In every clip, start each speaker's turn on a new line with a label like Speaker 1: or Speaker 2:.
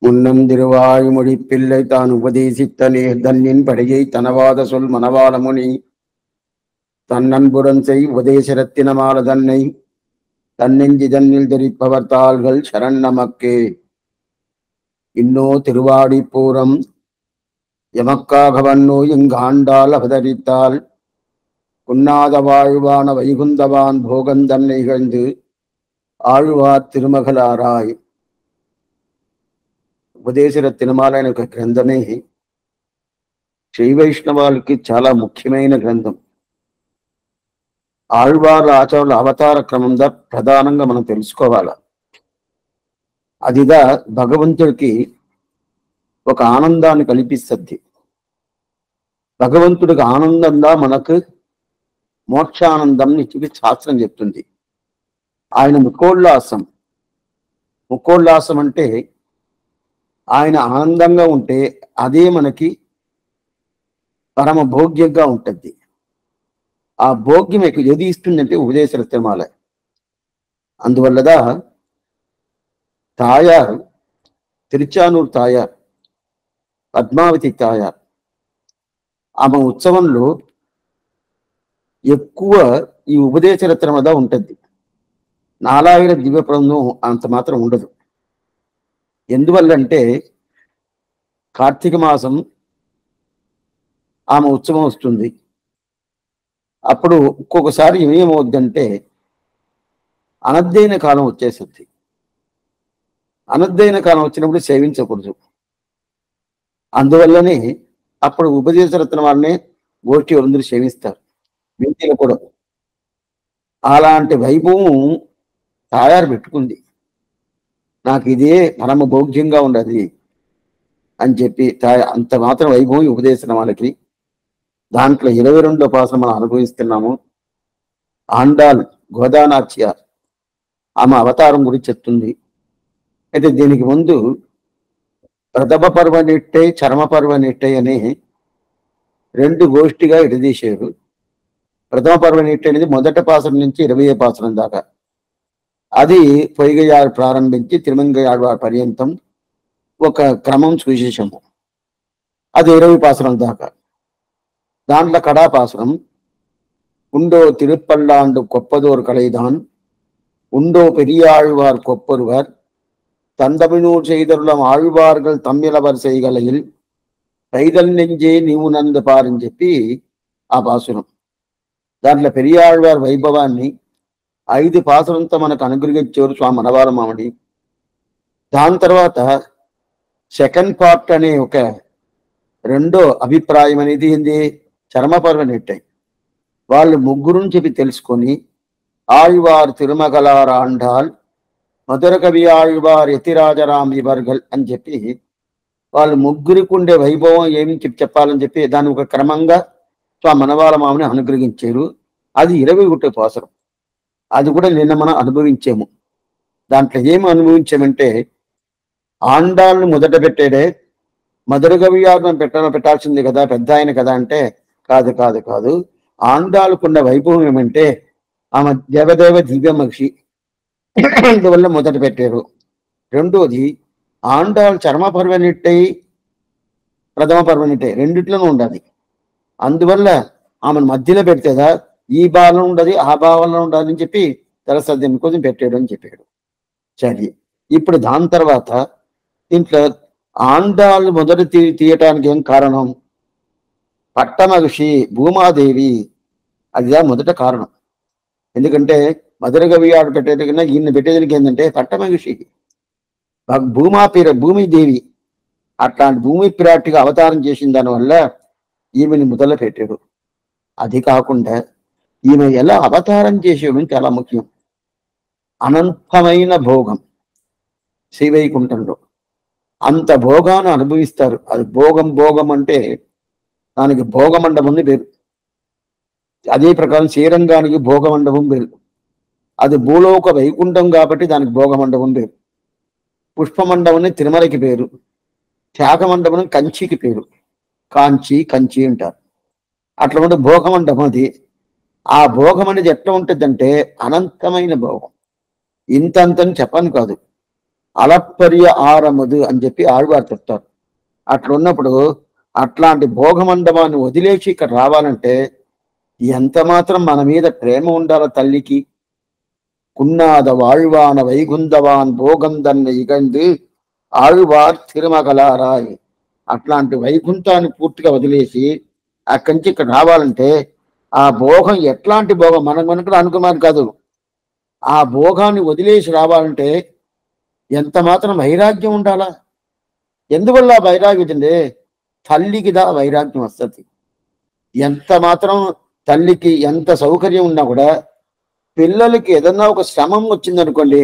Speaker 1: முன்னம் திருவாய்மொழி பிள்ளை தான் உபதேசித்தனே தன்னின் படையை தனவாத சொல் மணவாளமுனி தன்னன்புடன் செய் உபதேசரத்தினமால தன்னை தன்னெஞ்சி தன்னில் தெரிப்பவர் தாள்கள் சரண் நமக்கே. இன்னோ திருவாடி பூரம் எமக்காக வன்னோ இங்கு ஆண்டால் அவதரித்தால் உண்ணாத வாழ்வான வைகுந்தவான் போகந்தன்னை இகழ்ந்து ஆழ்வார் திருமகளாராய். ఉపదేశరత్నమాల అనే ఒక గ్రంథమే శ్రీ వైష్ణవాలకి చాలా ముఖ్యమైన గ్రంథం. ఆళ్వార్ల ఆచార్యుల అవతార క్రమంగా ప్రధానంగా మనం తెలుసుకోవాలి. అదిగా భగవంతుడికి ఒక ఆనందాన్ని కల్పిస్తుంది. భగవంతుడికి ఆనందంగా మనకు మోక్షానందం చెప్పి శాస్త్రం చెప్తుంది. ఆయన ముకోల్లాసం అంటే ఆయన ఆనందంగా ఉంటే అదే మనకి పరమ భోగ్యంగా ఉంటుంది. ఆ భోగ్యం ఏది ఇస్తుందంటే ఉపదేశరత్నమాల. అందువల్లదా తాయారు, తిరుచానూరు తాయారు, పద్మావతి తాయారు, ఆమె ఉత్సవంలో ఎక్కువ ఈ ఉపదేశరత్నమదా ఉంటుంది. 4000 దివ్యప్రబంధం అంత మాత్రం ఉండదు. ఎందువల్లంటే కార్తీక మాసం ఆమె ఉత్సవం వస్తుంది. అప్పుడు ఒక్కొక్కసారి ఏమవుద్దంటే అనద్దైన కాలం వచ్చేస్తుంది. అనద్దైన కాలం వచ్చినప్పుడు సేవించకూడదు. అందువల్లనే అప్పుడు ఉపదేశరత్న వారిని గోష్ఠి అందరూ సేవిస్తారు, కూడా. అలాంటి వైభవం తయారు పెట్టుకుంది. నాకు ఇదే పరమ భోగ్యంగా ఉండదు అని చెప్పి అంత మాత్రం వైభవం ఉపదేశం వాళ్ళకి. దాంట్లో 22వ పాసన మనం అనుభవిస్తున్నాము. ఆండాల్ గోదానాచ్యార్ ఆమె అవతారం గురించి చెప్తుంది. అయితే దీనికి ముందు ప్రథమ పర్వ నిట్టై, చరమ పర్వ నిట్టై అని 2 గోష్ఠిగా ఎడదీశారు. ప్రథమ పర్వ నిట్టై అనేది మొదటి పాసనం నుంచి 20వ పాసనం దాకా. అది పొయ్గయారు ప్రారంభించి తిరుమంగయాళ్వార్ పర్యంతం ఒక క్రమం సువిశేషము. అది 20 పాసనం దాకా. దాంట్లో కడాపాసనం ఉండో తిరుప్పల్లాండు కొప్పదోర్ కలైదాన్ ఉండో పెరియాళ్వార్ కొప్పరువర్ தந்தமினூர் செய்தருளம் ஆழ்வார்கள் தம்மிலவர் செய்கலையில் పైదల్ నెంజే నీవు నంద పారని చెప్పి ఆ పాసురం. దాంట్లో పెరియాళ్వార్ వైభవాన్ని 5 పాసనంతో మనకు అనుగ్రహించారు స్వామి మనవాల మామిడి. దాని తర్వాత సెకండ్ పార్ట్ అనే ఒక 2వ అభిప్రాయం అనేది ఏంది, చర్మపర్వ నెట్టాయి. వాళ్ళు ముగ్గురుని చెప్పి తెలుసుకొని ఆళ్వార్ తిరుమగలార్ ఆండాల్ మధుర కవి ఆళ్వార్ యతిరాజరామ్ ఇవర్గల్ అని చెప్పి వాళ్ళు ముగ్గురికి ఉండే వైభవం ఏమి చెప్పాలని చెప్పి దాన్ని ఒక క్రమంగా స్వామి మనవాల మామిని అనుగ్రహించారు. అది 21వ పాసరం. అది కూడా నిన్న మనం అనుభవించాము. దాంట్లో ఏమి అనుభవించామంటే ఆండాల్ని మొదట పెట్టాడే మధుర కవియాలను పెట్టాల్సింది కదా, పెద్ద ఆయన కదా అంటే కాదు కాదు కాదు. ఆండాళ్ళకున్న వైభవం ఏమంటే ఆమె దేవదేవ దివ్య మక్షి, అందువల్ల మొదట పెట్టారు. రెండోది ఆండాళ్ళు చర్మ పర్వనిట్టై, ప్రథమ పర్వనిట్టై రెండిట్లోనూ ఉండాలి. అందువల్ల ఆమెను మధ్యలో పెడితేదా ఈ భావన ఉండదు ఆ భావనలో ఉండాలి అని చెప్పి తలసద్యం కోసం పెట్టాడు అని చెప్పాడు. సరే, ఇప్పుడు దాని తర్వాత ఇంట్లో ఆండాళ్ళు మొదట తీయటానికి ఏం కారణం, పట్టమహిషి భూమాదేవి అదిదా మొదట కారణం. ఎందుకంటే మధుర కవి ఆడు పెట్టేది కన్నా ఈయన పెట్టేదానికి ఏంటంటే పట్టమహిషి భూమిదేవి అట్లాంటి భూమి పిరాటిగా అవతారం చేసిన దానివల్ల ఈమెని మొదలు పెట్టాడు. అది కాకుండా ఈమె ఎలా అవతారం చేసేయడం చాలా ముఖ్యం. అనంతమైన భోగం శ్రీవైకుంఠంలో అంత భోగాన్ని అనుభవిస్తారు. అది భోగం అంటే దానికి భోగమండపం ఉంది పేరు. అదే ప్రకారం శ్రీరంగానికి భోగమండపం పేరు. అది భూలోక వైకుంఠం కాబట్టి దానికి భోగమండపం పేరు. పుష్పమండపం తిరుమలకి పేరు. త్యాగమండపం కంచికి పేరు. కంచి అంటారు. అట్లా ఉంటే భోగమండపం అది. ఆ భోగం అనేది ఎట్లా ఉంటుందంటే అనంతమైన భోగం. ఇంతంతని చెప్పను కాదు, అలప్పర్య ఆరమదు అని చెప్పి ఆళ్వారు చెప్తారు. అట్లా ఉన్నప్పుడు అట్లాంటి భోగమండపాన్ని వదిలేసి ఇక్కడ రావాలంటే ఎంత మాత్రం మన మీద ప్రేమ ఉండాలో తల్లికి. కున్నాద వాళ్వాన వైగుందవాన్ భోగందన్న ఇగంది ఆళ్వార్ తిరుమగలారాయ్. అట్లాంటి వైకుంఠాన్ని పూర్తిగా వదిలేసి అక్కడి నుంచి ఇక్కడ రావాలంటే ఆ భోగం ఎట్లాంటి భోగం మనకు అనుకున్నాను కాదు. ఆ భోగాన్ని వదిలేసి రావాలంటే ఎంత మాత్రం వైరాగ్యం ఉండాలా. ఎందువల్ల వైరాగ్యం అంటే తల్లికి దా వైరాగ్యం వస్తుంది. ఎంత మాత్రం తల్లికి ఎంత సౌకర్యం ఉన్నా కూడా పిల్లలకి ఏదన్నా ఒక శ్రమం వచ్చిందనుకోండి,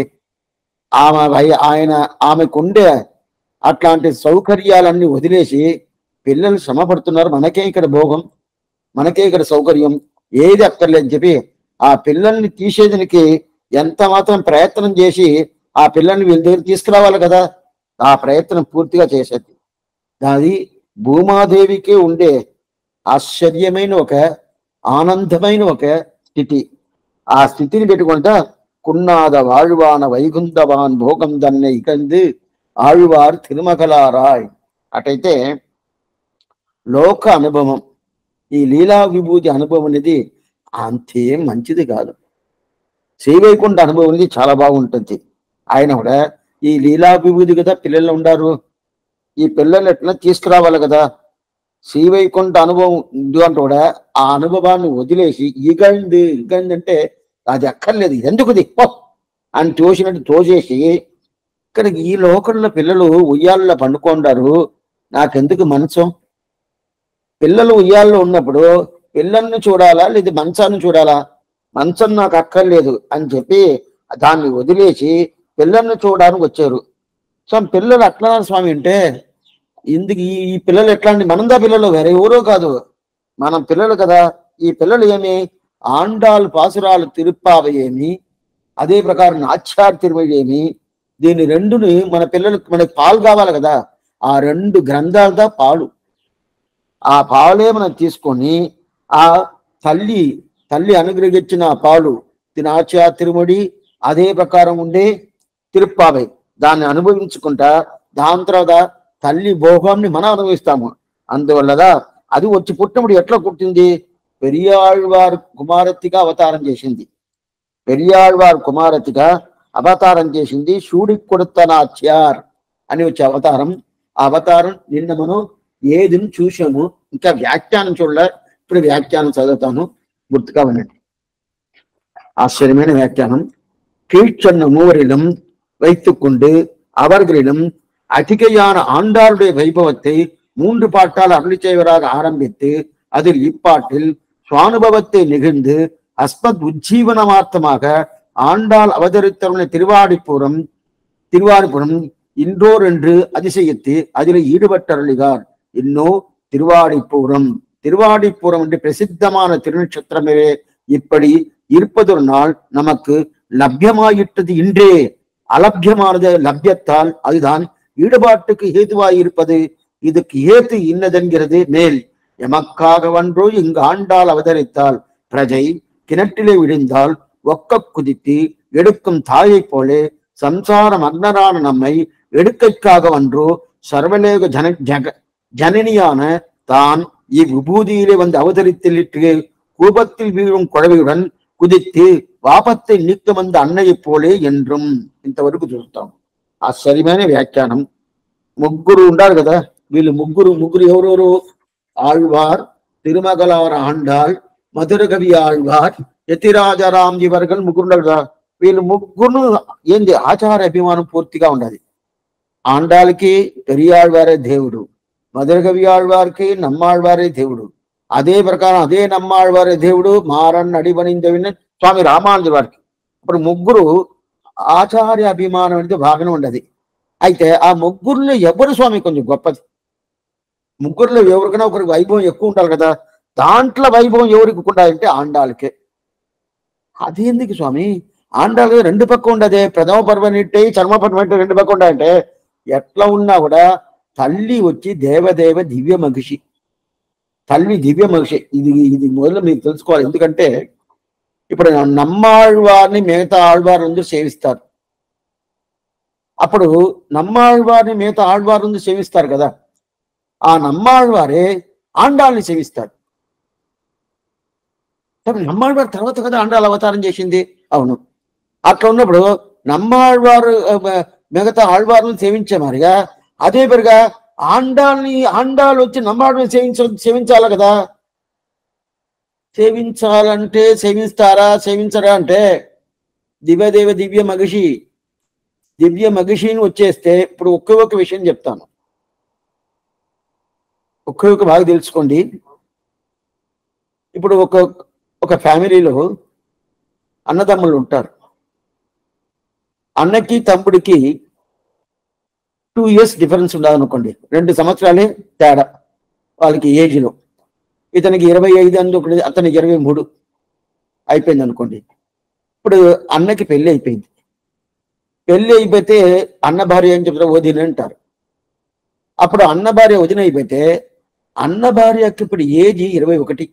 Speaker 1: ఆమెకుండే అట్లాంటి సౌకర్యాలన్నీ వదిలేసి పిల్లలు శ్రమ పడుతున్నారు. మనకే ఇక్కడ భోగం, మనకే ఇక్కడ సౌకర్యం, ఏది అక్కర్లేదని చెప్పి ఆ పిల్లల్ని తీసేదానికి ఎంత మాత్రం ప్రయత్నం చేసి ఆ పిల్లల్ని వీళ్ళ దగ్గర తీసుకురావాలి కదా. ఆ ప్రయత్నం పూర్తిగా చేసేది. అది భూమాదేవికి ఉండే ఆశ్చర్యమైన ఒక ఆనందమైన ఒక స్థితి. ఆ స్థితిని పెట్టుకుంటా కున్నాద వాళ్వాన వైగుందవాన్ భోగం దన్న ఇకంది ఆళ్వార్ తిరుమగలారాయ్. అటైతే లోక అనుభవం, ఈ లీలా విభూతి అనుభవం అనేది అంతేం మంచిది కాదు. శ్రీవైకుంఠ అనుభవం అనేది చాలా బాగుంటుంది. ఆయన కూడా ఈ లీలా విభూతి కదా పిల్లలు ఉండారు, ఈ పిల్లలు ఎట్లా తీసుకురావాలి కదా. శ్రీవైకుంఠ అనుభవం ఉంది అంటే కూడా ఆ అనుభవాన్ని వదిలేసి ఇగంది అంటే అది అక్కర్లేదు, ఎందుకుది అని తోసినట్టు తోసేసి ఇక్కడ ఈ లోకంలో పిల్లలు ఉయ్యాలలో పండుకుంటారు. నాకెందుకు మంచం? పిల్లలు ఉయ్యాల్లో ఉన్నప్పుడు పిల్లల్ని చూడాలా లేదా మంచాన్ని చూడాలా? మంచం నాకు అక్కర్లేదు అని చెప్పి దాన్ని వదిలేసి పిల్లల్ని చూడడానికి వచ్చారు. సో పిల్లలు అట్లా స్వామి అంటే ఇందుకు ఈ పిల్లలు ఎట్లాంటి మనందా పిల్లలు, వేరే ఎవరో కాదు, మనం పిల్లలు కదా. ఈ పిల్లలు ఏమి ఆండాలు పాసురాలు తిరుప్పావయేమి, అదే ప్రకారం నాచ్యార్ తిరుమయేమి, దీని రెండుని మన పిల్లలకు మనకి పాలు కావాలి కదా. ఆ రెండు గ్రంథాలతో పాలు, ఆ పాలే మనం తీసుకొని ఆ తల్లి అనుగ్రహించిన పాలు తినాచ్యా తిరుమడి అదే ప్రకారం ఉండే తిరుప్పావై దాన్ని అనుభవించుకుంటా దాని తర్వాత తల్లి భోగాన్ని మనం అనుభవిస్తాము. అందువల్లదా అది వచ్చి పుట్టినప్పుడు ఎట్లా పుట్టింది? పెరియాళ్వారు కుమారతిగా అవతారం చేసింది. పెరియాళ్వారు కుమారతిగా అవతారం చేసింది. షూడి కొడుతనాచ్యార్ అని వచ్చే అవతారం. ఆ అవతారం నిన్న మనం ఏదిని చూసాము, ఇంకా వ్యాఖ్యానం చూడలే. ఇప్పుడు వ్యాఖ్యానం చదువుతాను, గుర్తుగా వినండి. ஆச்சரியமான வியாக்கியானம். கீழ்ச்சொன்ன மூவரிலும் வைத்துக்கொண்டு அவர்களிலும் அதிகையான ஆண்டாளுடைய வைபவத்தை 3 பாட்டால் அருளி செய்வராக ஆரம்பித்து அதில் இப்பாட்டில் சுவானுபவத்தை நிகழ்ந்து அஸ்மத் உஜ்ஜீவனமார்த்தமாக ஆண்டாள் அவதரித்தவனை திருவாடிப்புறம் இன்றோர் என்று அதிசயித்து அதில் ஈடுபட்டருளிகார். இன்னோ திருவாடிப்புறம் என்று பிரசித்தமான திருநட்சத்திரமே இப்படி இருப்பதொரு நாள் நமக்கு லப்யமாயிட்டது இன்றே. அலப்யமானது லப்யத்தால் அதுதான் ஈடுபாட்டுக்கு ஏதுவாயிருப்பது. இதுக்கு ஏது இன்னதென்கிறது மேல். எமக்காக வன்றோ இங்கு ஆண்டாள் அவதரித்தால் பிரஜை கிணற்றிலே விழுந்தால் ஒக்க குதித்து எடுக்கும் தாயை போலே சம்சார மக்னரான நம்மை எடுக்கைக்காக வன்றோ சர்வலேக ஜனனியான தான் இவ்விபூதியிலே வந்து அவதரித்திட்டு கூபத்தில் வீழும் குழவையுடன் కుదిత్తి వాపత్తి నీక్కు మంది అన్నయ్య పోలే என்றும். ఇంతవరకు చూస్తాం. ఆశ్చర్యమైన వ్యాఖ్యానం. ముగ్గురు ఉండాలి కదా. వీళ్ళు ముగ్గురు ఎవరెవరు? ఆళ్వార్, తిరుమగలార ఆండాళ్, మధురకవి ఆళ్వార్, యతిరాజారాంజీ వర్గం ముగ్గురు ఉండాలి కదా. వీళ్ళు ముగ్గురు ఏంది ఆచార అభిమానం పూర్తిగా ఉండాలి. ఆండాళ్ళకి పెరియాళ్వారే దేవుడు, మధురకవి ఆళ్వారికి నమ్మాళ్వారే దేవుడు, అదే ప్రకారం అదే నమ్మాళ్వారే దేవుడు మారన్ అడివనిందవిన స్వామి రామానుజుల వారికి. ఇప్పుడు ముగ్గురు ఆచార్య అభిమానం అనేది బాగానే ఉండదు. అయితే ఆ ముగ్గురులో ఎవరు స్వామి కొంచెం గొప్పది? ముగ్గురులో ఎవరికైనా ఒకరికి వైభవం ఎక్కువ ఉండాలి కదా. దాంట్లో వైభవం ఎవరికి ఉండాలంటే ఆండాళ్ళకే. అది ఎందుకు స్వామి? ఆండాళ్ళకి 2 పక్క ఉండదే. ప్రథమ పర్వనిట్టే చర్మ పర్వనిట్టే 2 పక్క ఉండాలంటే ఎట్లా ఉన్నా కూడా తల్లి వచ్చి దేవదేవ దివ్య మహిషి, తల్లి దివ్య మహిషి. ఇది మొదలు మీరు తెలుసుకోవాలి. ఎందుకంటే ఇప్పుడు నమ్మాళ్వారిని మిగతా ఆళ్వారు అందరూ సేవిస్తారు. అప్పుడు నమ్మాళ్వారిని మిగతా ఆళ్వారుని సేవిస్తారు కదా, ఆ నమ్మాళ్వారే ఆండాల్ని సేవిస్తారు. నమ్మాళ్వారు తర్వాత కదా ఆండాள் అవతారం చేసింది. అవును. అట్లా ఉన్నప్పుడు నమ్మాళ్వారు మిగతా ఆళ్వారులను సేవించే మారిగా అదే పరిగా ఆండాళ్ళు వచ్చి నమ్మాళ్ళని సేవించాలి కదా. సేవించాలంటే సేవిస్తారా సేవించరా అంటే దివ్య మగిషిని వచ్చేస్తే ఇప్పుడు ఒక్క విషయం చెప్తాను, ఒక్క బాగా తెలుసుకోండి. ఇప్పుడు ఒక ఫ్యామిలీలో అన్నదమ్ములు ఉంటారు. అన్నకి తమ్ముడికి 2 years డిఫరెన్స్ ఉండదనుకోండి, 2 సంవత్సరాలే తేడా వాళ్ళకి ఏజ్లో. ఇతనికి 25 అనుకోండి, అతనికి 23 అయిపోయింది అనుకోండి. ఇప్పుడు అన్నకి పెళ్లి అయిపోయింది. పెళ్లి అయిపోతే అన్న భార్య ఏం చెప్తారు, వదిన అంటారు. అప్పుడు అన్న భార్య వదిన అయిపోతే అన్న భార్యకి ఇప్పుడు ఏజీ 21,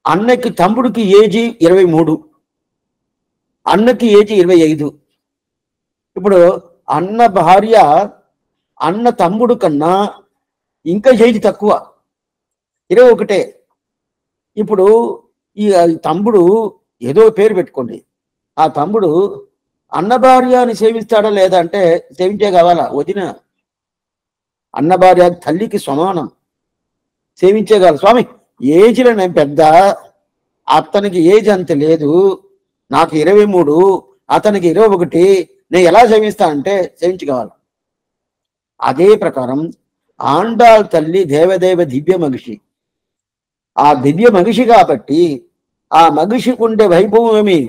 Speaker 1: అన్నకి తమ్ముడికి ఏజీ 23, అన్నకి ఏజీ 25. ఇప్పుడు అన్న భార్య అన్న తమ్ముడు కన్నా ఇంకా ఏజ్ తక్కువ, 21. ఇప్పుడు ఈ తమ్ముడు ఏదో పేరు పెట్టుకోండి, ఆ తమ్ముడు అన్న భార్యని సేవిస్తాడా లేదా అంటే సేవించే కావాలా, వదిన అన్న భార్య తల్లికి సమానం, సేవించే కావాలి. స్వామి ఏజ్లో నేను పెద్ద, అతనికి ఏజ్ అంత లేదు, నాకు 23, అతనికి 21, నేను ఎలా సేవిస్తా అంటే సేవించుకోవాలి. అదే ప్రకారం ఆండాళ్ తల్లి దేవదేవ దివ్య మగిషి, ఆ దివ్య మగిషి కాబట్టి ఆ మగిషికి ఉండే వైభవం ఏమి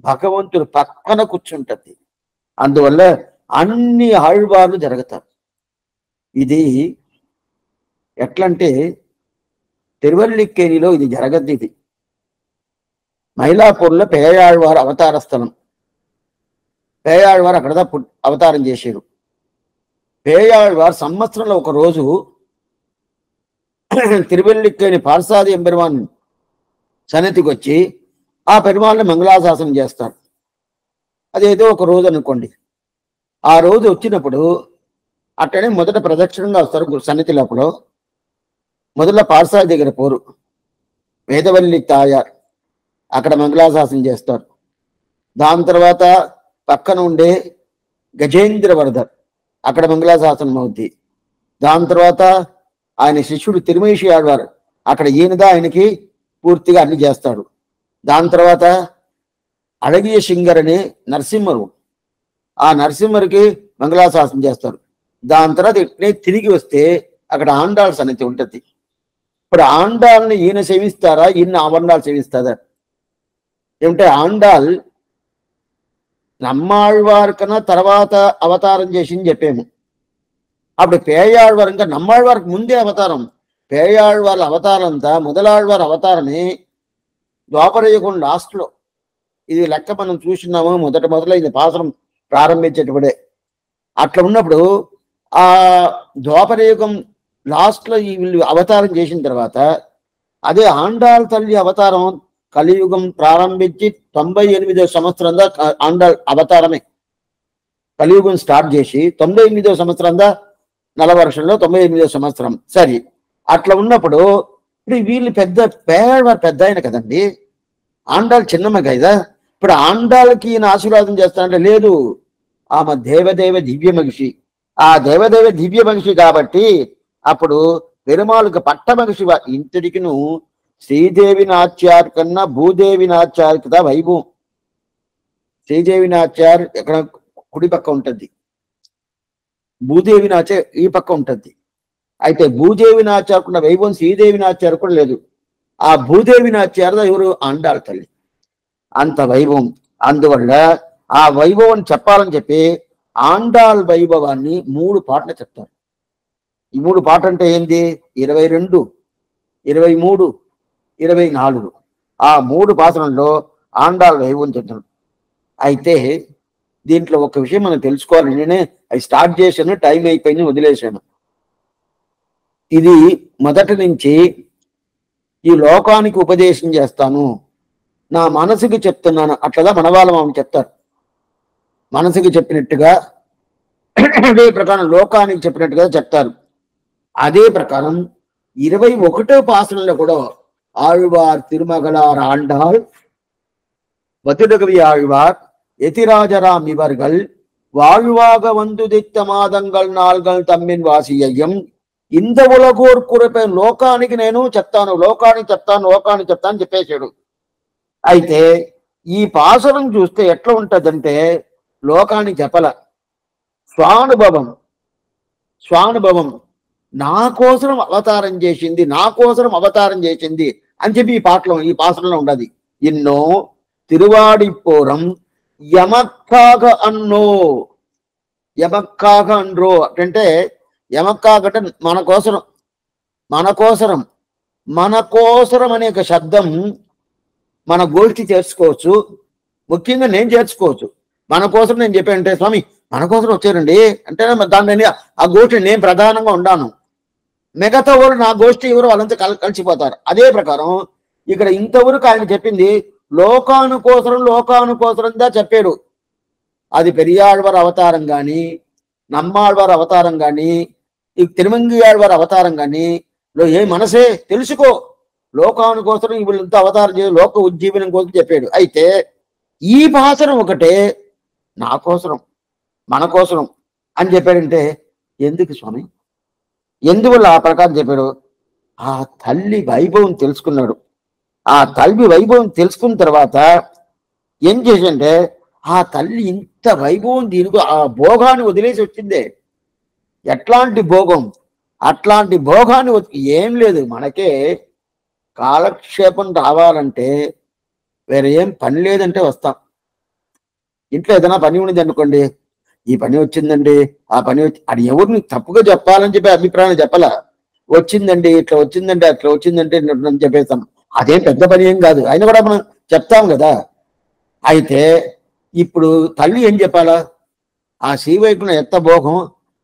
Speaker 1: భగవంతుడు పక్కన కూర్చుంటది. అందువల్ల అన్ని ఆళ్వార్లు జరుగుతారు. ఇది ఎట్లంటే తిరువల్లిక్కేణిలో ఇది జరగద్ది. ఇది మైలాపూర్లో పేయాళ్వారు అవతార స్థలం. పేయాళ్వారు అక్కడ అవతారం చేశారు. పేయాళ్వారు సంవత్సరంలో ఒక రోజు తిరువల్లిక్కేణి పార్సాది ఎంబెరుమాన్ సన్నిధికి వచ్చి ఆ పెరుమాళ్ళని మంగళాశాసనం చేస్తారు. అదేదో ఒక రోజు అనుకోండి. ఆ రోజు వచ్చినప్పుడు అట్టనే మొదట ప్రదక్షిణంగా వస్తారు సన్నిధి లోపల. మొదట పార్సాది దగ్గర పోరు, వేదవల్లి తాయారు, అక్కడ మంగళాశాసనం చేస్తారు. దాని తర్వాత పక్కన ఉండే గజేంద్ర వరదర్, అక్కడ మంగళాశాసనం అవుద్ది. దాని తర్వాత ఆయన శిష్యుడు తిరుమేషి ఆళ్వారు, అక్కడ ఈయనగా ఆయనకి పూర్తిగా అన్ని చేస్తాడు. దాని తర్వాత అழகிய సింగర్ అనే నరసింహరు, ఆ నరసింహరికి మంగళాశాసనం చేస్తారు. దాని తర్వాత ఇట్లే తిరిగి వస్తే అక్కడ ఆండాళ్ సన్నిధి ఉంటుంది. ఇప్పుడు ఆండాల్ని ఈయన సేవిస్తారా, ఈయన ఆండాళ్ సేవిస్తారా ఏమంటే ఆండాళ్ నమ్మాళ్వారు కన్నా తర్వాత అవతారం చేసింది చెప్పాము. అప్పుడు పేయాళ్వారు ఇంకా నమ్మాళ్వారికి ముందే అవతారం. పేయాళ్వార్ల అవతారం అంతా మొదలాళ్వారు అవతారమే ద్వాపరయుగం లాస్ట్లో. ఇది లెక్క మనం చూస్తున్నాము, మొదలైంది పాసరం ప్రారంభించేటప్పుడే. అట్లా ఉన్నప్పుడు ఆ ద్వాపరయుగం లాస్ట్లో వీళ్ళు అవతారం చేసిన తర్వాత అదే ఆండాళ్ తల్లి అవతారం కలియుగం ప్రారంభించి 98వ సంవత్సరం దాకా ఆండాళ్ అవతారమే. కలియుగం స్టార్ట్ చేసి 98వ సంవత్సరం దా నలవర్షంలో 98వ సంవత్సరం. సరే, అట్లా ఉన్నప్పుడు ఇప్పుడు వీళ్ళు పేదవారు పెద్ద ఆయన కదండి, ఆండాళ్ చిన్నమ్మ కదా. ఇప్పుడు ఆండాళ్ళకి ఈయన ఆశీర్వాదం చేస్తానంటే లేదు, ఆమె దేవదేవ దివ్య మగిషి. ఆ దేవదేవ దివ్య మగిషి కాబట్టి అప్పుడు పెరుమాళకు పట్ట మగిషి ఇంతటికిను శ్రీదేవి నాచ్యార్ కన్నా భూదేవి నాచ్యార్ కదా వైభవం. శ్రీదేవి నాచ్యార్ ఎక్కడ కుడి పక్క ఉంటుంది, భూదేవి నాచ్యార్ ఈ పక్క ఉంటుంది. అయితే భూదేవి నాచ్యారుకున్న వైభవం శ్రీదేవి నాచ్యారు కూడా లేదు. ఆ భూదేవి నాచ్యారు ఎవరు, ఆండాళ్ తల్లి, అంత వైభవం. అందువల్ల ఆ వైభవం చెప్పాలని చెప్పి ఆండాళ్ వైభవాన్ని 3 పాటలు చెప్తారు. ఈ 3 పాటలు అంటే ఏంది, 22, 23, 24. ఆ 3 పాసనంలో ఆండాళ్ వైభవం చెప్తారు. అయితే దీంట్లో ఒక విషయం మనం తెలుసుకోవాలి. నేనే అది స్టార్ట్ చేశాను, టైం అయిపోయింది, వదిలేశాను. ఇది మొదటి నుంచి ఈ లోకానికి ఉపదేశం చేస్తాను, నా మనసుకి చెప్తున్నాను, అట్లా మనవాళ్ళం ఆమె చెప్తారు. మనసుకి చెప్పినట్టుగా అదే ప్రకారం లోకానికి చెప్పినట్టుగా చెప్తారు. అదే ప్రకారం 21వ పాసనంలో కూడా ఆళ్వార్ తిరుమగలార్ ఆండాల్ వతుడగవి ఆళ్వార్ எதிராஜராம் இவர்கள் வாழ்வாக வந்துதித்த మాదంగల్ నాల్గల్ తమ్మిన్ వాసియ్యం ఇంత ఉలగోర్ కురపే లోకానికి నేను చెప్తాను లోకానికి చెప్తాను చెప్పేశాడు. అయితే ఈ పాసరం చూస్తే ఎట్లా ఉంటదంటే లోకానికి చెప్పల స్వానుభవం నా కోసం అవతారం చేసింది అని చెప్పి ఈ పాసరంలో ఉండదు. ఇన్నో తిరువాడిపోరం యమక్కాగ అన్నో అంటే యమక్కాగ అంటే మన కోసరం అనే ఒక శబ్దం మన గోష్ఠి చేర్చుకోవచ్చు, ముఖ్యంగా నేను చేర్చుకోవచ్చు. మన కోసం నేను చెప్పానంటే స్వామి మన కోసం వచ్చారండి అంటే దాన్ని ఆ గోష్ఠి నేను ప్రధానంగా ఉన్నాను, మిగతా వాళ్ళు నా గోష్ఠి ఎవరు వాళ్ళంతా కలిసిపోతారు. అదే ప్రకారం ఇక్కడ ఇంతవరకు ఆయన చెప్పింది లోకానుకోసరంగా చెప్పాడు. అది పెరియాళ్వారి అవతారం కానీ నమ్మాళ్వారి అవతారం కానీ ఈ తిరుమంగియాళ్వారి అవతారం కానీ ఏ మనసే తెలుసుకో లోకానుకోసరం వీళ్ళంతా అవతారం చేసి లోక ఉజ్జీవనం కోసం చెప్పాడు. అయితే ఈ భాషను ఒకటే నా కోసరం మన కోసరం అని చెప్పాడంటే ఎందుకు స్వామి, ఎందువల్ల ఆ ప్రకారం చెప్పాడు? ఆ తల్లి వైభవం తెలుసుకున్నాడు. ఆ తల్లి వైభవం తెలుసుకున్న తర్వాత ఏం చేసింటే ఆ తల్లి ఇంత వైభవం దీనికి ఆ భోగాన్ని వదిలేసి వచ్చిందే. ఎట్లాంటి భోగం? అట్లాంటి భోగాన్ని ఏం లేదు, మనకే కాలక్షేపం రావాలంటే వేరే ఏం పని లేదంటే వస్తాం. ఇంట్లో ఏదైనా పని ఉన్నది అనుకోండి, ఈ పని వచ్చిందండి ఆ పని అది ఎవరిని తప్పుగా చెప్పాలని చెప్పి అభిప్రాయం చెప్పాల, వచ్చిందండి ఇట్లా వచ్చిందంటే అట్లా వచ్చిందంటే అని చెప్పేస్తాం. అదేం పెద్ద పని ఏం కాదు, అయినా కూడా మనం చెప్తాం కదా. అయితే ఇప్పుడు తల్లి ఏం చెప్పాలా? ఆ శ్రీవైకుంఠం ఎంత భోగం,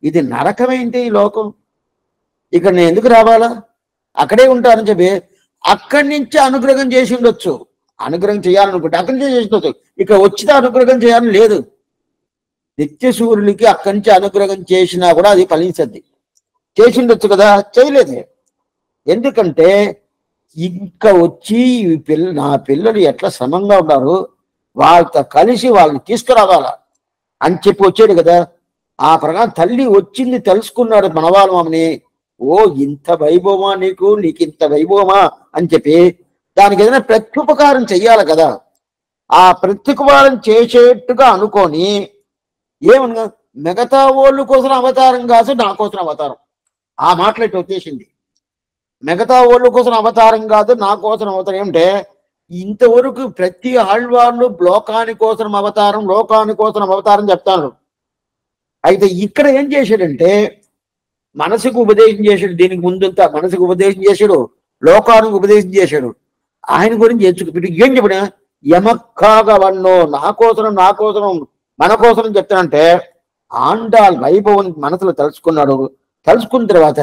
Speaker 1: ఇది నరకమేంటి ఈ లోకం, ఇక్కడ నేను ఎందుకు రావాలా, అక్కడే ఉంటానని చెప్పి అక్కడి నుంచి అనుగ్రహం చేసి ఉండొచ్చు. అనుగ్రహం చేయాలనుకుంటే అక్కడి నుంచి చేసి ఉండొచ్చు, ఇక్కడ వచ్చితే అనుగ్రహం చేయాలని లేదు. నిత్య సూర్యునికి అక్కడి నుంచి అనుగ్రహం చేసినా కూడా అది ఫలించద్ది. చేసి ఉండొచ్చు కదా, చేయలేదే. ఎందుకంటే ఇంకా వచ్చి నా పిల్లలు ఎట్లా శ్రమంగా ఉన్నారు వాళ్ళతో కలిసి వాళ్ళని తీసుకురావాలా అని చెప్పి వచ్చాడు కదా. ఆ ప్రకారం తల్లి వచ్చింది తెలుసుకున్నాడు మనవాళ్ళమని. ఓ ఇంత వైభవమా నీకు ఇంత వైభవమా అని చెప్పి దానికి ఏదైనా ప్రత్యుపకారం చెయ్యాలి కదా. ఆ ప్రత్యుపకారం చేసేట్టుగా అనుకొని ఏమన్నా మిగతా వాళ్ళ కోసం అవతారం కాదు నా కోసం అవతారం, ఆ మాటలు వచ్చేసింది. మిగతా వాళ్ళ కోసం అవతారం కాదు నా కోసం అవతారం ఏమంటే ఇంతవరకు ప్రతి ఆళ్వార్లు లోకాని కోసం అవతారం చెప్తాను. అయితే ఇక్కడ ఏం చేశాడంటే మనసుకు ఉపదేశం చేశాడు. దీనికి ముందంతా మనసుకు ఉపదేశం చేశాడు, లోకానికి ఉపదేశం చేశాడు. ఆయన గురించి ఏం చెప్పిన యమక్కాగవన్నో నా కోసం మన కోసం చెప్తానంటే ఆండాల్ వైభవం మనసులో తెలుసుకున్న తర్వాత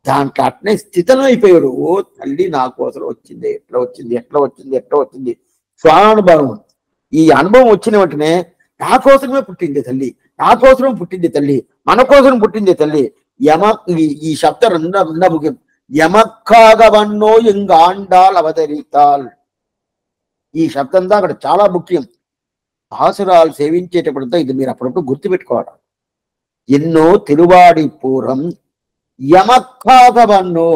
Speaker 1: దాంట్లో అట్నే స్థితిలో అయిపోయాడు. ఓ తల్లి నా కోసం వచ్చింది, ఎట్లా వచ్చింది స్వానుభవం. ఈ అనుభవం వచ్చిన వెంటనే నా కోసమే పుట్టింది తల్లి, మన కోసం పుట్టింది తల్లి. ఈ శబ్దం రెండ ముఖ్యం. యమక్కాగవన్నో ఇంగ ఆండాల్ అవతరితాల్, ఈ శబ్దం దా అక్కడ చాలా ముఖ్యం. ఆసురాలు సేవించేటప్పుడంతా ఇది మీరు అప్పుడప్పుడు గుర్తుపెట్టుకోవాలి. ఎన్నో తిరువాడి పూర్వం యమక్కాగవన్నో,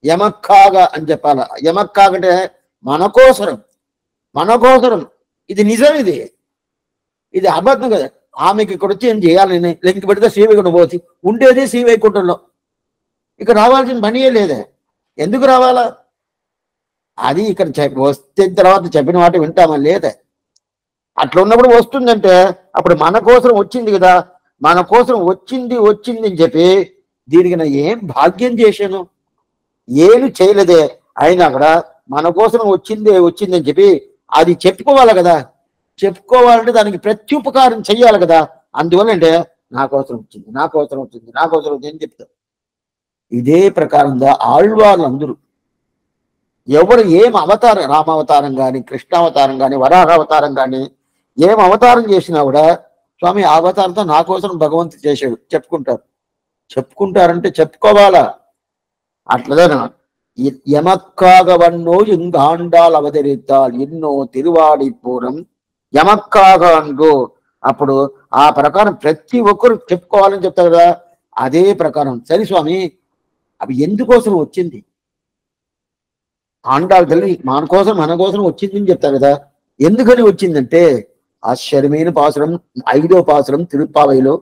Speaker 1: యమక్కాగ అని చెప్పాల. యమక్కాగ అంటే మన కోసరం, ఇది నిజం, ఇది అబద్ధం కదా. ఆమెకి ఇక్కడ వచ్చి ఏం చేయాలి, లెంకి పెడితే శ్రీవైకుంఠం పోతే ఉండేది శ్రీవైకుంఠంలో, ఇక్కడ రావాల్సిన పనియే లేదే. ఎందుకు రావాలా? అది ఇక్కడ వస్తే తర్వాత చెప్పిన మాట వింటామా లేదే. అట్లా ఉన్నప్పుడు వస్తుందంటే అప్పుడు మన కోసం వచ్చింది కదా, మన కోసం వచ్చింది అని చెప్పి దీనికి నా ఏం భాగ్యం చేశాను, ఏమి చేయలేదే. అయినా కూడా మన కోసం వచ్చింది అని చెప్పి అది చెప్పుకోవాలి కదా. చెప్పుకోవాలంటే దానికి ప్రత్యుపకారం చెయ్యాలి కదా. అందువల్ల అంటే నా కోసం వచ్చింది అని చెప్తారు. ఇదే ప్రకారంగా ఆళ్వార్లందరూ ఎవరు ఏం అవతారం, రామావతారం కానీ కృష్ణావతారం కానీ వరాహ అవతారం కానీ ఏం అవతారం చేసినా కూడా స్వామి ఆ అవతారంతో నా కోసం భగవంతుడు చేశాడు చెప్పుకుంటారు. చెప్పుకుంటారంటే చెప్పుకోవాలా. అట్లదా ఎమక్కాగ వన్నో ఇంగాండాల్ అవతరిத்தால் ఎన్నో తిరువాడి పూరం ఎమక్కాగ అంటూ అప్పుడు ఆ ప్రకారం ప్రతి ఒక్కరు చెప్పుకోవాలని చెప్తారు కదా. అదే ప్రకారం సరే స్వామి అవి ఎందుకోసం వచ్చింది ఆండాళ్ళ తల్లి మన కోసం వచ్చింది అని చెప్తారు కదా. ఎందుకని వచ్చిందంటే ఆశ్చర్యమైన పాసురం 5వ పాసురం తిరుప్పావైలో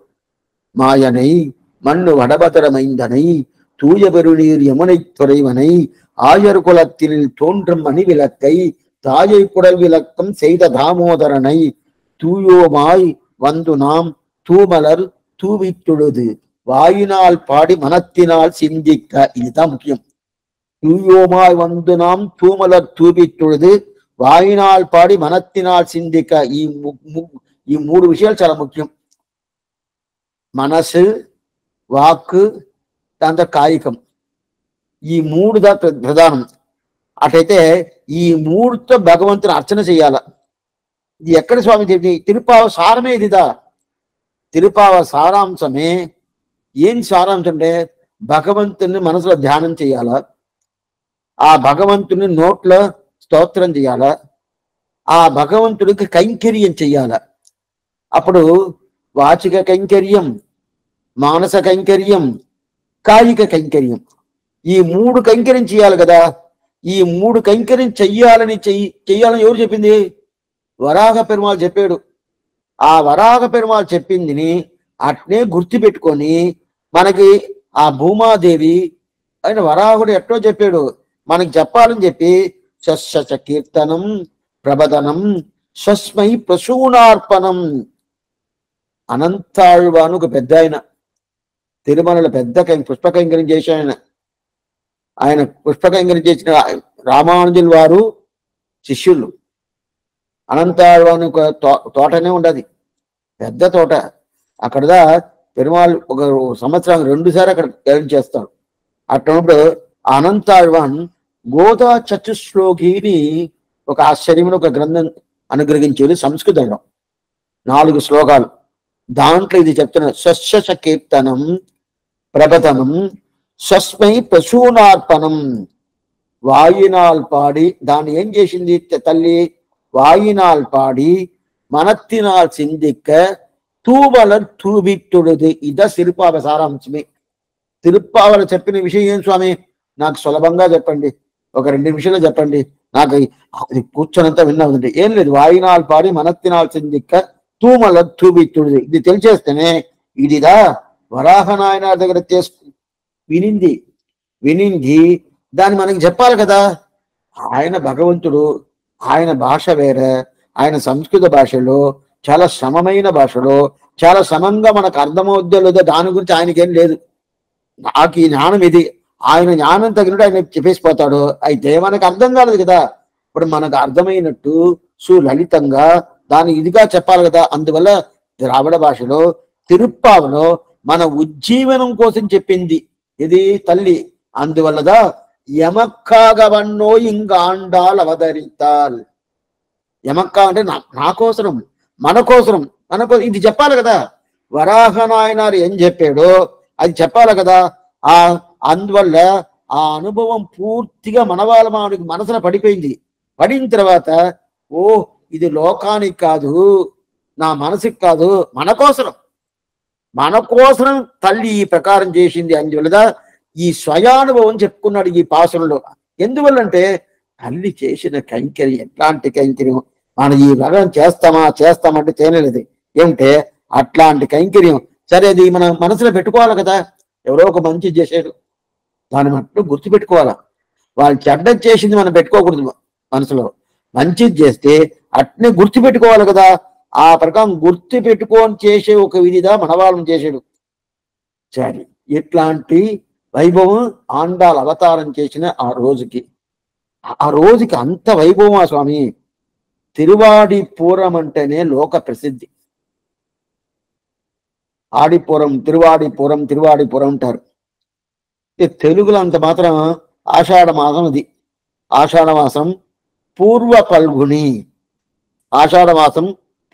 Speaker 1: மாயனை மண்ணு வடபதரமைந்தனை தூய பெருநீர் யமுனை துறைவனை ஆயர் குலத்தில் தோன்றும் மணிவிளக்கை தாயை குடல் விளக்கம் செய்த தாமோதரனை தூயோமாய் வந்து நாம் தூமலர் தூவித்துழுது வாயினால் பாடி மனத்தினால் சிந்திக்க. இதுதான் முக்கியம். தூயோமாய் வந்து நாம் தூமலர் தூவித்துழுது వాయినాల్ పాడి మనత్తినాల్ సింధిక. ఈ మూడు విషయాలు చాలా ముఖ్యం. మనసు, వాక్కు, దాంతో కాయికం, ఈ మూడుదా ప్రధానం. అటైతే ఈ మూడుతో భగవంతుని అర్చన చెయ్యాల. ఇది ఎక్కడ స్వామి చెప్పి తిరుపావ సారమే ఇదిదా. తిరుపావ సారాంశమే. ఏం సారాంశం అంటే భగవంతుని మనసులో ధ్యానం చేయాల, ఆ భగవంతుని నోట్లో స్తోత్రం చేయాల, ఆ భగవంతుడికి కైంకర్యం చెయ్యాల. అప్పుడు వాచిక కైంకర్యం, మానస కైంకర్యం, కాయిక కైంకర్యం, ఈ మూడు కైంకర్యం చేయాలి కదా. ఈ మూడు కైంకర్యం చెయ్యాలని ఎవరు చెప్పింది? వరాహ పెరుమాళ్ చెప్పాడు. ఆ వరాహ పెరుమాళ్ చెప్పిందిని అట్నే గుర్తుపెట్టుకొని మనకి ఆ భూమాదేవి ఆయన వరాహుడు ఎట్టో చెప్పాడు మనకి చెప్పాలని చెప్పి శస్య కీర్తనం ప్రబదనం స్వస్మై ప్రసూనార్పణం. అనంతాళ్వాను ఒక పెద్ద ఆయన, తిరుమలలో పెద్ద పుష్పకైంకర్యం చేశాడు. ఆయన పుష్పకైంకర్యం చేసిన రామానుజుల వారు శిష్యులు. అనంతాళ్వాను ఒక తోటనే ఉండదు, పెద్ద తోట. అక్కడదా పెరుమాళ్ ఒక సంవత్సరం 2 సార్లు అక్కడ గైడ్ చేస్తాడు. అట్లప్పుడు అనంతాళ్వాన్ గోదా చతుశ్లోకిని ఒక ఆశ్చర్యమైన ఒక గ్రంథం అనుగ్రహించేది సంస్కృతంలో 4 శ్లోకాలు. దాంట్లో ఇది చెప్తున్న స్వస్య కీర్తనం ప్రబతనం స్వస్మై ప్రసూనార్పణం. వాయినాల్ పాడి, దాన్ని ఏం చేసింది తల్లి? వాయినాల్ పాడి మనత్తినాల్ సింధిక్క తూవలర్ తూబిట్టుడుది. ఇద తిరుప్పావ సారాంశమే. తిరుప్పావల చెప్పిన విషయం ఏం స్వామి? నాకు సులభంగా చెప్పండి, ఒక 2 నిమిషాలు చెప్పండి, నాకు కూర్చొనంతా విన్నది ఏం లేదు. వాయినాల్ పాడి మనత్తినాల్ సింధిక్క తూమలర్ తూబిట్టుడుది. ఇది తెలిచేస్తేనే ఇదిదా వరాహనాయన దగ్గర వినింది దాన్ని మనకి చెప్పాలి కదా. ఆయన భగవంతుడు, ఆయన భాష వేరే, ఆయన సంస్కృత భాషలో చాలా శ్రమమైన భాషలో చాలా సమంగా మనకు అర్థమవుద్దో లేదో దాని గురించి ఆయనకేం లేదు. నాకు ఈ జ్ఞానం ఇది, ఆయన జ్ఞానం తగినట్టు ఆయన చెప్పేసిపోతాడు. అయితే మనకు అర్థం కాలేదు కదా. ఇప్పుడు మనకు అర్థమైనట్టు సులలితంగా దాన్ని ఇదిగా చెప్పాలి కదా. అందువల్ల ద్రావిడ భాషలో తిరుప్పావలో మన ఉజ్జీవనం కోసం చెప్పింది ఇది తల్లి. అందువల్లదా ఎమక్కాగవన్నో ఇంగాండాల్ అవతరితాల్. ఎమక్క అంటే నా కోసరం, మన కోసరం, ఇది చెప్పాలి కదా. వరాహనాయనారు ఏం చెప్పాడో అది చెప్పాలి కదా. అందువల్ల ఆ అనుభవం పూర్తిగా మనవాళ్ళకి మనసున పడిపోయింది. పడిన తర్వాత ఇది లోకానికి కాదు, నా మనసుకి కాదు, మన కోసరం తల్లి ఈ ప్రకారం చేసింది. అందువల్ల ఈ స్వయానుభవం చెప్పుకున్నాడు ఈ పాసురంలో. ఎందువల్లంటే తల్లి చేసిన కైంకర్యం ఎట్లాంటి కైంకర్యం మనం ఈ భగవం చేస్తామంటే చేయలేదు. ఏమిటే అట్లాంటి కైంకర్యం. సరే అది మన మనసులో పెట్టుకోవాలి కదా. ఎవరో ఒక మంచి చేశాడు, దాని మట్టు గుర్తుపెట్టుకోవాలా. వాళ్ళు చెడ్డ చేసింది మనం పెట్టుకోకూడదు మనసులో. మంచిది చేస్తే అట్నే గుర్తుపెట్టుకోవాలి కదా. ఆ ప్రకారం గుర్తు పెట్టుకొని చేసే ఒక విధిదా మనవాళ్ళం చేసాడు. సరే ఇట్లాంటి వైభవం ఆండాల్ అవతారం చేసిన ఆ రోజుకి అంత వైభవం. ఆ స్వామి తిరువాడిపురం అంటేనే లోక ప్రసిద్ధి. తిరువాడిపురం అంటారు. తెలుగులో అంత మాత్రం ఆషాఢ మాసం. అది ఆషాఢ మాసం పూర్వ పల్గుని, ఆషాఢ మాసం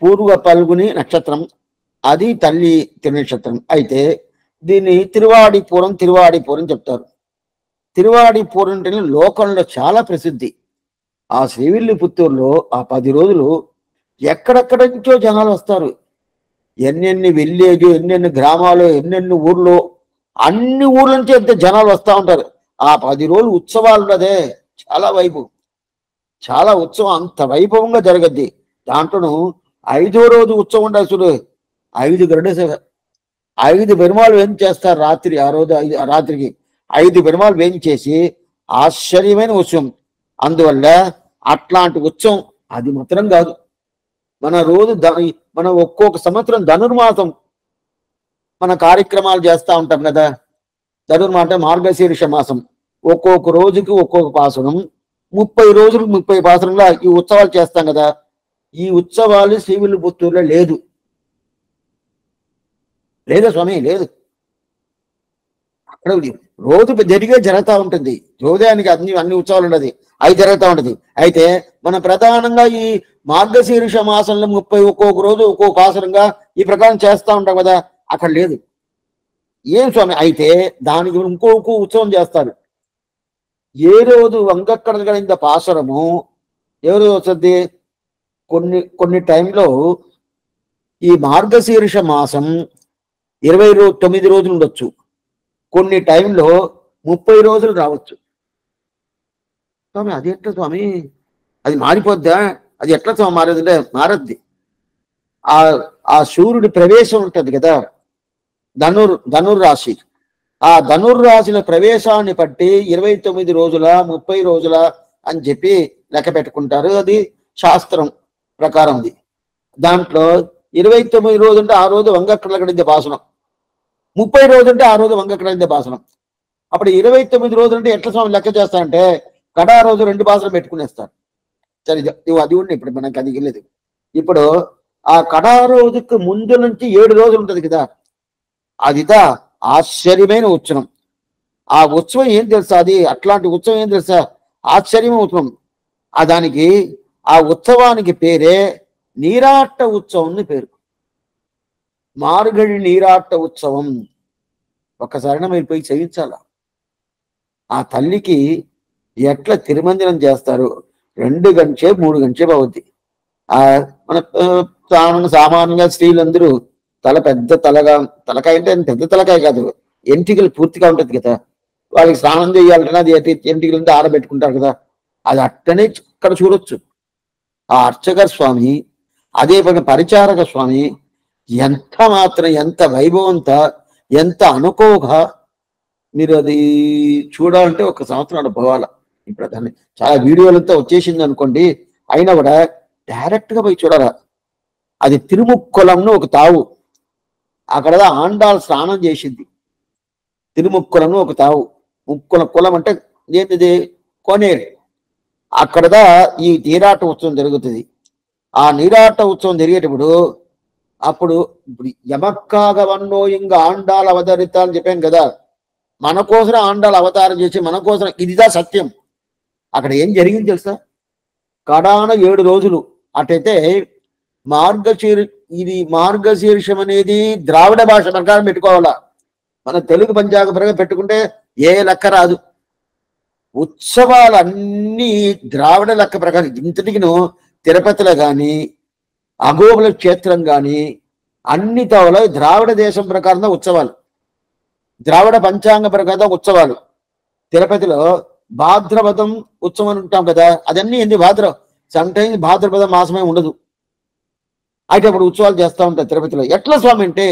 Speaker 1: పూర్వ పల్గుని నక్షత్రం. అది తల్లి తిరునక్షత్రం. అయితే దీన్ని తిరువాడిపూరం చెప్తారు. తిరువాడిపూరం అంటే లోకంలో చాలా ప్రసిద్ధి. ఆ శ్రీవిల్లిపుత్తూరులో ఆ 10 రోజులు ఎక్కడెక్కడ నుంచో జనాలు వస్తారు. ఎన్నెన్ని విలేజ్, ఎన్నెన్ని గ్రామాలు, ఎన్నెన్ని ఊర్లు, అన్ని ఊర్ల నుంచి ఎంత జనాలు వస్తూ ఉంటారు. ఆ 10 రోజులు ఉత్సవాలు ఉన్నదే చాలా వైభవం, చాలా ఉత్సవం, అంత వైభవంగా జరగద్ది. దాంట్లోనూ 5వ రోజు ఉత్సవం ఉండదు చూడు, 5 గరుడ సేవ, 5 పెరుమాళ్ళు వేయించేస్తారు రాత్రి. ఆ రోజు రాత్రికి 5 పెరుమాళ్ళు వేయించేసి ఆశ్చర్యమైన ఉత్సవం. అందువల్ల అట్లాంటి ఉత్సవం అది మాత్రం కాదు. మన రోజు మనం ఒక్కొక్క సంవత్సరం ధనుర్మాసం మన కార్యక్రమాలు చేస్తూ ఉంటాం కదా. ధనుర్మాసం అంటే మార్గశీర్ష మాసం. ఒక్కొక్క రోజుకి ఒక్కొక్క పాసనం, 30 రోజులకు 30 పాసనంలో ఈ ఉత్సవాలు చేస్తాం కదా. ఈ ఉత్సవాలు శ్రీవిల్లిపుత్తూరులో లేదా స్వామి, లేదు. అక్కడ రోజు జరుగుతూ ఉంటుంది. హృదయానికి అన్ని ఉత్సవాలు ఉండదు, అవి జరుగుతూ ఉంటుంది. అయితే మన ప్రధానంగా ఈ మార్గశీర్ష మాసంలో 30 ఒక్కొక్క రోజు ఒక్కొక్క ఆసనంగా ఈ ప్రకారం చేస్తూ ఉంటాం కదా. అక్కడ లేదు. ఏం స్వామి? అయితే దానికి ఇంకొక ఉత్సవం చేస్తారు. ఏ రోజు వంగక్కడగలింద పాసరము ఏ రోజు వస్తుంది? కొన్ని టైంలో ఈ మార్గశీర్ష మాసం 29 రోజులు ఉండొచ్చు, కొన్ని టైంలో 30 రోజులు రావచ్చు. స్వామి అది ఎట్లా స్వామి? అది మారిపోద్దా? అది ఎట్లా స్వామి మారేదంటే మారద్ది. ఆ సూర్యుడి ప్రవేశం ఉంటుంది కదా, ధనుర్రాశి. ఆ ధనుర్రాశిల ప్రవేశాన్ని బట్టి 29 రోజుల 30 రోజుల అని చెప్పి లెక్క పెట్టుకుంటారు. అది శాస్త్రం ప్రకారం. దాంట్లో 29 రోజులు అంటే ఆ రోజు వంగక్కడగడిందే భాషణం, 30 రోజులు అంటే ఆ రోజు వంగక్కడడిందే భాషణం. అప్పుడు 29 రోజులు అంటే ఎట్లా స్వామి లెక్క చేస్తారంటే కడా రోజు 2 భాషలు పెట్టుకునేస్తారు. సరే, అది ఉండి ఇప్పుడు మనకి అది వెళ్ళలేదు. ఇప్పుడు ఆ కడా రోజుకి ముందు నుంచి 7 రోజులు ఉంటుంది కదా, అదిదా ఆశ్చర్యమైన ఉత్సవం. ఆ ఉత్సవం ఏం తెలుసా? అది అట్లాంటి ఉత్సవం ఏం తెలుసా? ఆశ్చర్యమైన ఉత్సవం. ఆ ఉత్సవానికి పేరే నీరాట ఉత్సవం అని పేరు. మార్గడి నీరాట ఉత్సవం. ఒక్కసారైనా మీరు పోయి చేయించాల. ఆ తల్లికి ఎట్లా తిరుమంజనం చేస్తారు, 2 గంటసేపు 3 గంటసేపు అవుద్ది. మన సామాన్యంగా స్త్రీలందరూ పెద్ద తలకాయ అంటే పెద్ద తలకాయ కాదు, ఎంటికలు పూర్తిగా ఉంటుంది కదా. వాళ్ళకి స్నానం చేయాలంటే అది ఎంటికలంతా ఆరబెట్టుకుంటారు కదా. అది అట్టనే ఇక్కడ చూడొచ్చు. ఆ అర్చక స్వామి, అదే పని పరిచారక స్వామి ఎంత వైభవంత, ఎంత అనుకోగా మీరు అది చూడాలంటే 1 సంవత్సరం పోవాల. ఇప్పుడు దాన్ని చాలా వీడియోలంతా వచ్చేసింది అనుకోండి, అయినా కూడా డైరెక్ట్ గా పోయి చూడాల. అది తిరుముక్కులంను ఒక తావు, అక్కడ ఆండాలు స్నానం చేసింది. తిరుముక్కులను ఒక తావు, కులం అంటే ఏంటిది? కోనేరు. అక్కడదా ఈ నీరాట ఉత్సవం జరుగుతుంది. ఆ నీరాట ఉత్సవం జరిగేటప్పుడు ఇప్పుడు యమక్కాగవన్నో ఇంక ఆండాల అవతరిత అని చెప్పాను కదా. మన కోసం ఆండాలు అవతారం చేసి మన కోసం, ఇదిదా సత్యం. అక్కడ ఏం జరిగింది తెలుసా? కడాన 7 రోజులు. అటైతే మార్గశీర్షం అనేది ద్రావిడ భాష ప్రకారం పెట్టుకోవాలా. మన తెలుగు పంచాంగ ప్రకారం పెట్టుకుంటే ఏ లెక్క రాదు. ఉత్సవాలన్నీ ద్రావిడ లెక్క ప్రకారం. ఇంతటికిను తిరుపతిలో కానీ, అగోబుల క్షేత్రం కానీ అన్ని తవలో ద్రావిడ దేశం ప్రకారం ఉత్సవాలు, ద్రావిడ పంచాంగ ప్రకారం ఉత్సవాలు. తిరుపతిలో భాద్రపదం ఉత్సవం ఉంటాం కదా, అదన్నీ సంటైమ్స్ భాద్రపద మాసమే ఉండదు. అయితే అప్పుడు ఉత్సవాలు చేస్తూ ఉంటారు తిరుపతిలో. ఎట్లా స్వామి అంటే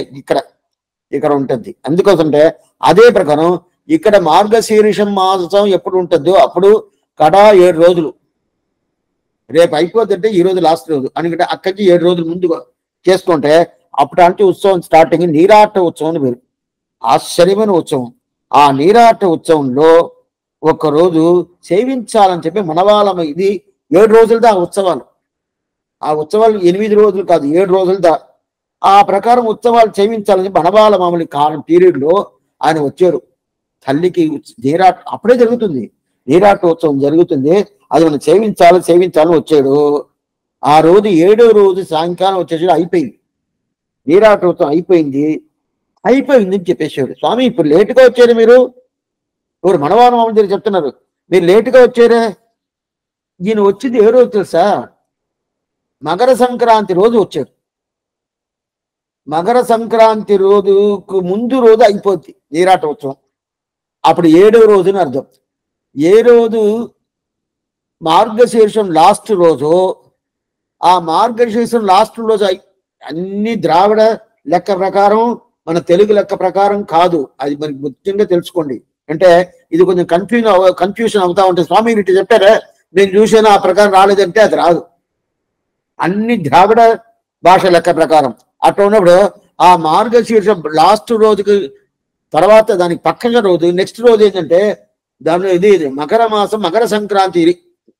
Speaker 1: ఇక్కడ ఉంటుంది. అందుకోసంటే అదే ప్రకారం ఇక్కడ మార్గశీర్షం మాసం ఎప్పుడు ఉంటుందో అప్పుడు కడా 7 రోజులు. రేపు అయిపోతుంటే ఈ రోజు లాస్ట్ రోజు అనుకుంటే అక్కడి నుంచి 7 రోజులు ముందుగా చేసుకుంటే అప్పుడు అంటే ఉత్సవం స్టార్టింగ్ నీరాట ఉత్సవం అని పేరు. ఆశ్చర్యమైన ఉత్సవం. ఆ నీరాట ఉత్సవంలో 1 రోజు సేవించాలని చెప్పి మనవాళ్ళం. ఇది 7 రోజులదా ఉత్సవాలు. ఆ ఉత్సవాలు 8 రోజులు కాదు, 7 రోజులదా. ఆ ప్రకారం ఉత్సవాలు సేవించాలని మనవాళ్ళ మామూలు కాలం పీరియడ్లో ఆయన వచ్చారు. తల్లికి నీరాట అప్పుడే జరుగుతుంది, నీరాట ఉత్సవం జరుగుతుంది. అది మనం సేవించాలని వచ్చాడు. ఆ రోజు 7వ రోజు సాయంకాలం వచ్చేసి అయిపోయింది. నీరాటోత్సవం అయిపోయింది అని చెప్పేశాడు. స్వామి ఇప్పుడు లేటుగా వచ్చారు మీరు, ఎవరు మనవాళ్ళ మామ దగ్గర చెప్తున్నారు, మీరు లేటుగా వచ్చారే. ఈయన వచ్చింది ఏ రోజు తెలుసా? మకర సంక్రాంతి రోజు వచ్చాడు. మకర సంక్రాంతి రోజుకు ముందు రోజు అయిపోద్ది నీరాటోత్సవం. అప్పుడు 7వ రోజుని అర్థం. ఏ రోజు మార్గశీర్షం లాస్ట్ రోజు, ఆ మార్గశీర్షం లాస్ట్ రోజు అన్ని ద్రావిడ లెక్క ప్రకారం, మన తెలుగు లెక్క ప్రకారం కాదు. అది మనకి ముఖ్యంగా తెలుసుకోండి. అంటే ఇది కొంచెం కన్ఫ్యూషన్ అవుతా ఉంటుంది. స్వామి ఇటు చెప్పారా, నేను చూసాను ఆ ప్రకారం రాలేదంటే అది రాదు. అన్ని ద్రావిడ భాష లెక్క ప్రకారం. అట్లా ఉన్నప్పుడు ఆ మార్గశీర్షం లాస్ట్ రోజుకి తర్వాత దానికి పక్కన రోజు, నెక్స్ట్ రోజు ఏంటంటే దాని ఇది మకర మాసం, మకర సంక్రాంతి,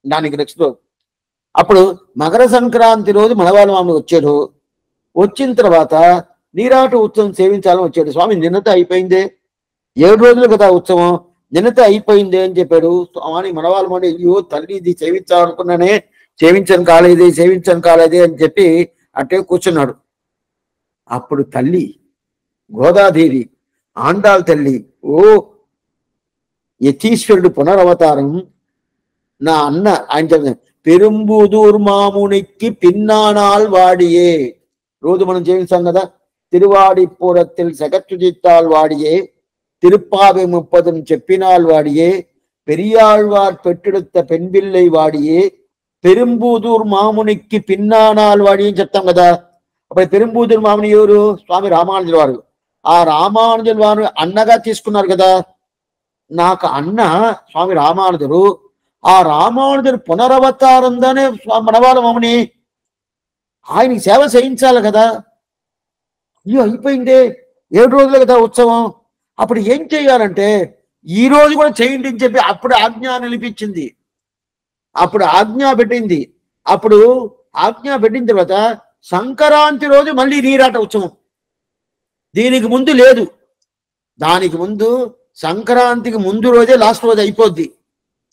Speaker 1: దానికి నెక్స్ట్ రోజు. అప్పుడు మకర సంక్రాంతి రోజు మనవాళ్ళ మామ వచ్చాడు. వచ్చిన తర్వాత నీరాట ఉత్సవం సేవించాలని వచ్చాడు. స్వామి నిన్నతో అయిపోయిందే, 7 రోజులు కదా ఉత్సవం, నిన్నతో అయిపోయిందే అని చెప్పాడు. స్వామి మనవాళ్ళ మామ అయ్యో తల్లి ఇది సేవించాలనుకున్నానే, సేవించను కాలేదే అని చెప్పి అట్టే కూర్చున్నాడు. అప్పుడు తల్లి గోదాదేవి, ఆండాళ్ తల్లి, ఓ యతీశ్వరుడు పునరవతారం, నా అన్న ఆయన చెప్తాను, పెరుంబుదూర్ మామునికి పిన్నానాల్ వాడియే. రోజు మనం చేయించాం కదా, తిరువాడిపురத்தில் సెగచ్చుజిత్తాల్ వాడియే, తిరుప్పాவை 30 చెప్పినాల్ వాడియే, పెరియాళ్వార్ పెట్టెడుத்த పెన్బిల్లై వాడియే, పెరుంబుదూర్ మామునికి పిన్నానాల్ వాడి అని చెప్తాం కదా. అప్పుడు పెరుంబుదూర్ మాముని ఎవరు? స్వామి రామానుజుల వారు. ఆ రామానుజుల వారు అన్నగా తీసుకున్నారు కదా. నాకు అన్న స్వామి రామానుజుడు. ఆ రామానుజుడు పునరవతారంగానే మనవాళ్ళ మామని ఆయనకి సేవ చేయించాలి కదా. అయ్యో అయిపోయిందే, 7 రోజులు కదా ఉత్సవం. అప్పుడు ఏం చేయాలంటే ఈ రోజు కూడా చేయండి అని చెప్పి అప్పుడు ఆజ్ఞ నిలిపించింది. అప్పుడు ఆజ్ఞ పెట్టింది. అప్పుడు ఆజ్ఞ పెట్టిన తర్వాత సంక్రాంతి రోజు మళ్ళీ నీరాట ఉత్సవం. దీనికి ముందు లేదు. దానికి ముందు సంక్రాంతికి ముందు రోజే లాస్ట్ రోజు అయిపోద్ది.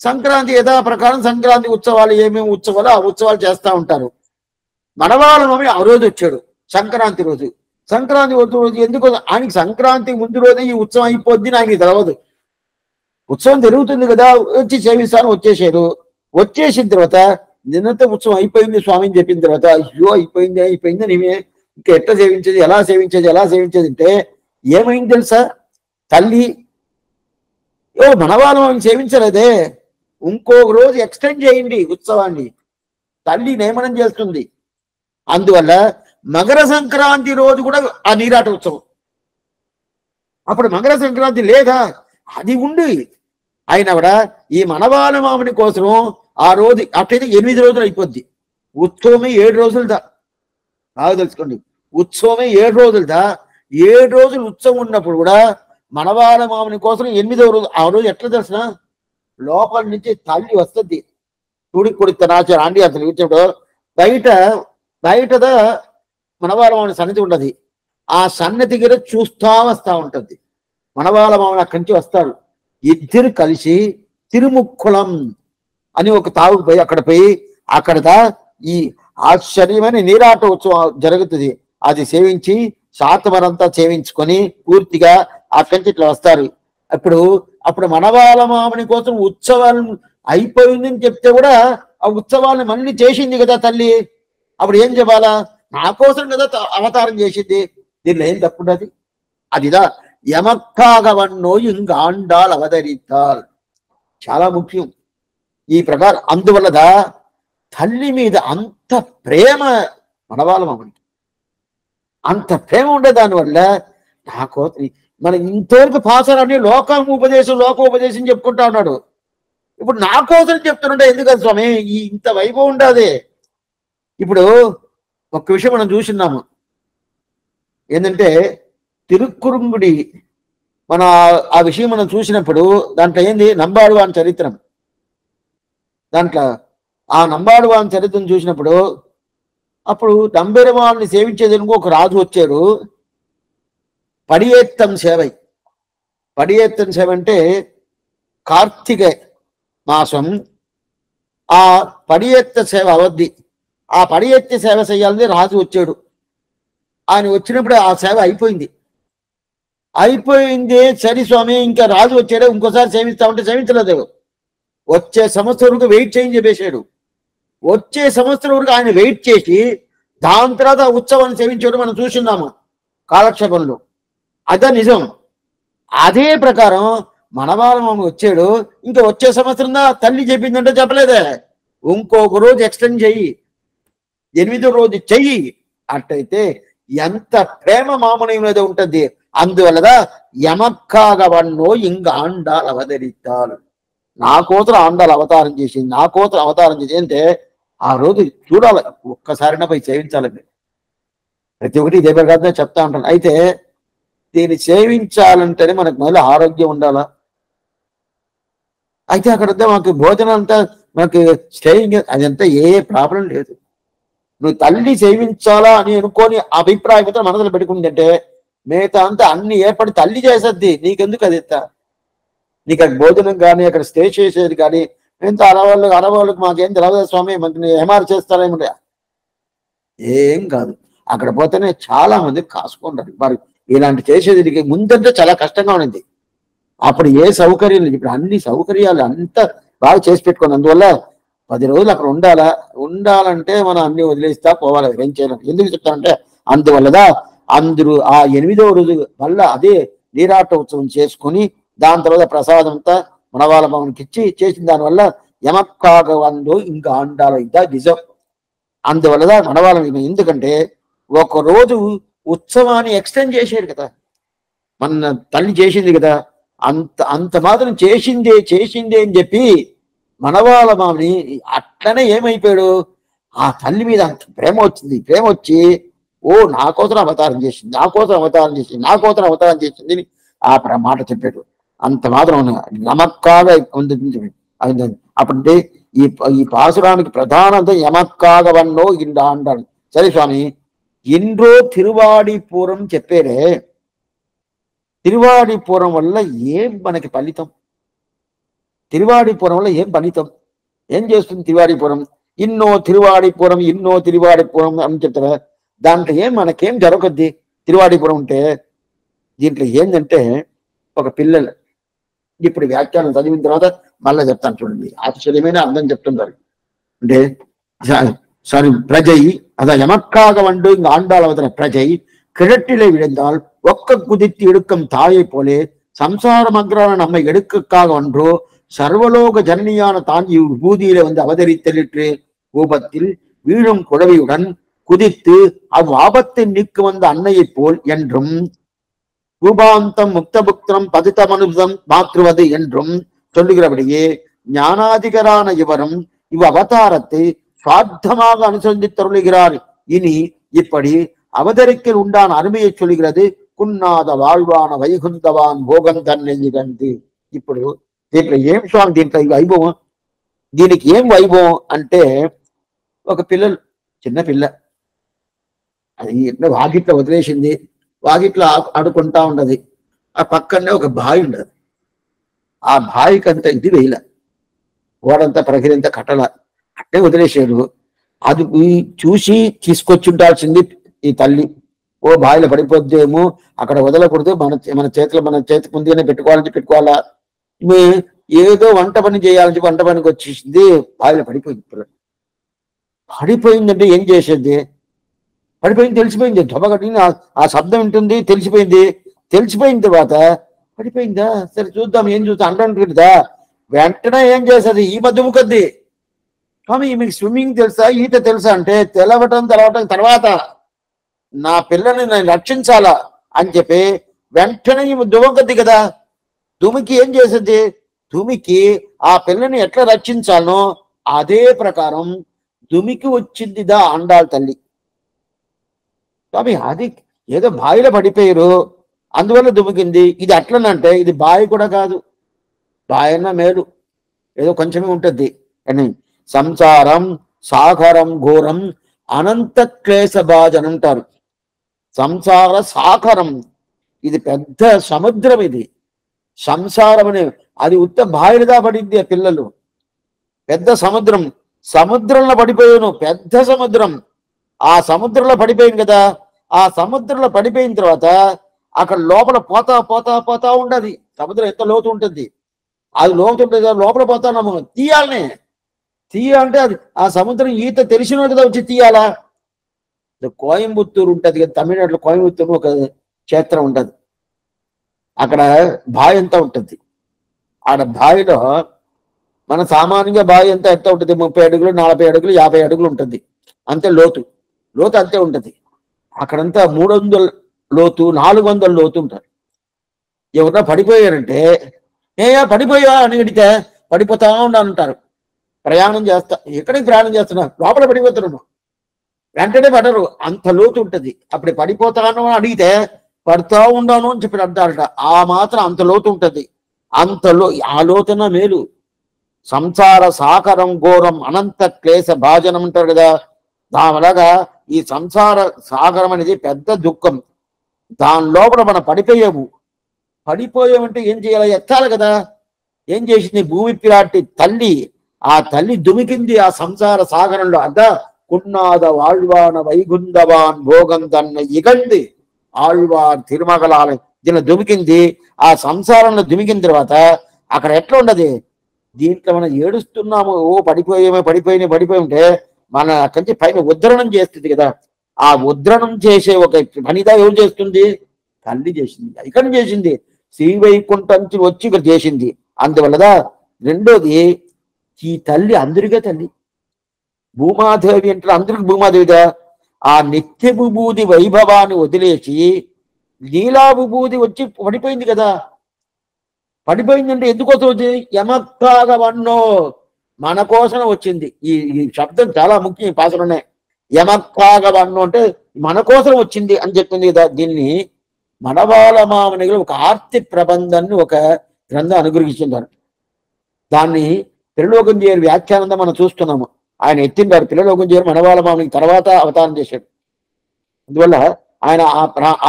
Speaker 1: సంక్రాంతి యథా ప్రకారం సంక్రాంతి ఉత్సవాలు ఏమేమి ఉత్సవాలు ఆ ఉత్సవాలు చేస్తూ ఉంటారు. మనవాళ్ళ మామి ఆ రోజు వచ్చాడు సంక్రాంతి రోజు. సంక్రాంతి రోజు ఎందుకు ఆయనకి సంక్రాంతికి ముందు రోజే ఈ ఉత్సవం అయిపోద్ది ఆయనకి తెలవదు. ఉత్సవం జరుగుతుంది కదా, వచ్చి సేవిస్తాను వచ్చేసారు. వచ్చేసిన తర్వాత నిన్నతో ఉత్సవం అయిపోయింది స్వామి అని చెప్పిన తర్వాత అయ్యో అయిపోయింది నేమే ఇంకా ఎట్లా సేవించేది, ఎలా సేవించేది అంటే ఏమైంది తెలుసా? తల్లి మనవాళ్ళం సేవించలేదే, ఇంకొక రోజు ఎక్స్టెండ్ చేయండి ఉత్సవాన్ని, తల్లి నియమనం చేస్తుంది. అందువల్ల మకర సంక్రాంతి రోజు కూడా ఆ నీరాట ఉత్సవం. అప్పుడు మకర సంక్రాంతి లేదా, అది ఉండి ఆయన కూడా ఈ మనవాళ్ళ మామని కోసం ఆ రోజు అట్లయితే 8 రోజులు అయిపోద్ది. ఉత్సవమే 7 రోజులదా బాగా తెలుసుకోండి. ఉత్సవమే 7 రోజులదా. 7 రోజులు ఉత్సవం ఉన్నప్పుడు కూడా మనవాళ్ళ మామని కోసం 8వ రోజు, ఆ రోజు ఎట్లా తెలిసిన లోపల నుంచి తల్లి వస్తుంది. తుడికి కొడుతున్నాచారు ఆంటీ అతను కూర్చోడు బయటదా మనవాళ్ళ మామని సన్నిధి ఉండదు. ఆ సన్నిధి దగ్గర చూస్తా వస్తా ఉంటుంది. మనవాళ్ళ మామని అక్కడి నుంచి వస్తారు. ఇద్దరు కలిసి తిరుముక్కుళం అని ఒక తావుకు పోయి అక్కడ ఈ ఆశ్చర్యమైన నీరాట ఉత్సవం జరుగుతుంది. అది సేవించి శాతమరంతా సేవించుకొని పూర్తిగా అక్కడి నుంచి ఇట్లా వస్తారు. అప్పుడు మనవాళ్ళ మామని కోసం ఉత్సవాలు అయిపోయిందని చెప్తే కూడా ఆ ఉత్సవాలను మళ్ళీ చేసింది కదా తల్లి. అప్పుడు ఏం చెప్పాలా? నా కోసం కదా అవతారం చేసింది, దీనిలో ఏం తప్పుండదు. అదిదా ఎమక్కాగవన్నో ఇంగాండాల్ అవతరితాల్, చాలా ముఖ్యం ఈ ప్రకారం. అందువల్లదా తల్లి మీద అంత ప్రేమ మనవాళ్ళ మామనికి, అంత ప్రేమ ఉండే దానివల్ల నాకు మనం ఇంతవరకు పాసరాన్ని లోకోపదేశం చెప్పుకుంటా ఉన్నాడు. ఇప్పుడు నా కోసం చెప్తుంటే ఎందుకని స్వామి ఇంత వైభవం ఉండదే. ఇప్పుడు ఒక్క విషయం మనం చూసిన్నాము ఏంటంటే తిరుక్కురుంగుడి ఆ విషయం మనం చూసినప్పుడు దాంట్లో ఏంది నంబాడువాన్ చరిత్రం. దాంట్లో ఆ నంబాడువాన్ చరిత్రను చూసినప్పుడు అప్పుడు నంబెరుమాల్ని సేవించేందుకు ఒక రాజు వచ్చాడు. పడియేత్తం సేవ అంటే కార్తీక మాసం ఆ పడియెత్త సేవ అవద్ది. ఆ పడియెత్తి సేవ చేయాలని రాజు వచ్చాడు. ఆయన వచ్చినప్పుడు ఆ సేవ అయిపోయింది. సరే స్వామి ఇంకా రాజు వచ్చాడు, ఇంకోసారి సేవిస్తామంటే సేవించలేదు. వచ్చే సంవత్సరం వరకు వెయిట్ చేయని చెప్పేశాడు. వచ్చే సంవత్సరం వరకు ఆయన వెయిట్ చేసి దాని తర్వాత ఉత్సవాన్ని సేవించడం మనం చూస్తున్నాము కాలక్షేపంలో. అదే నిజం. అదే ప్రకారం మనవాళ్ళ వచ్చాడు, ఇంకా వచ్చే సంవత్సరం తల్లి చెప్పిందంటే చెప్పలేదే, ఇంకొక రోజు ఎక్స్టెండ్ చెయ్యి, 8వ రోజు చెయ్యి. అట్టయితే ఎంత ప్రేమ మామూలు మీద ఉంటుంది. అందువల్ల ఎమక్కాగ వన్నో ఇంక ఆండాలు అవతరిస్తారు. నా కోతలు ఆండాలు అవతారం చేసింది, నా కోతలు అవతారం చేసి అంటే ఆ రోజు చూడాలి, ఒక్కసారైనా పోయి సేవించాలండి. ప్రతి ఒక్కటి ఇదే ప్రకారంగా చెప్తా ఉంటాను. అయితే దీన్ని సేవించాలంటేనే మనకు మళ్ళీ ఆరోగ్యం ఉండాలా. అయితే అక్కడ మాకు భోజనం అంతా, మనకి స్టేయింగ్ అదంతా ఏ ప్రాబ్లం లేదు. నువ్వు తల్లి సేవించాలా అని అనుకోని అభిప్రాయం అయితే మనసులో పెట్టుకుందంటే మిగతా అంతా అన్ని ఏర్పడి తల్లి చేసేద్ది. నీకెందుకు అది నీకు అక్కడ భోజనం కానీ అక్కడ స్టే చేసేది కానీ ఎంత అరవాళ్ళకి మాకేం తెలియదు స్వామి, మనకి ఏమారు చేస్తారేమిటా, ఏం కాదు. అక్కడ పోతేనే చాలా మంది కాసుకుంటారు. మరి ఇలాంటి చేసేది ముందంటే చాలా కష్టంగా ఉండింది. అప్పుడు ఏ సౌకర్యాలు, ఇప్పుడు అన్ని సౌకర్యాలు అంతా బాగా చేసి పెట్టుకోండి. అందువల్ల 10 రోజులు అక్కడ ఉండాలంటే మనం అన్ని వదిలేస్తా పోవాలి, ఏం చేయలేం. ఎందుకు చెప్తానంటే అందువల్ల అందరూ ఆ 8వ రోజు వల్ల అదే నీరాట ఉత్సవం చేసుకుని దాని తర్వాత ప్రసాదం అంతా మనవాళ్ళ భవన్కి ఇచ్చి చేసిన దానివల్ల ఎమక్కాగ వందో ఇంకా ఆండాల ఇదా నిజం. అందువల్ల మనవాళ్ళం ఎందుకంటే ఒక రోజు ఉత్సవాన్ని ఎక్స్టెండ్ చేశారు కదా, మన తల్లి చేసింది కదా, అంత మాత్రం చేసిందే అని చెప్పి మనవాళ్ళ మామని అట్లనే ఏమైపోయాడు, ఆ తల్లి మీద అంత ప్రేమ వచ్చింది. ప్రేమ వచ్చి నా కోసం అవతారం చేసింది, నా కోసం అవతారం చేసింది ఆ మాట చెప్పాడు. అంత మాత్రం నమక్కాగా అప్పుడు ఈ పాసురానికి ప్రధానంగా ఎమక్కాగవన్నో ఇండ అంటాడు. సరే స్వామి, ఇండ్రో తిరువాడిపురం చెప్పేరే, తిరువాడిపురం వల్ల ఏం మనకి ఫలితం? తిరువాడిపురం వల్ల ఏం ఫలితం? ఏం చేస్తుంది తిరువాడిపురం? ఇన్నో తిరువాడిపురం అని చెప్తారా? దాంట్లో మనకేం జరగద్ది తిరువాడిపురం ఉంటే? దీంట్లో ఏంటంటే ఒక పిల్లలు, ఇప్పుడు వ్యాఖ్యానం చదివిన తర్వాత మళ్ళీ చెప్తాను చూడండి, ఆశ్చర్యమైన అర్థం చెప్తున్నారు. అంటే సారీ ప్రజై అదా ఎమక్కాగ వండు ఇంక ఆండాల్ అవతల ప్రజై கிழட்டிலே விழுந்தால் ஒக்க குதித்து எடுக்கும் தாயை போலே சம்சாரமக்ரான நம்மை எடுக்காக ஒன்றோ சர்வலோக ஜனனியான தான் இவ்வூதியில அவதரித்தலிற்று கோபத்தில் வீழும் குழவியுடன் குதித்து அவ்வாபத்தை நீக்கு வந்த அன்னையை போல் என்றும் ரூபாந்தம் முக்தபுக்தம் பதித்தமனுதம் மாற்றுவது என்றும் சொல்லுகிறபடியே ஞானாதிகரான இவரும் இவ் அவதாரத்தை சுவார்த்தமாக அனுசந்தித்தருளுகிறார். இனி இப்படி அவதரிக்கல் உண்டான அருமையை சொல்கிறது. కున్నాద வாழ்வான వైకుంఠవాన్ భోగం తన్నెయ్యి గంటి. ఇప్పుడు దీంట్లో ఏం స్వామి, దీంట్లో వైభవం, దీనికి ఏం వైభవం అంటే ఒక చిన్న పిల్ల అది వాకిట్లో వదిలేసింది, వాకిట్లో ఆడుకుంటా ఉండదు. ఆ పక్కనే ఒక బావి ఉండదు, ఆ బావికంతా ఇది వేయల, ఓడంతా ప్రగిరంతా కట్టల, అట్టే వదిలేసాడు. అది చూసి తీసుకొచ్చి ఉండాల్సింది ఈ తల్లి. బావిలో పడిపోద్దేమో, అక్కడ వదలకూడదు, మన చేతికి ముందుగానే పెట్టుకోవాలా, ఏదో వంట పని చేయాలని వంట పనికి వచ్చేసింది, బావిలో పడిపోయింది. పడిపోయిందంటే ఏం చేసేది? పడిపోయింది తెలిసిపోయింది, దొబ్బగట్టింది, ఆ శబ్దం ఉంటుంది, తెలిసిపోయిన తర్వాత పడిపోయిందా, సరే చూద్దాం ఏం చూద్దాం అంటుందా, వెంటనే ఏం చేస్తుంది, ఈ మధ్య ముఖద్ది, స్వామి మీకు స్విమ్మింగ్ తెలుసా, ఈత తెలుసా అంటే తెలవటం తర్వాత నా పిల్లని నేను రక్షించాలా అని చెప్పి వెంటనే దుమకద్ది కదా. దుమికి ఏం చేసేది, దుమికి ఆ పిల్లని ఎట్లా రక్షించాలనో అదే ప్రకారం దుమికి వచ్చిందిదా ఆండాళ్ తల్లి. స్వామి అది ఏదో బావిలో పడిపోయారు అందువల్ల దుమికింది, ఇది అట్లనంటే ఇది బావి కూడా కాదు, బాయన్న మేలు ఏదో కొంచెమే ఉంటుంది అని. సంసారం సాగరం ఘోరం అనంత క్లేశ బాజన్ అంటారు. సంసార సాగరం, ఇది పెద్ద సముద్రం, ఇది సంసారం అనే అది ఉత్త బావిలుగా పడింది. ఆ పిల్లలు పెద్ద సముద్రంలో పడిపోయాను, పెద్ద సముద్రం. ఆ సముద్రంలో పడిపోయింది కదా, ఆ సముద్రంలో పడిపోయిన తర్వాత అక్కడ లోపల పోతా పోతా పోతా ఉండదు. సముద్రం ఎంత లోతు ఉంటుంది, అది లోతు ఉంటుంది, లోపల పోతాము తీయాలనే. తీయాలంటే అది ఆ సముద్రం ఈత తెలిసిన కదా వచ్చి తీయాలా. కోయంబత్తూరు ఉంటుంది కదా, తమిళనాడులో కోయంబత్తూరు ఒక క్షేత్రం ఉంటుంది. అక్కడ బావి ఎంత ఉంటుంది, ఆడ బావిలో మన సామాన్యంగా బావి ఎంత ఉంటుంది, 30 అడుగులు 40 అడుగులు 50 అడుగులు ఉంటుంది, అంతే లోతు. లోతు అంతే ఉంటుంది. అక్కడంతా 300 లోతు 400 లోతు ఉంటారు. ఎవరన్నా పడిపోయారంటే పడిపోయా అని అడిగితే పడిపోతా ఉన్నానంటారు. ప్రయాణం చేస్తా, ఎక్కడికి ప్రయాణం చేస్తున్నా, లోపల పడిపోతున్నాను, వెంటనే పడరు, అంత లోతు ఉంటుంది. అప్పుడు పడిపోతాను అని అడిగితే పడుతూ ఉన్నాను అని చెప్పి అంటారట. ఆ మాత్రం అంత లోతు ఉంటుంది. ఆ లోతున మేలు. సంసార సాకరం ఘోరం అనంత క్లేశ భాజనం అంటారు కదా, దానిలాగా ఈ సంసార సాగరం అనేది పెద్ద దుఃఖం. దాని లోపల మనం పడిపోయామంటే ఏం చేయాలి, ఎత్తాలి కదా. ఏం చేసింది భూమి పిరాటి తల్లి, ఆ తల్లి దుమికింది ఆ సంసార సాగరంలో. అదా కున్నాద ఆళ్వాన వైగుందవాన్ భోగం తన్న ఇగంది ఆళ్వార్ తిరుమగలాల దీన్ని దుమికింది. ఆ సంసారంలో దుమికిన తర్వాత అక్కడ ఎట్లా ఉండదు, దీంట్లో మనం ఏడుస్తున్నాము, పడిపోయి ఉంటే మన అక్కడి నుంచి పైన ఉద్ధరణం చేస్తుంది కదా. ఆ ఉద్ధరణం చేసే ఒక పనిదా ఎవరు చేస్తుంది, తల్లి చేసింది. ఇక్కడ చేసింది శ్రీవైకుంఠం నుంచి వచ్చి ఇక్కడ చేసింది. అందువల్లదా రెండోది, ఈ తల్లి అందరిగా తల్లి. భూమాదేవి అంటే అందరికి భూమాదేవిగా. ఆ నిత్య విభూది వైభవాన్ని వదిలేసి లీలా విభూది వచ్చి పడిపోయింది కదా. పడిపోయిందంటే ఎందుకోసం వచ్చింది, యమక్కాగవన్నో మన కోసం వచ్చింది. ఈ శబ్దం చాలా ముఖ్యం ఈ పాసలోనే. యమక్కాగవన్నో అంటే మన కోసం వచ్చింది అని చెప్తుంది కదా. దీన్ని మనవాళ మామనిగా ఒక ఆర్తి ప్రబంధాన్ని ఒక గ్రంథం అనుగ్రహిస్తున్నారు. దాన్ని త్రిలోకం చేయరు వ్యాఖ్యానంగా మనం చూస్తున్నాము. ఆయన ఎత్తిండారు త్రిలోకం చేయరు మనవాళ మామనికి తర్వాత అవతారం చేశాడు. అందువల్ల ఆయన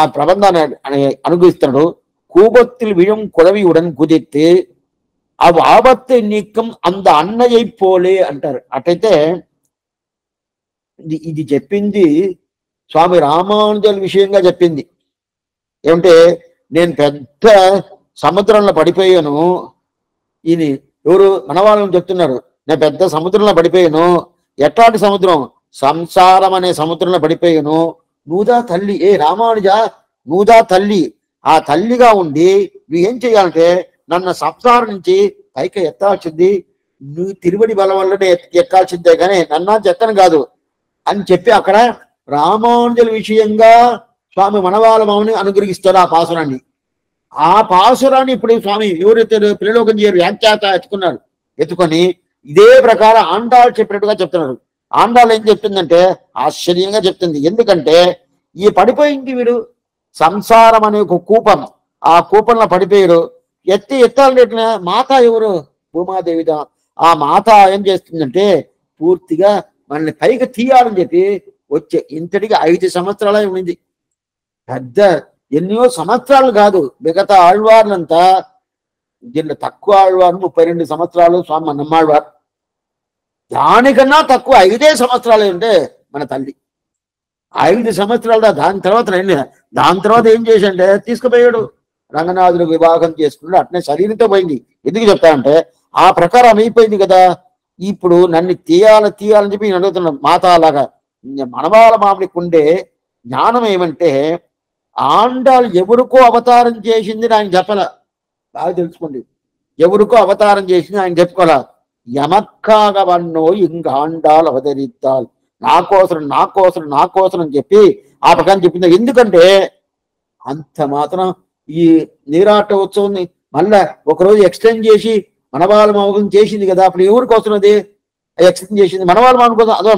Speaker 1: ఆ ప్రబంధాన్ని అనుగ్రహిస్తున్నాడు. கூபத்தில் விழும் குழவியுடன் குதித்து అవి ఆపత్తు నీకం అంద అన్నయ్య పోలే అంటారు. అటైతే ఇది చెప్పింది స్వామి రామానుజుల విషయంగా చెప్పింది. ఏమంటే నేను పెద్ద సముద్రంలో పడిపోయాను. ఇది ఎవరు మనవాళ్ళని చెప్తున్నారు. నేను పెద్ద సముద్రంలో పడిపోయాను. ఎట్లాంటి సముద్రం, సంసారం అనే సముద్రంలో పడిపోయాను. నువ్వుదా తల్లి, రామానుజా నువ్వుదా తల్లి. ఆ తల్లిగా ఉండి నువ్వు ఏం చేయాలంటే నన్ను సంసారం నుంచి పైకి ఎత్తాల్సింది, నువ్వు తిరువడి బలం వల్లనే ఎక్కాల్సిందే కానీ నన్నా చెత్తను కాదు అని చెప్పి అక్కడ రామానుజుల విషయంగా స్వామి మనవాళ మామని అనుగ్రహిస్తారు ఆ పాసురాన్ని. ఆ పాసురాన్ని ఇప్పుడు స్వామి ఎవరైతే త్రిలోకం చేయరు వ్యాఖ్యాత ఎత్తుకొని ఇదే ప్రకారం ఆండాళ్ళు చెప్పినట్టుగా చెప్తున్నారు. ఆండాళ్ళు ఏం చెప్తుందంటే ఆశ్చర్యంగా చెప్తుంది. ఎందుకంటే ఈ పడిపోయింది వీడు సంసారం అనే ఒక కూపం, ఆ కూపంలో పడిపోయారు. ఎత్తాలంటే మాత ఎవరు, భూమాదేవిదా. ఆ మాత ఏం చేస్తుందంటే పూర్తిగా మనల్ని పైకి తీయాలని చెప్పి వచ్చే ఇంతటికి 5 సంవత్సరాలే ఉంది. పెద్ద ఎన్నో సంవత్సరాలు కాదు. మిగతా ఆళ్వార్లంతా దీంట్లో తక్కువ ఆళ్వారు 32 సంవత్సరాలు స్వామి నమ్మాళ్వారు. దానికన్నా తక్కువ 5 సంవత్సరాలే ఉంటే మన తల్లి. 5 సంవత్సరాలు. దాని తర్వాత ఏం చేశాడంటే తీసుకుపోయాడు రంగనాథుడు వివాహం చేసుకున్నాడు. అట్నే శరీరంతో పోయింది. ఎందుకు చెప్తానంటే ఆ ప్రకారం అయిపోయింది కదా. ఇప్పుడు నన్ను తీయాలని చెప్పి నేను అడుగుతున్నాను. మాత అలాగా మనవాళ్ళ మామిడికి ఉండే జ్ఞానం ఏమంటే ఆండాళ్ళు ఎవరికో అవతారం చేసింది ఆయన చెప్పాల. బాగా తెలుసుకోండి, ఎవరికో అవతారం చేసింది ఆయన చెప్పుకోవాలా. యమక్కాగవన్నో ఇంక ఆండాలు అవతరిత్తాలు, నా కోసం అని చెప్పి ఆ ప్రకారం చెప్పింది. ఎందుకంటే అంత మాత్రం ఈ నీరాట ఉత్సవాన్ని మళ్ళా ఒకరోజు ఎక్స్టెండ్ చేసి మనవాళ్ళ మామూలు చేసింది కదా. అప్పుడు ఎవరికి వస్తున్నది ఎక్స్టెండ్ చేసింది మనవాళ్ళ మామూలు కోసం. అదో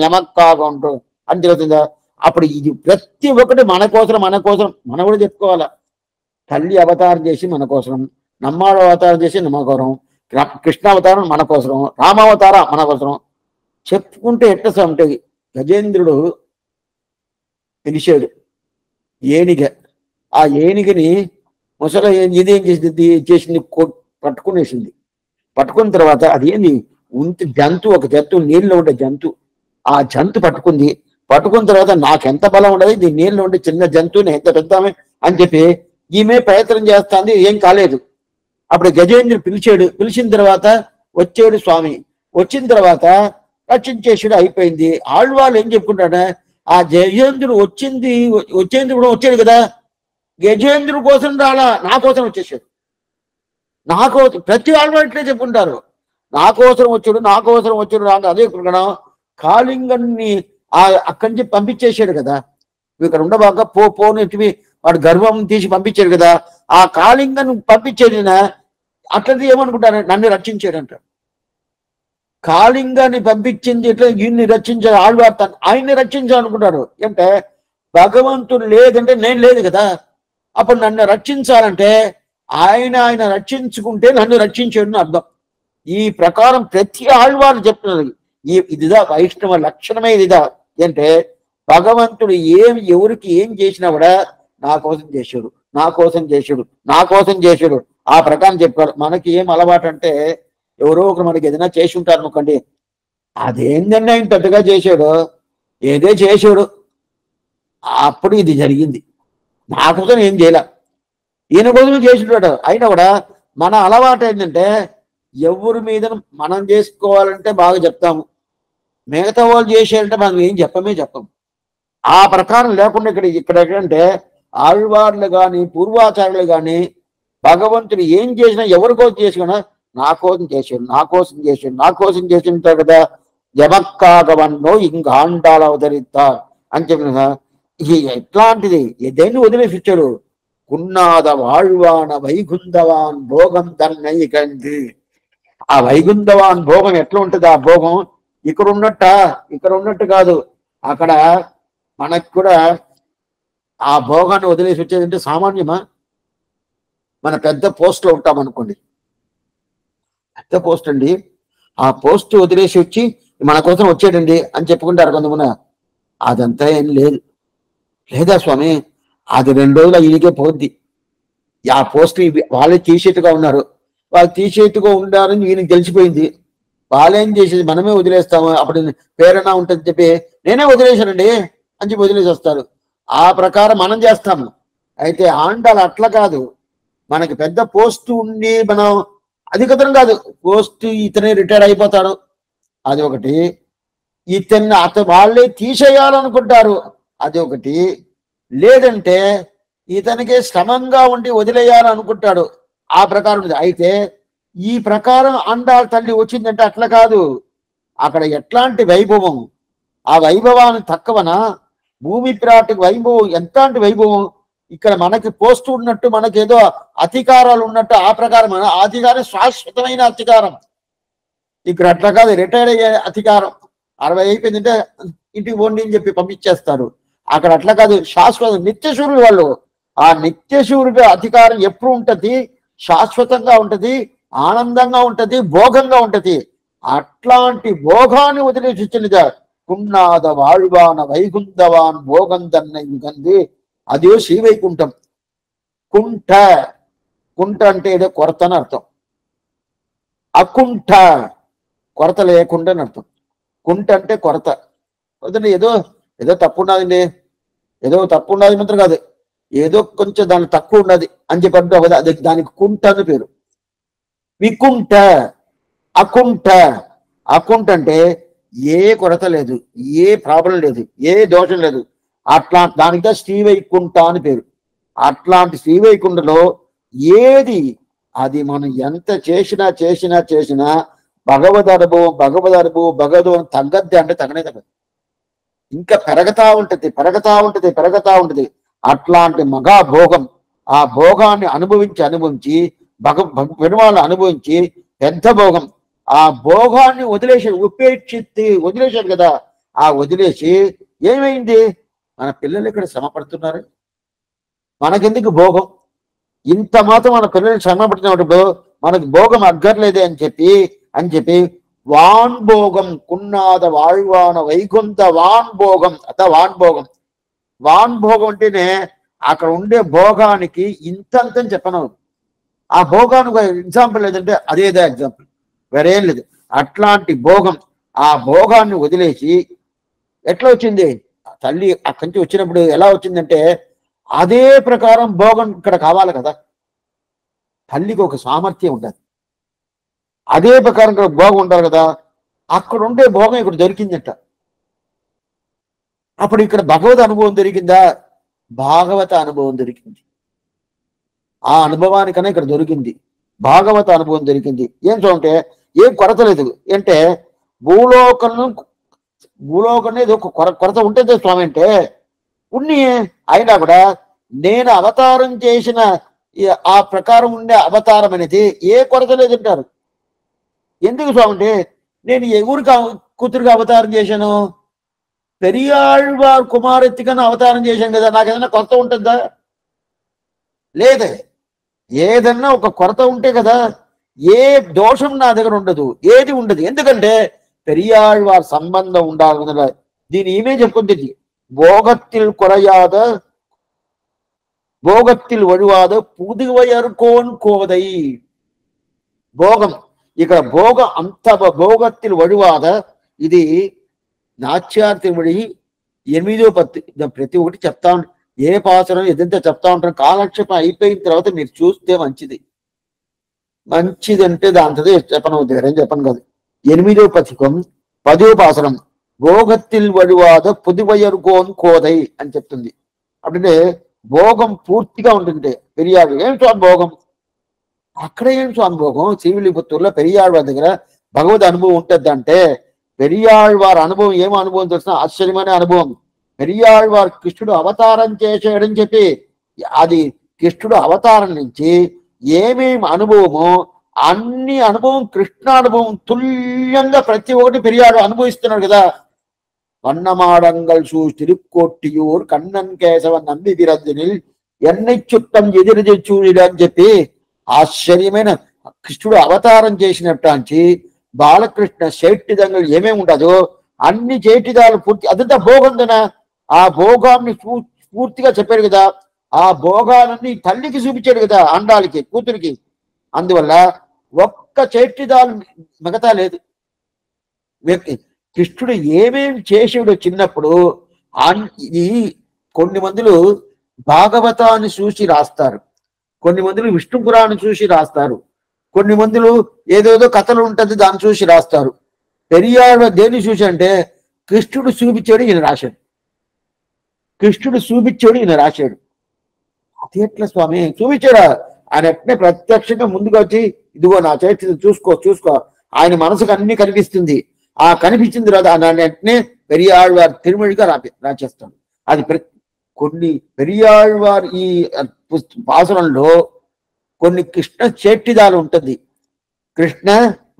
Speaker 1: యమక్కాగా ఉంటుంది అని తెలుస్తుందా. అప్పుడు ఇది ప్రతి ఒక్కటి మన కోసం మనం కూడా చెప్పుకోవాలా. తల్లి అవతారం చేసి మన కోసం, నమ్మాడు అవతారం చేసి మన కోసం, కృష్ణ అవతారం మన కోసం, రామావతారం మన కోసం చెప్పుకుంటే ఎట్లా ఉంటాయి. గజేంద్రుడు పిలిచాడు ఏనిగ. ఆ ఏనిగని ముసలి ఇదేం చేసింది పట్టుకునేసింది. పట్టుకున్న తర్వాత అది ఏంది ఒక జంతువు నీళ్ళలో ఉండే జంతువు. ఆ జంతు పట్టుకుంది. పట్టుకున్న తర్వాత నాకెంత బలం ఉండదు, ఇది నీళ్ళు ఉండి చిన్న జంతువుని ఎంత పెద్దామే అని చెప్పి ఈమె ప్రయత్నం చేస్తుంది, ఏం కాలేదు. అప్పుడు గజేంద్రుడు పిలిచాడు. పిలిచిన తర్వాత వచ్చాడు స్వామి. వచ్చిన తర్వాత రక్షించేసాడు, అయిపోయింది. ఆళ్వాళ్ళు ఏం చెప్పుకుంటాడా, ఆ గజేంద్రుడు వచ్చేందుకు కూడా వచ్చాడు కదా, గజేంద్రుడు కోసం రాలా, నా కోసం వచ్చేసాడు. నా కోసం ప్రతి ఆళ్వాళ్ళు ఇట్లే చెప్పుకుంటారు, నా కోసం వచ్చాడు రాగా. అదే ఇప్పుడు కాళింగన్ని అక్కడి నుంచి పంపించేశాడు కదా, ఇక్కడ ఉండబాక పోని వాడు గర్వం తీసి పంపించాడు కదా, ఆ కాళింగను పంపించేది అట్లది ఏమనుకుంటారు, నన్ను రక్షించాడంట. కాళింగాన్ని పంపించింది ఇట్లా ఈయన్ని రక్షించాడు, ఆళ్వార్తాను ఆయన్ని రక్షించాలనుకుంటారు. అంటే భగవంతుడు లేదంటే నేను లేదు కదా, అప్పుడు నన్ను రక్షించాలంటే ఆయన రక్షించుకుంటే నన్ను రక్షించాడు అని అర్థం. ఈ ప్రకారం ప్రతి ఆళ్వారు చెప్తున్నారు. ఇదిదా వైష్ణవ లక్షణమే, ఇదిదా. అంటే భగవంతుడు ఎవరికి ఏం చేసినా కూడా నా కోసం చేశాడు ఆ ప్రకారం చెప్పారు. మనకి ఏం అలవాటు అంటే, ఎవరో ఒకరు మనకి ఏదైనా చేసి ఉంటారు అనుకోండి, అదేంటంటే ఆయన పెద్దగా చేశాడు, ఏదే చేశాడు, అప్పుడు ఇది జరిగింది, నా కోసం ఏం చేయలే, ఈయన కోసం చేసినాడు. అయినా కూడా మన అలవాటు ఏంటంటే, ఎవరి మీద మనం చేసుకోవాలంటే బాగా చెప్తాము, మిగతా వాళ్ళు చేసేయాలంటే మనం ఏం చెప్పము. ఆ ప్రకారం లేకుండా ఇక్కడ ఏంటంటే ఆళ్వార్లు కానీ పూర్వాచార్యులు కానీ భగవంతుడు ఏం చేసినా ఎవరి కోసం చేసుకున్నా నా కోసం చేసింటారు కదా. ఎమక్కాగవన్నో ఇంగాండాల అవతరిస్తా అని చెప్పిన ఎట్లాంటిది, దేన్ని వదిలేసి ఇచ్చాడు. కున్నాద వాళ్వాన వైగుంధవాన్ భోగం తన్నై కంది. ఆ వైగుంధవాన్ భోగం ఎట్లా ఉంటుంది, ఆ భోగం ఇక్కడ ఉన్నట్టు కాదు. అక్కడ మనకు కూడా ఆ భోగాన్ని వదిలేసి వచ్చేదంటే సామాన్యమా? మన పెద్ద పోస్ట్లో ఉంటాం అనుకోండి, పెద్ద పోస్ట్ అండి, ఆ పోస్ట్ వదిలేసి వచ్చి మన కోసం వచ్చాడండి అని చెప్పుకుంటారు కొంతమంది. అదంతా ఏం లేదా స్వామి, అది 2 రోజులు ఈయనకే పోద్ది. ఆ పోస్ట్ వాళ్ళే తీసేట్టుగా ఉన్నారు, వాళ్ళు తీసేట్టుగా ఉన్నారని ఈయనకి తెలిసిపోయింది. వాళ్ళేం చేసేది, మనమే వదిలేస్తాము, అప్పుడు పేరైనా ఉంటుంది చెప్పి నేనే వదిలేశానండి అని చెప్పి వదిలేసి వస్తారు. ఆ ప్రకారం మనం చేస్తాము. అయితే ఆండాలు అట్లా కాదు, మనకి పెద్ద పోస్ట్ ఉండి మనం అధికతరం కాదు, పోస్ట్ ఇతనే రిటైర్ అయిపోతాడు, అది ఒకటి. వాళ్ళే తీసేయాలనుకుంటారు, అది ఒకటి. లేదంటే ఇతనికి శ్రమంగా ఉండి వదిలేయాలనుకుంటాడు, ఆ ప్రకారం ఉంది. అయితే ఈ ప్రకారం ఆండాళ్ తల్లి వచ్చిందంటే అట్లా కాదు. అక్కడ ఎట్లాంటి వైభవం, ఆ వైభవాన్ని తక్కువన భూమి పిరాటికి వైభవం ఎంతటి వైభవం. ఇక్కడ మనకి పోస్ట్ ఉన్నట్టు, మనకేదో అధికారాలు ఉన్నట్టు, ఆ ప్రకారం అధికారం శాశ్వతమైన అధికారం. ఇక్కడ అట్లా కాదు, రిటైర్ అయ్యే అధికారం. 60 అయిపోయిందంటే ఇంటికి పోండి అని చెప్పి పంపించేస్తారు. అక్కడ అట్లా కాదు, శాశ్వత నిత్యశూరుడు వాళ్ళు. ఆ నిత్యశూరుడి అధికారం ఎప్పుడు ఉంటది, శాశ్వతంగా ఉంటది, ఆనందంగా ఉంటది, భోగంగా ఉంటది. అట్లాంటి భోగాన్ని వదిలేసి వచ్చినదా కున్నాద వాళ్వాన వైగుంధవాన్ భోగం తన్నది. అదే శ్రీవైకుంఠం. కుంఠ అంటే ఏదో కొరత అని అర్థం, అకుంఠ కొరత లేకుండా అని అర్థం. కుంఠ అంటే కొరత, ఏదో తప్పు ఉన్నదండి, ఏదో తప్పు ఉన్నది మాత్రం కాదు, ఏదో కొంచెం దానికి తక్కువ ఉన్నది అని చెప్పంటే అది దానికి కుంఠ అని పేరు. వికుంఠ, అకుంఠ అంటే ఏ కొరత లేదు, ఏ ప్రాబ్లం లేదు, ఏ దోషం లేదు, దానికి శ్రీవైకుంఠ అని పేరు. అట్లాంటి శ్రీవైకుంఠలో ఏది అది మనం ఎంత చేసినా భగవద్ అనుభవం తగ్గద్ది అంటే తగ్గనే తగ్గదు, ఇంకా పెరగతా ఉంటది. అట్లాంటి మగాభోగం, ఆ భోగాన్ని అనుభవించి పెరుమాళ్ళని అనుభవించి పెద్ద భోగం, ఆ భోగాన్ని వదిలేశాడు కదా. ఆ వదిలేసి ఏమైంది, మన పిల్లలు ఇక్కడ శ్రమ పడుతున్నారు, మనకెందుకు భోగం, ఇంత మాత్రం మన పిల్లలు శ్రమ పడుతున్నప్పుడు మనకు భోగం అగ్గర్లేదే అని చెప్పి వాన్ భోగం కున్నాద వాళ్వాన వైకుంఠ వాన్ భోగం. వాన్ భోగం అంటేనే అక్కడ ఉండే భోగానికి ఇంతంతని చెప్పను. ఆ భోగానికి ఎగ్జాంపుల్ లేదంటే అదేదో ఎగ్జాంపుల్, వేరేం లేదు. అట్లాంటి భోగం, ఆ భోగాన్ని వదిలేసి ఎట్లా వచ్చింది, తల్లి అక్కడి నుంచి వచ్చినప్పుడు ఎలా వచ్చిందంటే అదే ప్రకారం భోగం ఇక్కడ కావాలి కదా. తల్లికి ఒక సామర్థ్యం ఉంటుంది, అదే ప్రకారం ఇక్కడ భోగం ఉండాలి కదా. అక్కడ ఉండే భోగం ఇక్కడ దొరికిందంట. అప్పుడు ఇక్కడ భగవద్ అనుభవం దొరికిందా? భాగవత అనుభవం దొరికింది. ఆ అనుభవానికన్నా ఇక్కడ దొరికింది, భాగవత అనుభవం దొరికింది. ఏం చూడంటే ఏం కొరత లేదు. అంటే భూలోకం అనేది ఒక కొరత ఉంటుంది స్వామి అంటే ఉన్ని. అయినా కూడా నేను అవతారం చేసిన ఆ ప్రకారం ఉండే అవతారం అనేది ఏ కొరత లేదంటారు. ఎందుకు స్వామి అంటే నేను ఎవరికి కూతురుగా అవతారం చేశాను? పెరియాళ్వార్ కుమారెత్తికన్నా అవతారం చేశాను కదా, నాకు ఏదైనా కొరత ఉంటుందా? లేదే. ఏదన్నా ఒక కొరత ఉంటే కదా, ఏ దోషం నా దగ్గర ఉండదు, ఏది ఉండదు. ఎందుకంటే పెరియాళ్వార్ సంబంధం ఉండాలి. దీని ఏమే చెప్పుకుంటుంది, భోగత్తిల్ కొరయాద భోగత్తిల్ వழுవాద పుదువయర్కోన్ కోదై. భోగం ఇక్కడ భోగం అంత భోగత్తిల్ వழுవాద. ఇది నాట్యార్థి వడి 8వ పత్తి. ప్రతి ఒక్కటి చెప్తా ఉంటాను, ఏ పాసరం ఎదంతా చెప్తా ఉంటాను. కాలక్షేపం అయిపోయిన తర్వాత మీరు చూస్తే మంచిది. మంచిది అంటే దాంతో చెప్పను, దగ్గర చెప్పను కాదు. 8వ పథికం 10వ పాసరం భోగత్తిల్ వழுవాద పుదువయర్కోన్ కోదై అని చెప్తుంది. అంటే భోగం పూర్తిగా ఉంటుంది. పెరియాడు ఏం స్వామి భోగం? అక్కడ ఏం స్వామి భోగం? శ్రీవిల్లిపుత్తూరులో పెరియాళ్వారి దగ్గర భగవద్ అనుభవం ఉంటుంది. అంటే పెరియాళ్వారి అనుభవం ఏమో అనుభవం తెలిసిన ఆశ్చర్యమైన అనుభవం. పెరియాళ్వారు కృష్ణుడు అవతారం చేసాడని చెప్పి అది కృష్ణుడు అవతారం నుంచి ఏమేమి అనుభవమో అన్ని అనుభవం కృష్ణ అనుభవం తుల్యంగా ప్రతి ఒక్కటి పెరియాడు అనుభవిస్తున్నాడు కదా. வண்ணமாடங்கள் சூழ் திருக்கோட்டியூர் கண்ணன் కేశవన్ నంది విరజనిల్ ఎన్నై చుట్టం ఎదిరిది చూడని అని చెప్పి ఆశ్చర్యమైన కృష్ణుడు అవతారం చేసినట్టాంచి బాలకృష్ణ శైట్టిదంగా ఏమేమి ఉండదో అన్ని చేటిదాలు పూర్తి అదంతా భోగందన. ఆ భోగాన్ని పూర్తిగా చెప్పాడు కదా. ఆ భోగాలన్నీ తల్లికి చూపించాడు కదా, అండాలికి కూతురికి. అందువల్ల ఒక్క చేటిదాలు మిగతా లేదు. కృష్ణుడు ఏమేమి చేసాడో చిన్నప్పుడు ఇది కొన్ని మందులు భాగవతాన్ని చూసి రాస్తారు, కొన్ని మందులు విష్ణు పురాణాన్ని చూసి రాస్తారు, కొన్ని మందులు ఏదేదో కథలు ఉంటుంది దాన్ని చూసి రాస్తారు. పెరియాడు దేన్ని చూసి అంటే కృష్ణుడు చూపించాడు ఈయన రాశాడు, కృష్ణుడు చూపించాడు ఈయన రాశాడు. అది ఎట్లా స్వామి చూపించాడా? ఆయన ఎట్నే ప్రత్యక్షంగా ముందుగా వచ్చి ఇదిగో నా చేతి చూసుకో ఆయన మనసుకు అన్ని కనిపిస్తుంది. ఆ కనిపించిన తర్వాత దాన్ని వెంటనే పెరియాళ్వారి తిరుమడిగా రాచేస్తాడు. అది కొన్ని పెరియాళ్వారి ఈ పాసురంలో కొన్ని కృష్ణ చేట్టిదాలు ఉంటుంది, కృష్ణ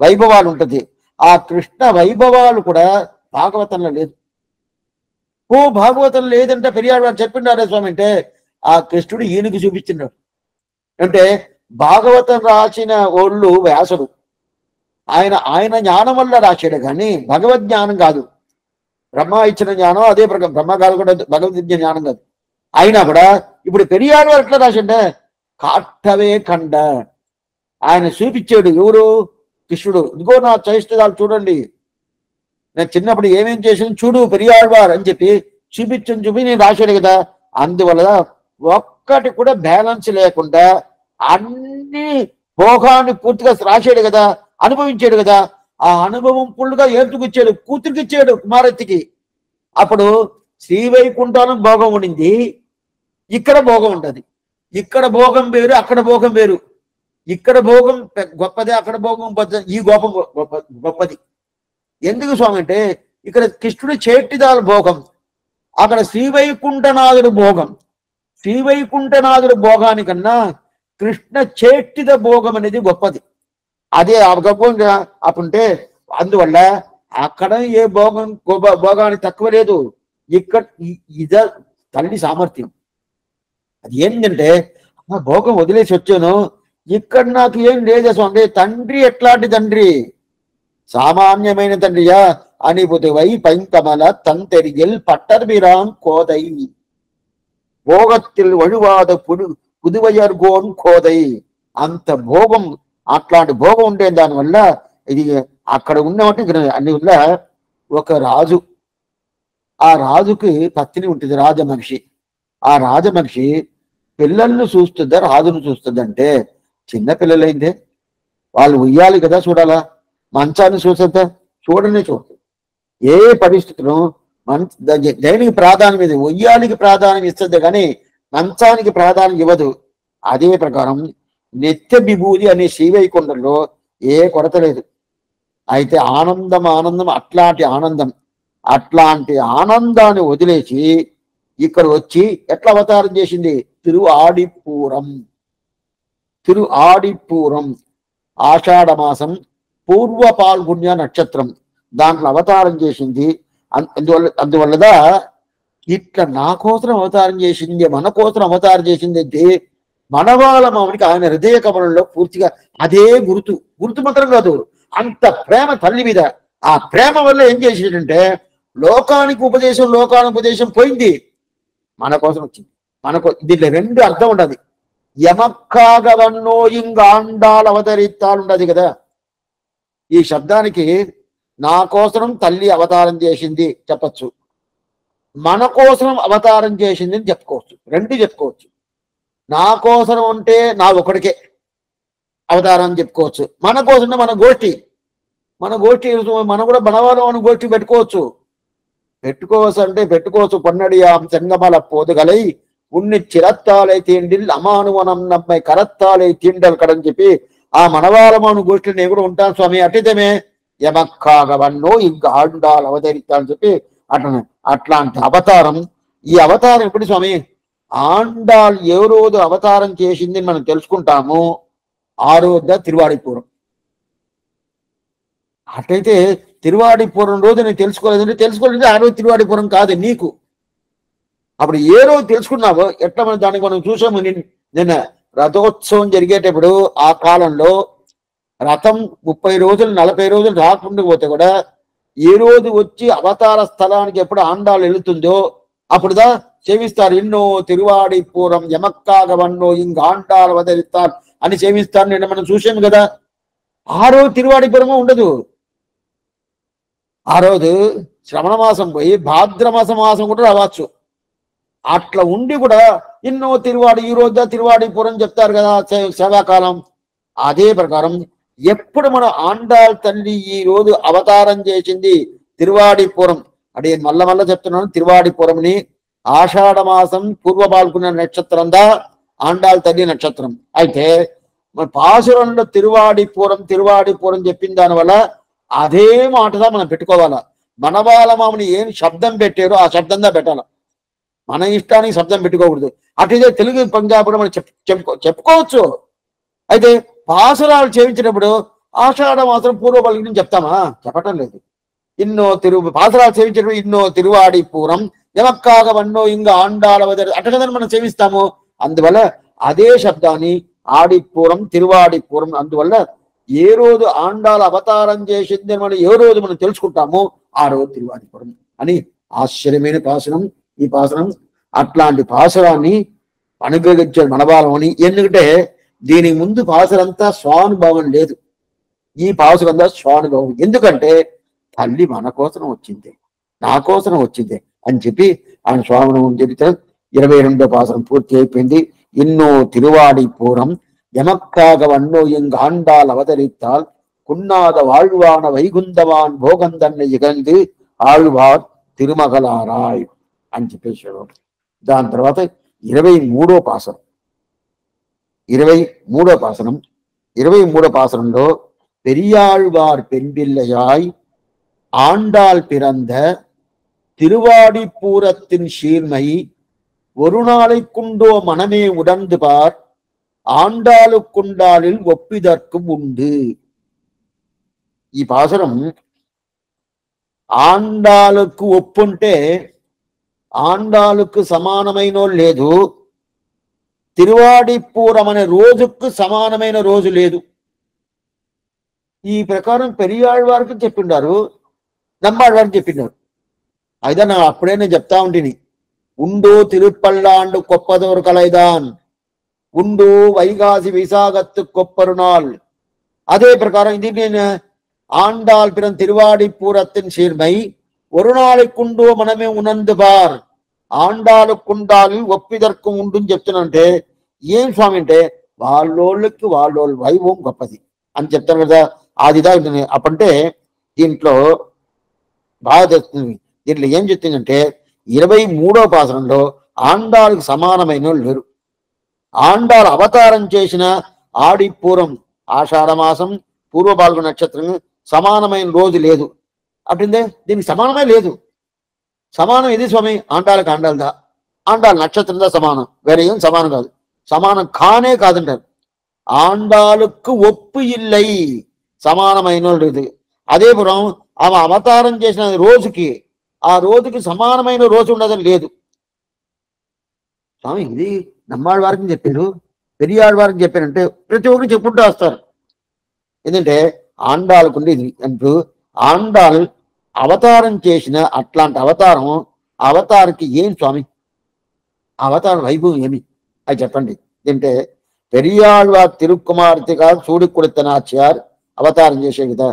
Speaker 1: వైభవాలు ఉంటుంది. ఆ కృష్ణ వైభవాలు కూడా భాగవతంలో లేదు. భాగవతం లేదంటే పెరియాళ్వారు చెప్పిండారే స్వామి అంటే ఆ కృష్ణుడు ఈయనకి చూపించినాడు. అంటే భాగవతం రాసిన వాళ్ళు వ్యాసుడు, ఆయన జ్ఞానం వల్ల రాశాడు కానీ భగవద్ జ్ఞానం కాదు. బ్రహ్మ ఇచ్చిన జ్ఞానం అదే ప్రకారం, బ్రహ్మ కాదు కూడా భగవద్ జ్ఞానం కాదు. అయినా కూడా ఇప్పుడు పెరియాడు ఎట్లా రాసిండే కాట్టవే కండ ఆయన చూపించాడు. ఎవరు? కృష్ణుడు. ఇదిగో నా చైష్టదాలు చూడండి, నేను చిన్నప్పుడు ఏమేం చేసింది చూడు పెరియాళ్వార్ అని చెప్పి చూపి నేను రాశాడు కదా. అందువల్ల ఒక్కటి కూడా బ్యాలెన్స్ లేకుండా అన్ని భోగాన్ని పూర్తిగా రాశాడు కదా, అనుభవించాడు కదా. ఆ అనుభవం ఫుల్గా ఏర్చుకిచ్చాడు, కూతురికి ఇచ్చాడు కుమారతికి. అప్పుడు శ్రీవైకుంఠానం భోగం ఉండింది, ఇక్కడ భోగం ఉంటుంది. ఇక్కడ భోగం వేరు, అక్కడ భోగం వేరు. ఇక్కడ భోగం గొప్పది, అక్కడ భోగం ఈ గొప్పది. ఎందుకు స్వామి అంటే ఇక్కడ కృష్ణుడు చేట్టిదాల భోగం, అక్కడ శ్రీవైకుంఠనాథుడు భోగం. శ్రీవైకుంఠనాథుడు భోగానికన్నా కృష్ణ చేట్టిద భోగం అనేది గొప్పది. అదే గొప్ప అప్పుంటే అందువల్ల అక్కడ ఏ భోగానికి తక్కువ లేదు. ఇక్కడ తల్లి సామర్థ్యం అది ఏంటంటే ఆ భోగం వదిలేసి వచ్చాను, ఇక్కడ నాకు ఏం లేదు స్వామి. తండ్రి ఎట్లాంటి తండ్రి? సామాన్యమైన తండ్రియా అనిపోతే వై పైంకమల తంతెరిగెల్ పట్టర్బిరాం కోదై భోగత్తిల్ వழுవాద పుదువయర్గోన్ కోదై. అంత భోగం, అట్లాంటి భోగం ఉంటే దానివల్ల ఇది అక్కడ ఉన్నవంటే అన్ని వల్ల ఒక రాజు ఆ రాజుకి పత్ని ఉంటుంది, రాజమనిషి. ఆ రాజమనిషి పిల్లల్ని చూస్తుందా రాజును చూస్తుందంటే చిన్న పిల్లలైందే, వాళ్ళు ఉయ్యాలి కదా చూడాలా, మంచాన్ని చూసొద్దా, చూడనే చూడదు. ఏ పరిస్థితుల్లో దేనికి ప్రాధాన్యం ఇది, ఉయ్యాలికి ప్రాధాన్యం ఇస్తుంది కానీ మంచానికి ప్రాధాన్యం ఇవ్వదు. అదే ప్రకారం నిత్య విభూతి అనే శ్రీవైకుంఠంలో ఏ కొరత లేదు. అయితే ఆనందం ఆనందం, అట్లాంటి ఆనందాన్ని వదిలేసి ఇక్కడ వచ్చి ఎట్లా అవతారం చేసింది, తిరు ఆడిపూరం ఆషాఢ మాసం పూర్వ పాల్గొన్య నక్షత్రం, దాంట్లో అవతారం చేసింది. అందువల్లదా ఇట్లా నా కోసం అవతారం చేసింది, మన కోసం అవతారం చేసింది అంటే మనవాళ్ళ మామూడికి ఆయన హృదయ కమలంలో పూర్తిగా అదే గుర్తు మాత్రం కాదు, అంత ప్రేమ తల్లి మీద. ఆ ప్రేమ వల్ల ఏం చేసేటంటే లోకానికి ఉపదేశం పోయింది, మన కోసం వచ్చింది. దీంట్లో రెండు అర్థం ఉండదు. ఎమక్కాగవన్నో ఇంగాండాలు అవతరిస్తాలు ఉండదు కదా. ఈ శబ్దానికి నా కోసం తల్లి అవతారం చేసింది చెప్పచ్చు, మన కోసం అవతారం చేసింది అని చెప్పుకోవచ్చు, రెండు చెప్పుకోవచ్చు. నా కోసం అంటే నా ఒకడికే అవతారం చెప్పుకోవచ్చు, మన కోసం మన గోష్ఠి మనం కూడా బనవారం గోష్ఠి పెట్టుకోవచ్చు అంటే పెట్టుకోవచ్చు. పొన్నడియాం చెంగమల పోదుగలై ఉన్ని చిరత్తాలై తీండిల్ అమానువనం నమ్మై కరత్తాలై తీండల్ కడని చెప్పి ఆ మనవాళమాను గోష్ఠిలో నేను కూడా ఉంటాను స్వామి, అట్టితమే యమక్కాగవన్నో ఇంకా ఆండాలు అవతరిస్తా అని చెప్పి అట్లాంటి అవతారం. ఈ అవతారం ఎప్పుడు స్వామి, ఆండాల్ ఏ రోజు అవతారం చేసింది మనం తెలుసుకుంటాము, ఆ రోజు తిరువాడిపూరం. అట్లయితే తిరువాడిపూరం రోజు నేను తెలుసుకోలేదు ఆ రోజు తిరువాడిపూరం కాదు నీకు. అప్పుడు ఏ రోజు తెలుసుకున్నావో ఎట్లా దానికి మనం చూసాము. నిన్న రథోత్సవం జరిగేటప్పుడు ఆ కాలంలో రథం 30 రోజులు 40 రోజులు రాకుండా పోతే కూడా ఏ రోజు వచ్చి అవతార స్థలానికి ఎప్పుడు ఆండాలు వెళుతుందో అప్పుడుదా సేవిస్తారు. ఇన్నో తిరువాడిపూరం యమక్కాగవన్నో ఇంక ఆండాలు వదిలిస్తారు అని సేవిస్తారు. నిన్న మనం చూసాము కదా. ఆ రోజు తిరువాడిపురము ఉండదు. ఆ రోజు శ్రవణ మాసం పోయి భాద్రమాస మాసం కూడా రావచ్చు. అట్లా ఉండి కూడా ఎన్నో ఈ రోజు తిరువాడిపురం చెప్తారు కదా సేవాకాలం. అదే ప్రకారం ఎప్పుడు మన ఆండాల్ తల్లి ఈ రోజు అవతారం చేసింది తిరువాడిపురం అంటే మళ్ళా చెప్తున్నాను. తిరువాడిపురంని ఆషాఢ మాసం పూర్వ పాల్గొన్న నక్షత్రందా ఆండాల్ తల్లి నక్షత్రం. అయితే మన పాసురంలో తిరువాడిపురం చెప్పిన దానివల్ల అదే మాటదా మనం పెట్టుకోవాలా. మనవాళ్ళ మామని ఏం శబ్దం పెట్టారో ఆ శబ్దంగా పెట్టాల. మన ఇష్టానికి శబ్దం పెట్టుకోకూడదు. అట్లయితే తెలుగు పంజాబ్ మనం చెప్పుకోవచ్చు. అయితే పాసురాలు చేయించినప్పుడు ఆషాఢ మాసం పూర్వ పలుకుని చెప్తామా? చెప్పటం లేదు. పాసురాలు సేవించినప్పుడు ఇన్నో తిరువాడిపురం యమక్కాగవన్నో ఇంకా ఆండాల అట్ట కదని మనం సేవిస్తాము. అందువల్ల అదే శబ్దాన్ని ఆడిపూరం తిరువాడిపురం. అందువల్ల ఏ రోజు ఆండాల అవతారం చేసింది మనం ఏ రోజు మనం తెలుసుకుంటామో ఆ రోజు తిరువాడిపురం అని ఆశ్చర్యమైన పాసురం ఈ పాసురం. అట్లాంటి పాసురాన్ని అనుగ్రహించాడు మనవాళ్ళం అని. ఎందుకంటే దీనికి ముందు పాసురంతా స్వానుభవం లేదు, ఈ పాసురంతా స్వానుభవం. ఎందుకంటే తల్లి మన కోసం వచ్చింది, నా కోసం వచ్చింది అని చెప్పి ఆయన స్వానుభవం చెబితే 22వ పాసురం పూర్తి అయిపోయింది. ఇన్నో తిరువాడిపురం எமக்காக எங்க ஆண்டால் அவதரித்தால் குன்னாத வாழ்வான வைகுந்தவான் భోగందన్న ఇగంది ఆళ్వార్ తిరుమగలారాయ్ అని చెప్పేశాడు. దాని తర్వాత 23వ పాసరం 23వ పాసరంలో பெரியாழ்வார் பெண்பிள்ளையாய் ஆண்டாள் பிறந்த திருவாடிப்பூரத்தின் சீர்மை ஒரு நாளைக்குண்டோ மனமே உடந்து பார் ஆண்டாளுக்குண்டாளில் ஒப்பிதற்கும் உண்டு. ఈ పాసరం ఆండాளுకు ఒప్పుంటే ఆండాளுకు సమానమైన లేదు, తిరువాడిపూరం అనే రోజుకు సమానమైన రోజు లేదు. ఈ ప్రకారం పెరియాళ్వారికి చెప్పిండారు, నమ్మాళ్వారికి చెప్పిండారు. అయితే నా అప్పుడే నేను చెప్తా ఉంటిని. ఉండు తిరుపల్లాండు కొప్పదోరు కలైదాన్ ఉండు వైగాసి విశాఖత్తు కొప్పరు నాள். அதே பிரகாரம் இது ஆண்டாள் பிறன் திருவாடிப்பூரத்தின் சீர்மை ஒரு நாளைக்குండు మనమే ఉనందుబార్ ఆండాలుకుండాలి ఒప్పిదర్కం ఉండుని చెప్తున్నానంటే ఏం స్వామి అంటే వాళ్ళోళ్ళకి వాళ్ళోళ్ళ వైభవం గొప్పది అని చెప్తాను కదా. ఆదిదా అప్పుడంటే దీంట్లో బాగా తెలుస్తుంది. దీంట్లో ఏం చెప్తుందంటే 23వ పాసరంలో ఆండాలకు సమానమైన వాళ్ళు లేరు. ఆండాలు అవతారం చేసిన ఆడిపూరం ఆషాఢమాసం పూర్వ పాల్గొన నక్షత్రం సమానమైన రోజు లేదు. అట్టిందే దీనికి సమానమే లేదు. సమానం ఇది స్వామి ఆండాలకు ఆండాలదా ఆండాల నక్షత్రందా సమానం, వేరే ఏం సమానం కాదు. సమానం కానే కాదంటారు. ఆండాలకు ఒప్పు ఇల్లై సమానమైన ఇది. అదే పురం ఆమె అవతారం చేసిన రోజుకి ఆ రోజుకి సమానమైన రోజు ఉండదని లేదు స్వామి. ఇది నమ్మాళ్ళ వారికి చెప్పారు, పెరియాళ్ళ వారికి చెప్పారంటే ప్రతి ఒక్కరు చెప్పుకుంటూ వస్తారు. ఎందుకంటే ఆండాలకుండి ఇది అంటూ ఆండాల్ అవతారం చేసిన అట్లాంటి అవతారం అవతారికి ఏం స్వామి అవతారం వైభవం ఏమి అది చెప్పండి. ఏంటంటే పెరియాళ్వార్ తిరుక్కుమార్తెగా సూడికుడితనాచార్ అవతారం చేసే కదా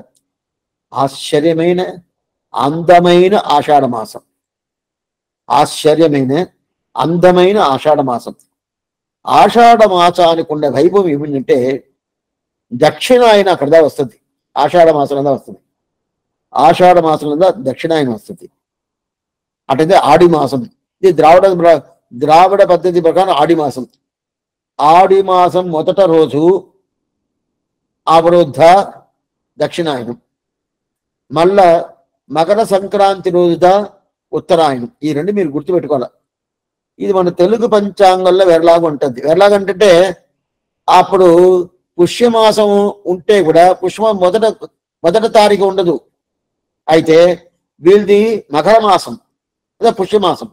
Speaker 1: ఆశ్చర్యమైన అందమైన ఆషాఢ మాసం. ఆశ్చర్యమైన అందమైన ఆషాఢ మాసం. ఆషాఢ మాసానికి ఉండే వైభవం ఏమిటంటే దక్షిణాయన అక్కడదా వస్తుంది. ఆషాఢ మాసంలో వస్తుంది. ఆషాఢ మాసంలో దక్షిణాయన వస్తుంది. అటైతే ఆడి మాసం. ఇది ద్రావిడ పద్ధతి ప్రకారం ఆడి మాసం. ఆడి మాసం మొదట రోజు అవరుద్ధ దక్షిణాయనం, మళ్ళా మకర సంక్రాంతి రోజుదా ఉత్తరాయణం. ఈ రెండు మీరు గుర్తుపెట్టుకోవాలి. ఇది మన తెలుగు పంచాంగంలో వెరలాగా ఉంటుంది. వెరలాగంటే అప్పుడు పుష్యమాసం ఉంటే కూడా పుష్యమాసం మొదటి తారీఖు ఉండదు. అయితే వీళ్ళది మకర మాసం అదే పుష్యమాసం.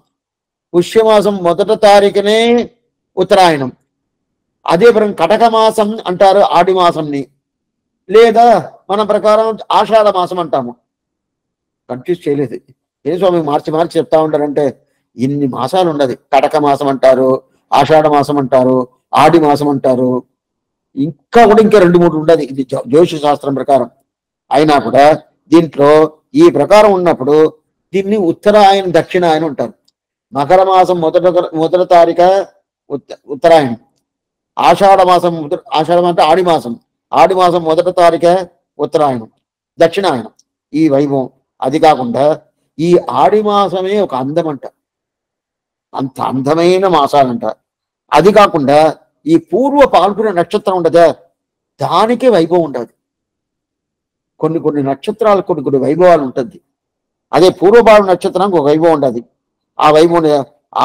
Speaker 1: పుష్యమాసం మొదటి తారీఖునే ఉత్తరాయణం. అదే కటక మాసం అంటారు ఆడి మాసంని, లేదా మన ప్రకారం ఆషాఢ మాసం అంటాము. కన్ఫ్యూజ్ చేయలేదు ఏ స్వామి, మార్చి మార్చి చెప్తా ఉంటారంటే ఇన్ని మాసాలు ఉండదు. కటక మాసం అంటారు, ఆషాఢ మాసం అంటారు, ఆడి మాసం అంటారు, ఇంకా కూడా ఇంకా 2-3 ఉండదు ఇది జ్యోతిష శాస్త్రం ప్రకారం. అయినా కూడా దీంట్లో ఈ ప్రకారం ఉన్నప్పుడు దీన్ని ఉత్తరాయణ దక్షిణాయనం ఉంటారు. మకర మాసం మొదటి తారీఖు ఉత్తరాయణం, ఆషాఢ మాసం ఆషాఢం అంటే ఆడి మాసం, ఆడి మాసం మొదటి తారీఖు ఉత్తరాయణం, దక్షిణాయనం. ఈ వైభవం. అది కాకుండా ఈ ఆడి మాసమే ఒక అందం అంట, అంత అందమైన మాసాలంట. అది కాకుండా ఈ పూర్వ పాల్గొన నక్షత్రం ఉండదా దానికే వైభవం ఉండదు. కొన్ని నక్షత్రాలు కొన్ని వైభవాలు ఉంటుంది. అదే పూర్వభావ నక్షత్రానికి ఒక వైభవం ఉండదు. ఆ వైభవం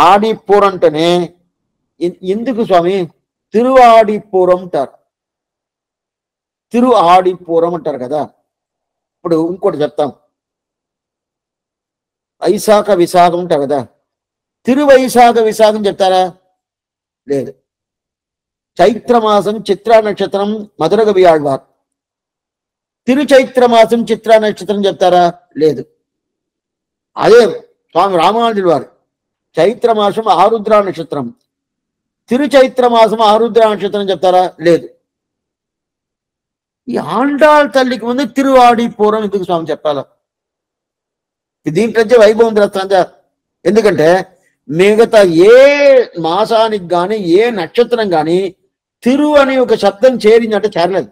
Speaker 1: ఆడిపూరంటేనే ఎందుకు స్వామి తిరువాడిపూరం అంటారు, తిరు ఆడిపూరం అంటారు కదా. ఇప్పుడు ఇంకోటి చెప్తాం, వైశాఖ విశాఖం ఉంటారు కదా, తిరువైశాఖ విశాఖం చెప్తారా? లేదు. చైత్రమాసం చిత్రా నక్షత్రం మధురగవి ఆళ్వార్. తిరుచైత్రమాసం చిత్రా నక్షత్రం చెప్తారా? లేదు. అదే స్వామి రామానుజుల వారు చైత్రమాసం ఆరుద్ర నక్షత్రం, తిరుచైత్రమాసం ఆరుద్ర నక్షత్రం చెప్తారా? లేదు. ఈ ఆండాళ్ తల్లికి ముందు తిరువాడిపూరం ఎందుకు స్వామి చెప్పాలా? దీంట్లో వైభవం తెలుస్తుందా? ఎందుకంటే మిగతా ఏ మాసానికి కానీ ఏ నక్షత్రం కానీ తిరు అని ఒక శబ్దం చేరిందంటే చేరలేదు.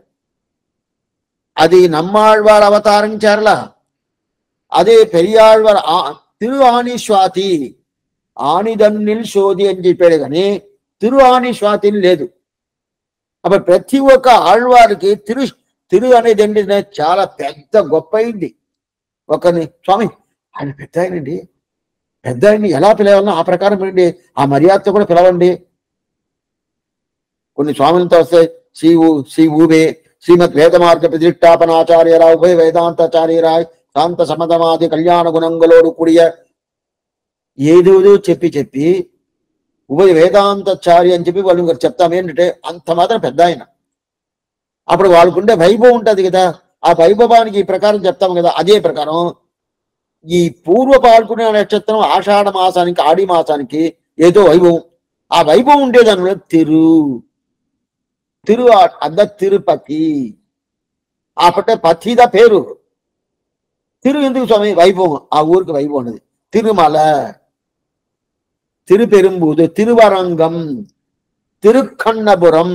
Speaker 1: అది నమ్మాళ్వార్ అవతారం చేరల. అదే పెరియాళ్వార్ తిరు ఆని స్వాతి ఆనిదన్నిల్ శోధి అని చెప్పాడు కానీ తిరు ఆని స్వాతిని లేదు. అప్పుడు ప్రతి ఒక్క ఆళ్వారికి తిరు అనేది ఏంటి చాలా పెద్ద గొప్ప అయింది. ఒకరిని స్వామి ఆయన పెద్ద ఆయనండి, పెద్ద ఆయన్ని ఎలా పిలవాలన్నా ఆ ప్రకారం అండి, ఆ మర్యాదతో కూడా పిలవండి. కొన్ని స్వాములతో వస్తే శ్రీ ఊవే శ్రీమద్ వేద మార్గ ప్రతిష్టాపనాచార్యరా ఉభయ వేదాంతాచార్యరాయ్ శాంత సమధమాది కళ్యాణ గుణంగలోడు కూడియ ఏదో చెప్పి ఉభయ వేదాంతాచార్య అని చెప్పి వాళ్ళు చెప్తాం. ఏంటంటే అంత మాత్రం పెద్ద ఆయన. అప్పుడు వాళ్ళకుండే వైభవం ఉంటుంది కదా, ఆ వైభవానికి ఈ ప్రకారం చెప్తాం కదా. అదే ప్రకారం ఈ పూర్వ పాల్గొనే నక్షత్రం ఆషాఢ మాసానికి ఆడి మాసానికి ఏదో వైభవం. ఆ వైభవం ఉండేదాని తిరు అద్ద తిరుపతి. ఆ పట్టే పతిద పేరు తిరు ఎందుకు స్వామి? వైభవం, ఆ ఊరికి వైభవం ఉన్నది. తిరుమల, తిరుపెరుంబూదు, తిరువరంగం, తిరుక్కన్నపురం,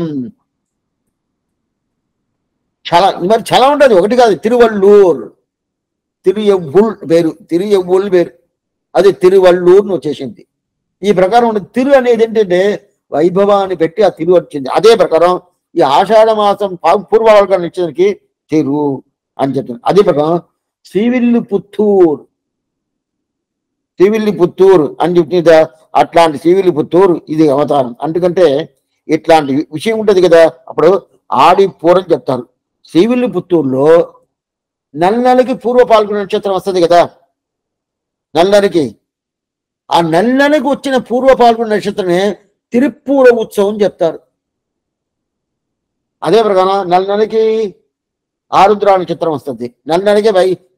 Speaker 1: చాలా మరి చాలా ఉంటుంది, ఒకటి కాదు. తిరువల్లూర్, తిరుయవ్వుల్ పేరు, తిరుయవ్వుల్ పేరు, అది తిరువల్లూరు వచ్చేసింది. ఈ ప్రకారం ఉండదు. తిరు అనేది ఏంటంటే వైభవాన్ని పెట్టి ఆ తిరు వచ్చింది. అదే ప్రకారం ఈ ఆషాఢ మాసం పూర్వవర్గ నక్షత్రానికి తిరు అని చెప్తుంది. అదే ప్రకారం శ్రీవిల్లిపుత్తూర్, శ్రీవిల్లిపుత్తూర్ అని చెప్తుంది. అట్లాంటి శ్రీవిల్లిపుత్తూర్ ఇది అవతారం. అందుకంటే ఇట్లాంటి విషయం ఉంటుంది కదా. అప్పుడు ఆడిపూరం చెప్తారు. శ్రీవిల్లిపుత్తూరులో నెలకి పూర్వ పాల్గొన నక్షత్రం వస్తుంది కదా. నెలకి ఆ నెలకి వచ్చిన పూర్వ పాల్గొన నక్షత్రమే తిరుప్పూర ఉత్సవం చెప్తారు. అదే ప్రకారం నెలకి ఆరుద్ర నక్షత్రం వస్తుంది, నెలకి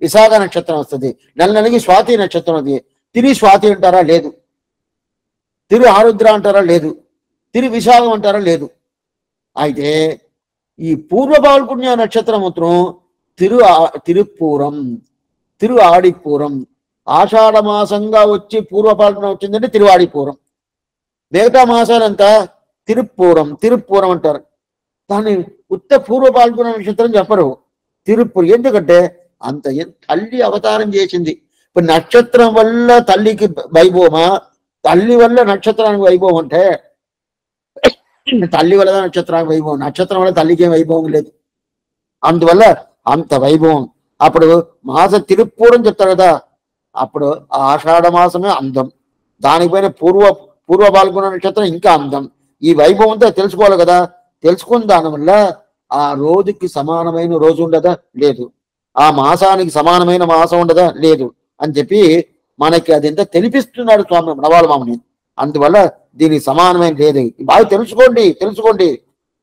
Speaker 1: విశాఖ నక్షత్రం వస్తుంది, నెలకి స్వాతి నక్షత్రం వస్తుంది. తిరి స్వాతి అంటారా? లేదు. తిరు ఆరుద్ర అంటారా? లేదు. తిరు విశాఖం అంటారా? లేదు. అయితే ఈ పూర్వ పాల్గొన్య నక్షత్రం మాత్రం తిరుప్పూరం, తిరు ఆడిపూరం. ఆషాఢ మాసంగా వచ్చి పూర్వ పాల్గొన వచ్చిందంటే తిరువాడిపూరం. మిగతా మాసాలంతా తిరుప్పూరం, తిరుప్పూరం అంటారు. దాన్ని ఉత్త పూర్వ పాల్గొన నక్షత్రం చెప్పరు, తిరుప్పూర్. ఎందుకంటే అంత తల్లి అవతారం చేసింది. ఇప్పుడు నక్షత్రం వల్ల తల్లికి వైభవమా, తల్లి వల్ల నక్షత్రానికి వైభవం అంటే తల్లి వల్ల నక్షత్రానికి వైభవం, నక్షత్రం వల్ల తల్లికి ఏం వైభవం లేదు. అందువల్ల అంత వైభవం. అప్పుడు మాస తిరుప్పూరం చెప్తారు కదా. అప్పుడు ఆషాఢ మాసమే అందం, దానిపైన పూర్వ పాల్గొన నక్షత్రం ఇంకా అందం. ఈ వైభవంతో తెలుసుకోవాలి కదా. తెలుసుకున్న దానివల్ల ఆ రోజుకి సమానమైన రోజు ఉండదా? లేదు. ఆ మాసానికి సమానమైన మాసం ఉండదా? లేదు. అని చెప్పి మనకి అదింత తెలిపిస్తున్నాడు స్వామి నవాల మామని. అందువల్ల దీనికి సమానమైన లేదు. బాగా తెలుసుకోండి.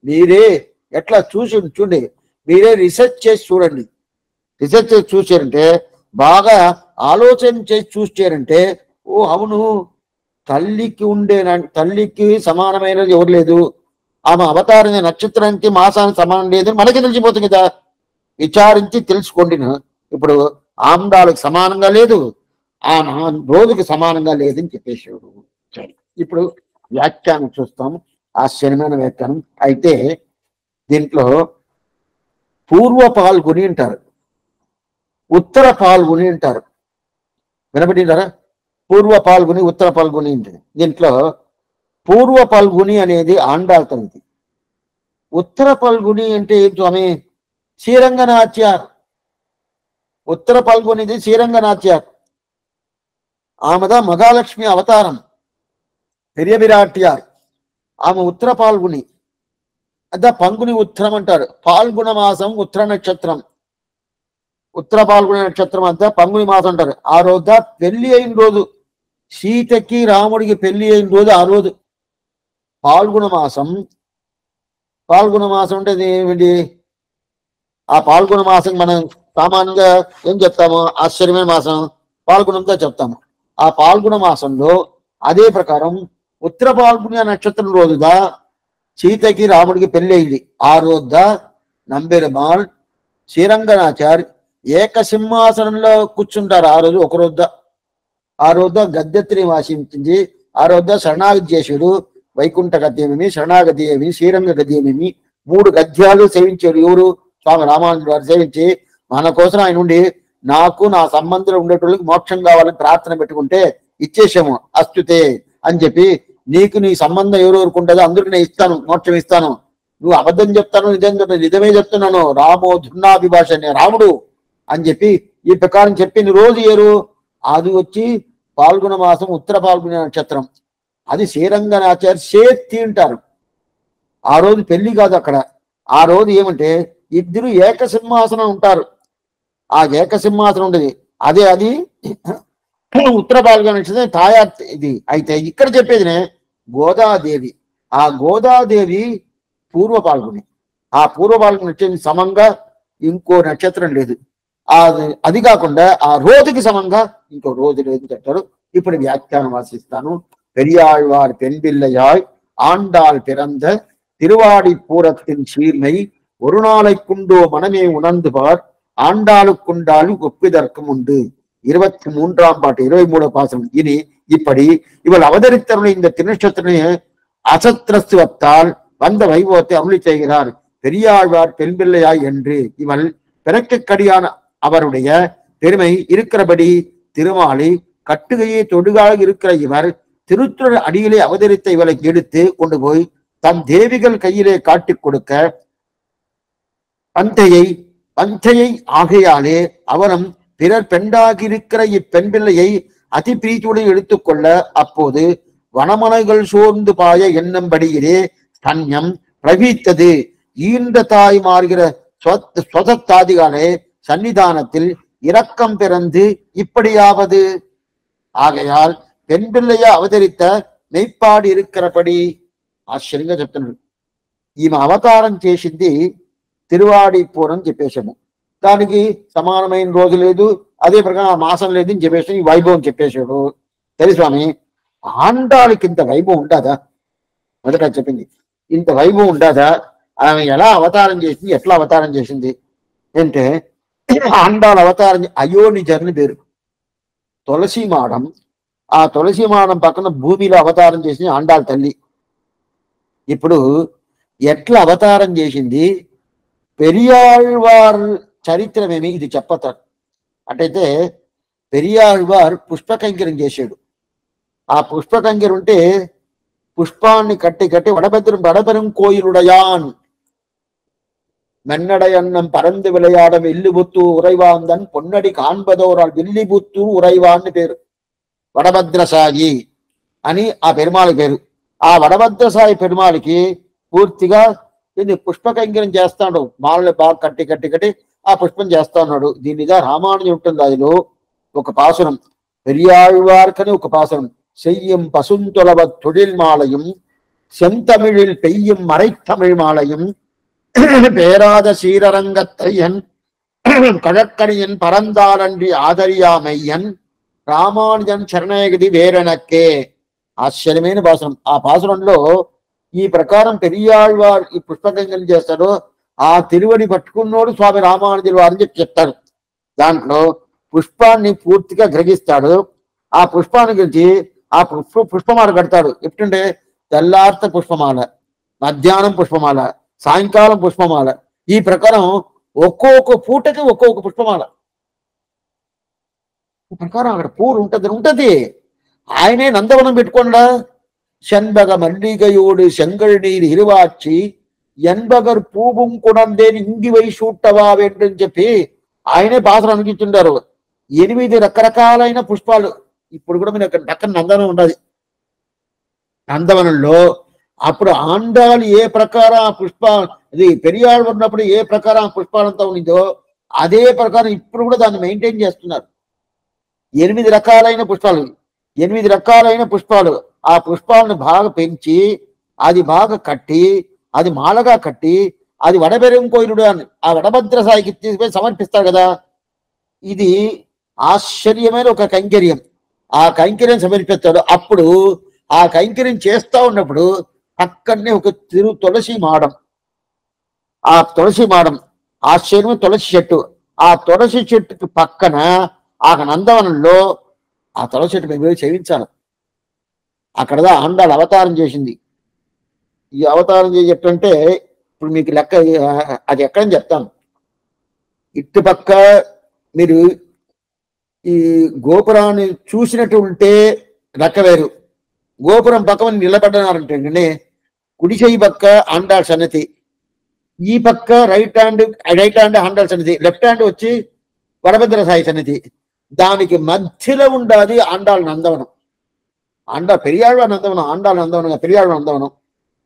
Speaker 1: మీరే ఎట్లా చూడండి, మీరే రీసెర్చ్ చేసి చూడండి. రీసెర్చ్ చేసి చూసారంటే, బాగా ఆలోచన చేసి చూసారంటే, ఓ అవును, తల్లికి సమానమైనది ఎవరు లేదు, ఆమె అవతారం నక్షత్రానికి మాసానికి సమానం లేదని మనకి తెలిసిపోతుంది కదా. విచారించి తెలుసుకోండి. ఇప్పుడు ఆమ్రాలకు సమానంగా లేదు, ఆ రోజుకి సమానంగా లేదని చెప్పేసాడు. ఇప్పుడు వ్యాఖ్యానం చూస్తాం, ఆశ్చర్యమైన వ్యాఖ్యానం. అయితే దీంట్లో పూర్వ పాల్గొని అంటారు, ఉత్తర పాల్గొని అంటారు. వినబడింటారా? పూర్వ పాల్గొని, ఉత్తర పాల్గొని ఉంటుంది. దీంట్లో పూర్వ పాల్గొని అనేది ఆండాళ్తుంది. ఉత్తర పాల్గొని అంటే ఏం స్వామి? శ్రీరంగనాచ్యార్. ఉత్తర పాల్గొనిది శ్రీరంగనాచ్యార్. ఆమెద మహాలక్ష్మి అవతారం, పెరియ విరాట్యార్. ఆమె ఉత్తర పాల్గొని. అదా పంగుని ఉత్తరం అంటారు. పాల్గొన మాసం ఉత్తర నక్షత్రం, ఉత్తర పాల్గొన నక్షత్రం అంతా పంగుని మాసం అంటారు. ఆ రోజు పెళ్లి అయిన రోజు, సీతకి రాముడికి పెళ్లి అయిన రోజు ఆ రోజు పాల్గొన మాసం. పాల్గొన మాసం అంటే ఏమిటి? ఆ పాల్గొన మాసం మనం సామాన్యంగా ఏం చెప్తాము? ఆశ్చర్యమైన మాసం పాల్గొనంతో చెప్తాము. ఆ పాల్గొన మాసంలో అదే ప్రకారం ఉత్తర పాల్గొన నక్షత్రం రోజుదా సీతకి రాముడికి పెళ్లి అయింది. ఆ రోజుదా నంబెరుమాల్ శ్రీరంగనాచారి ఏకసింహాసనంలో కూర్చుంటారు. ఆ రోజు ఒక రోజుదా. ఆ రోజుదా గద్దెత్తిని వాసించింది. ఆ రోజుదా శరణాగతి చేశాడు. వైకుంఠ గద్యమేమి, శరణాగతి ఏమి, శ్రీరంగ గద్యమేమి 3 గద్యాలు సేవించారు. ఎవరు? స్వామి రామానుజుడు వారు సేవించి మన కోసం ఆయన ఉండి, నాకు నా సంబంధంలో ఉండేటోళ్ళకి మోక్షం కావాలని ప్రార్థన పెట్టుకుంటే ఇచ్చేసాము అస్తుతే అని చెప్పి, నీకు నీ సంబంధం ఎవరెవరికి ఉంటుందో అందరికి నేను ఇస్తాను, మోక్షం ఇస్తాను. నువ్వు అబద్ధం చెప్తాను, నిజమే చెప్తున్నాను, రామో ధున్నాభిభాష, రాముడు అని చెప్పి ఈ ప్రకారం చెప్పింది. రోజు ఏరు అది వచ్చి పాల్గొన మాసం ఉత్తర పాల్గొన నక్షత్రం. అది శ్రీరంగనాచార్య చేతి అంటారు. ఆ రోజు పెళ్లి కాదు అక్కడ. ఆ రోజు ఏమంటే ఇద్దరు ఏకసింహాసనం ఉంటారు. ఆ ఏకసింహాసనం ఉండేది అదే, అది ఉత్తర పాల్గొన నక్షత్రం తాయా ఇది. అయితే ఇక్కడ చెప్పేదినే గోదాదేవి. ఆ గోదాదేవి పూర్వ పాల్గొని. ఆ పూర్వ పాల్గొని నక్షత్రం సమంగా ఇంకో నక్షత్రం లేదు. అది కాకుండా ఆ రోజుకి సమంగా ఇంకో రోజు లేదు చెప్తారు. ఇప్పుడు వ్యాఖ్యానం వాసిస్తాను. பெரியாழ்வார் பெண்பிள்ளையாய் ஆண்டாள் பிறந்த திருவாடி பூரத்தின் சீர்மை ஒரு நாளைக்குண்டோ மனமே உணர்ந்து பார் ஆண்டாளுக்குண்டாலும் ஒப்பிதற்கும் உண்டு. 23ஆம் பாட்டு 23 பாசனம். இனி இப்படி இவள் அவதரித்தருளை இந்த திருநட்சத்திர அசத்திரத்துவத்தால் வந்த வைபவத்தை அருளி செய்கிறார். பெரியாழ்வார் பெண் பிள்ளையாய் என்று இவள் பிறக்கக்கடியான அவருடைய பெருமை இருக்கிறபடி திருமாலை கட்டுகையே தொடுகாக இருக்கிற இவர் திருத்துறை அடியிலே அவதரித்த இவளை எடுத்து கொண்டு போய் தன் தேவிகள் கையிலே காட்டிக் கொடுக்க பந்தையை ஆகையாலே அவனும் பிறர் பெண்டாகியிருக்கிற இப்பெண் பிள்ளையை அதி பிரீதியுடன் எடுத்துக்கொள்ள அப்போது வனமனைகள் சோர்ந்து பாய எண்ணம்படியிலே தன்யம் பிரவீத்தது. ஈன்ற தாய் மாறுகிற சொதத்தாதிகாலே சன்னிதானத்தில் இரக்கம் பிறந்து இப்படியாவது. ஆகையால் பெண் பிள்ளையா అవతరిత மெய்ப்பாடு இருக்கிறபடி ఆశ్చర్యంగా చెప్తున్నాడు. ఈమె అవతారం చేసింది తిరువాడిపూరం చెప్పేశాము. దానికి సమానమైన రోజు లేదు, అదే ప్రకారం మాసం లేదు అని చెప్పేసి ఈ వైభవం చెప్పేశాడు. సరే స్వామి, ఆండాళ్ళకి ఇంత వైభవం ఉండదా? మొదట చెప్పింది, ఇంత వైభవం ఉండదా? ఆమె ఎలా అవతారం చేసింది, ఎట్లా అవతారం చేసింది అంటే, ఆండాళ్ళ అవతారం అయోనిజర్ని పేరు. తులసి మాడం, ఆ తులసి మాడం పక్కన భూమిలో అవతారం చేసింది ఆండాళ్ళ తల్లి. ఇప్పుడు ఎట్లా అవతారం చేసింది, పెరియాళ్వార్ చరిత్రమేమి ఇది చెప్పతాడు. అటైతే పెరియాళ్వార్ పుష్పకంకిరం చేశాడు. ఆ పుష్పకంకిరం ఉంటే పుష్పాన్ని కట్టి కట్టి వడపెరం కోయిలుడయాన్ மென்னடையன்னம் பறந்து விளையாடும் வில்லிபுத்து உறைவாந்தன் பொன்னடி காண்பதோரால் வில்லிபுத்து உறைவான்னு పేరు. వడభద్రసాయి అని ఆ పెరుమాళి పేరు. ఆ వడభద్రసాయి పెరుమాళికి పూర్తిగా దీన్ని పుష్పకంకిరం చేస్తాడు. మాలని బాగా కట్టి కట్టి కట్టి ఆ పుష్పం చేస్తా ఉన్నాడు. దీనిగా రామానుజం ఉంటుంది. అదిలో ఒక పాసురం, పెరియాళ్వార్కని ఒక పాసురం, செய்யும் பசுந்தொலவ தொழில் மாலையும் செந்தமிழில் பெய்யும் மறைத்தமிழ் மாலையும் பேராத சீரரங்கத்தையன் கடற்கணியன் பரந்தாளன்றி ఆదరియామయ్యన్ రామానుజన్ శరణయగది వేరనక్కే. ఆశ్చర్యమైన పాసురం. ఆ పాసురంలో ఈ ప్రకారం పెరియాళ్వారు ఈ పుష్పకంకిరం చేస్తాడు. ఆ తిరువడి పట్టుకున్నోడు స్వామి రామానుజుల వారిని చెప్తాడు. దాంట్లో పుష్పాన్ని పూర్తిగా గ్రహిస్తాడు. ఆ పుష్పాన్ని గురించి ఆ పుష్పమాల కడతాడు. ఎప్పుడంటే తెల్లార్త పుష్పమాల, మధ్యాహ్నం పుష్పమాల, సాయంకాలం పుష్పమాల. ఈ ప్రకారం ఒక్కొక్క పూటకి ఒక్కొక్క పుష్పమాల. ఈ ప్రకారం అక్కడ పూలు ఉంటది. ఆయనే నందవనం పెట్టుకోండా. செண்பக மல்லிகையோடு செங்கல் நீர் இருவாச்சி ఎన్బగర్ పూబుం కుడందేని ఇంగివై సూట్టవా వెంటని చెప్పి ఆయనే పాత్ర అనిపించుంటారు. 8 రకరకాలైన పుష్పాలు. ఇప్పుడు కూడా మీరు పక్కన నందవనం ఉన్నది. నందవనంలో అప్పుడు ఆండాలు ఏ ప్రకారం ఆ పుష్ప ఇది పెరియాళ్ళు ఉన్నప్పుడు ఏ ప్రకారం ఆ పుష్పాలంతా ఉండిందో అదే ప్రకారం ఇప్పుడు కూడా దాన్ని మెయింటైన్ చేస్తున్నారు. 8 రకాలైన పుష్పాలు, 8 రకాలైన పుష్పాలు. ఆ పుష్పాలను బాగా పెంచి అది బాగా కట్టి అది మాలగా కట్టి అది వడబెరం కోయిలుడు అని ఆ వడభద్రసాయికి తీసుకుపోయి సమర్పిస్తారు కదా. ఇది ఆశ్చర్యమైన ఒక కైంకర్యం. ఆ కైంకర్యం సమర్పిస్తాడు. అప్పుడు ఆ కైంకర్యం చేస్తా ఉన్నప్పుడు పక్కనే ఒక తులసి మాడం. ఆ తులసి మాడం ఆశ్చర్యమైన తులసి చెట్టు. ఆ తులసి చెట్టుకి పక్కన ఆ నందవనంలో ఆ తులసి చెట్టు మేము సేవించాలి. అక్కడదా ఆండాళ్ళు అవతారం చేసింది. ఈ అవతారం చేసేటంటే ఇప్పుడు మీకు లెక్క అది ఎక్కడని చెప్తాను. ఇటుపక్క మీరు ఈ గోపురాన్ని చూసినట్టు ఉంటే లెక్క వేరు. గోపురం పక్కన నిలబడ్డారంటే కుడి చేయి పక్క ఆండాళ్ళ సన్నిధి, ఈ పక్క రైట్ హ్యాండ్ ఆండాళ్ళ సన్నిధి, లెఫ్ట్ హ్యాండ్ వచ్చి వడభద్రసాయి సన్నిధి. దానికి మధ్యలో ఉండాలి ఆండాళ్ళ నందవనం. పెరియాళ్ళ నందవనం, ఆండాళ్ళ నందవనం, పెరియాళ్ళ నందవనం.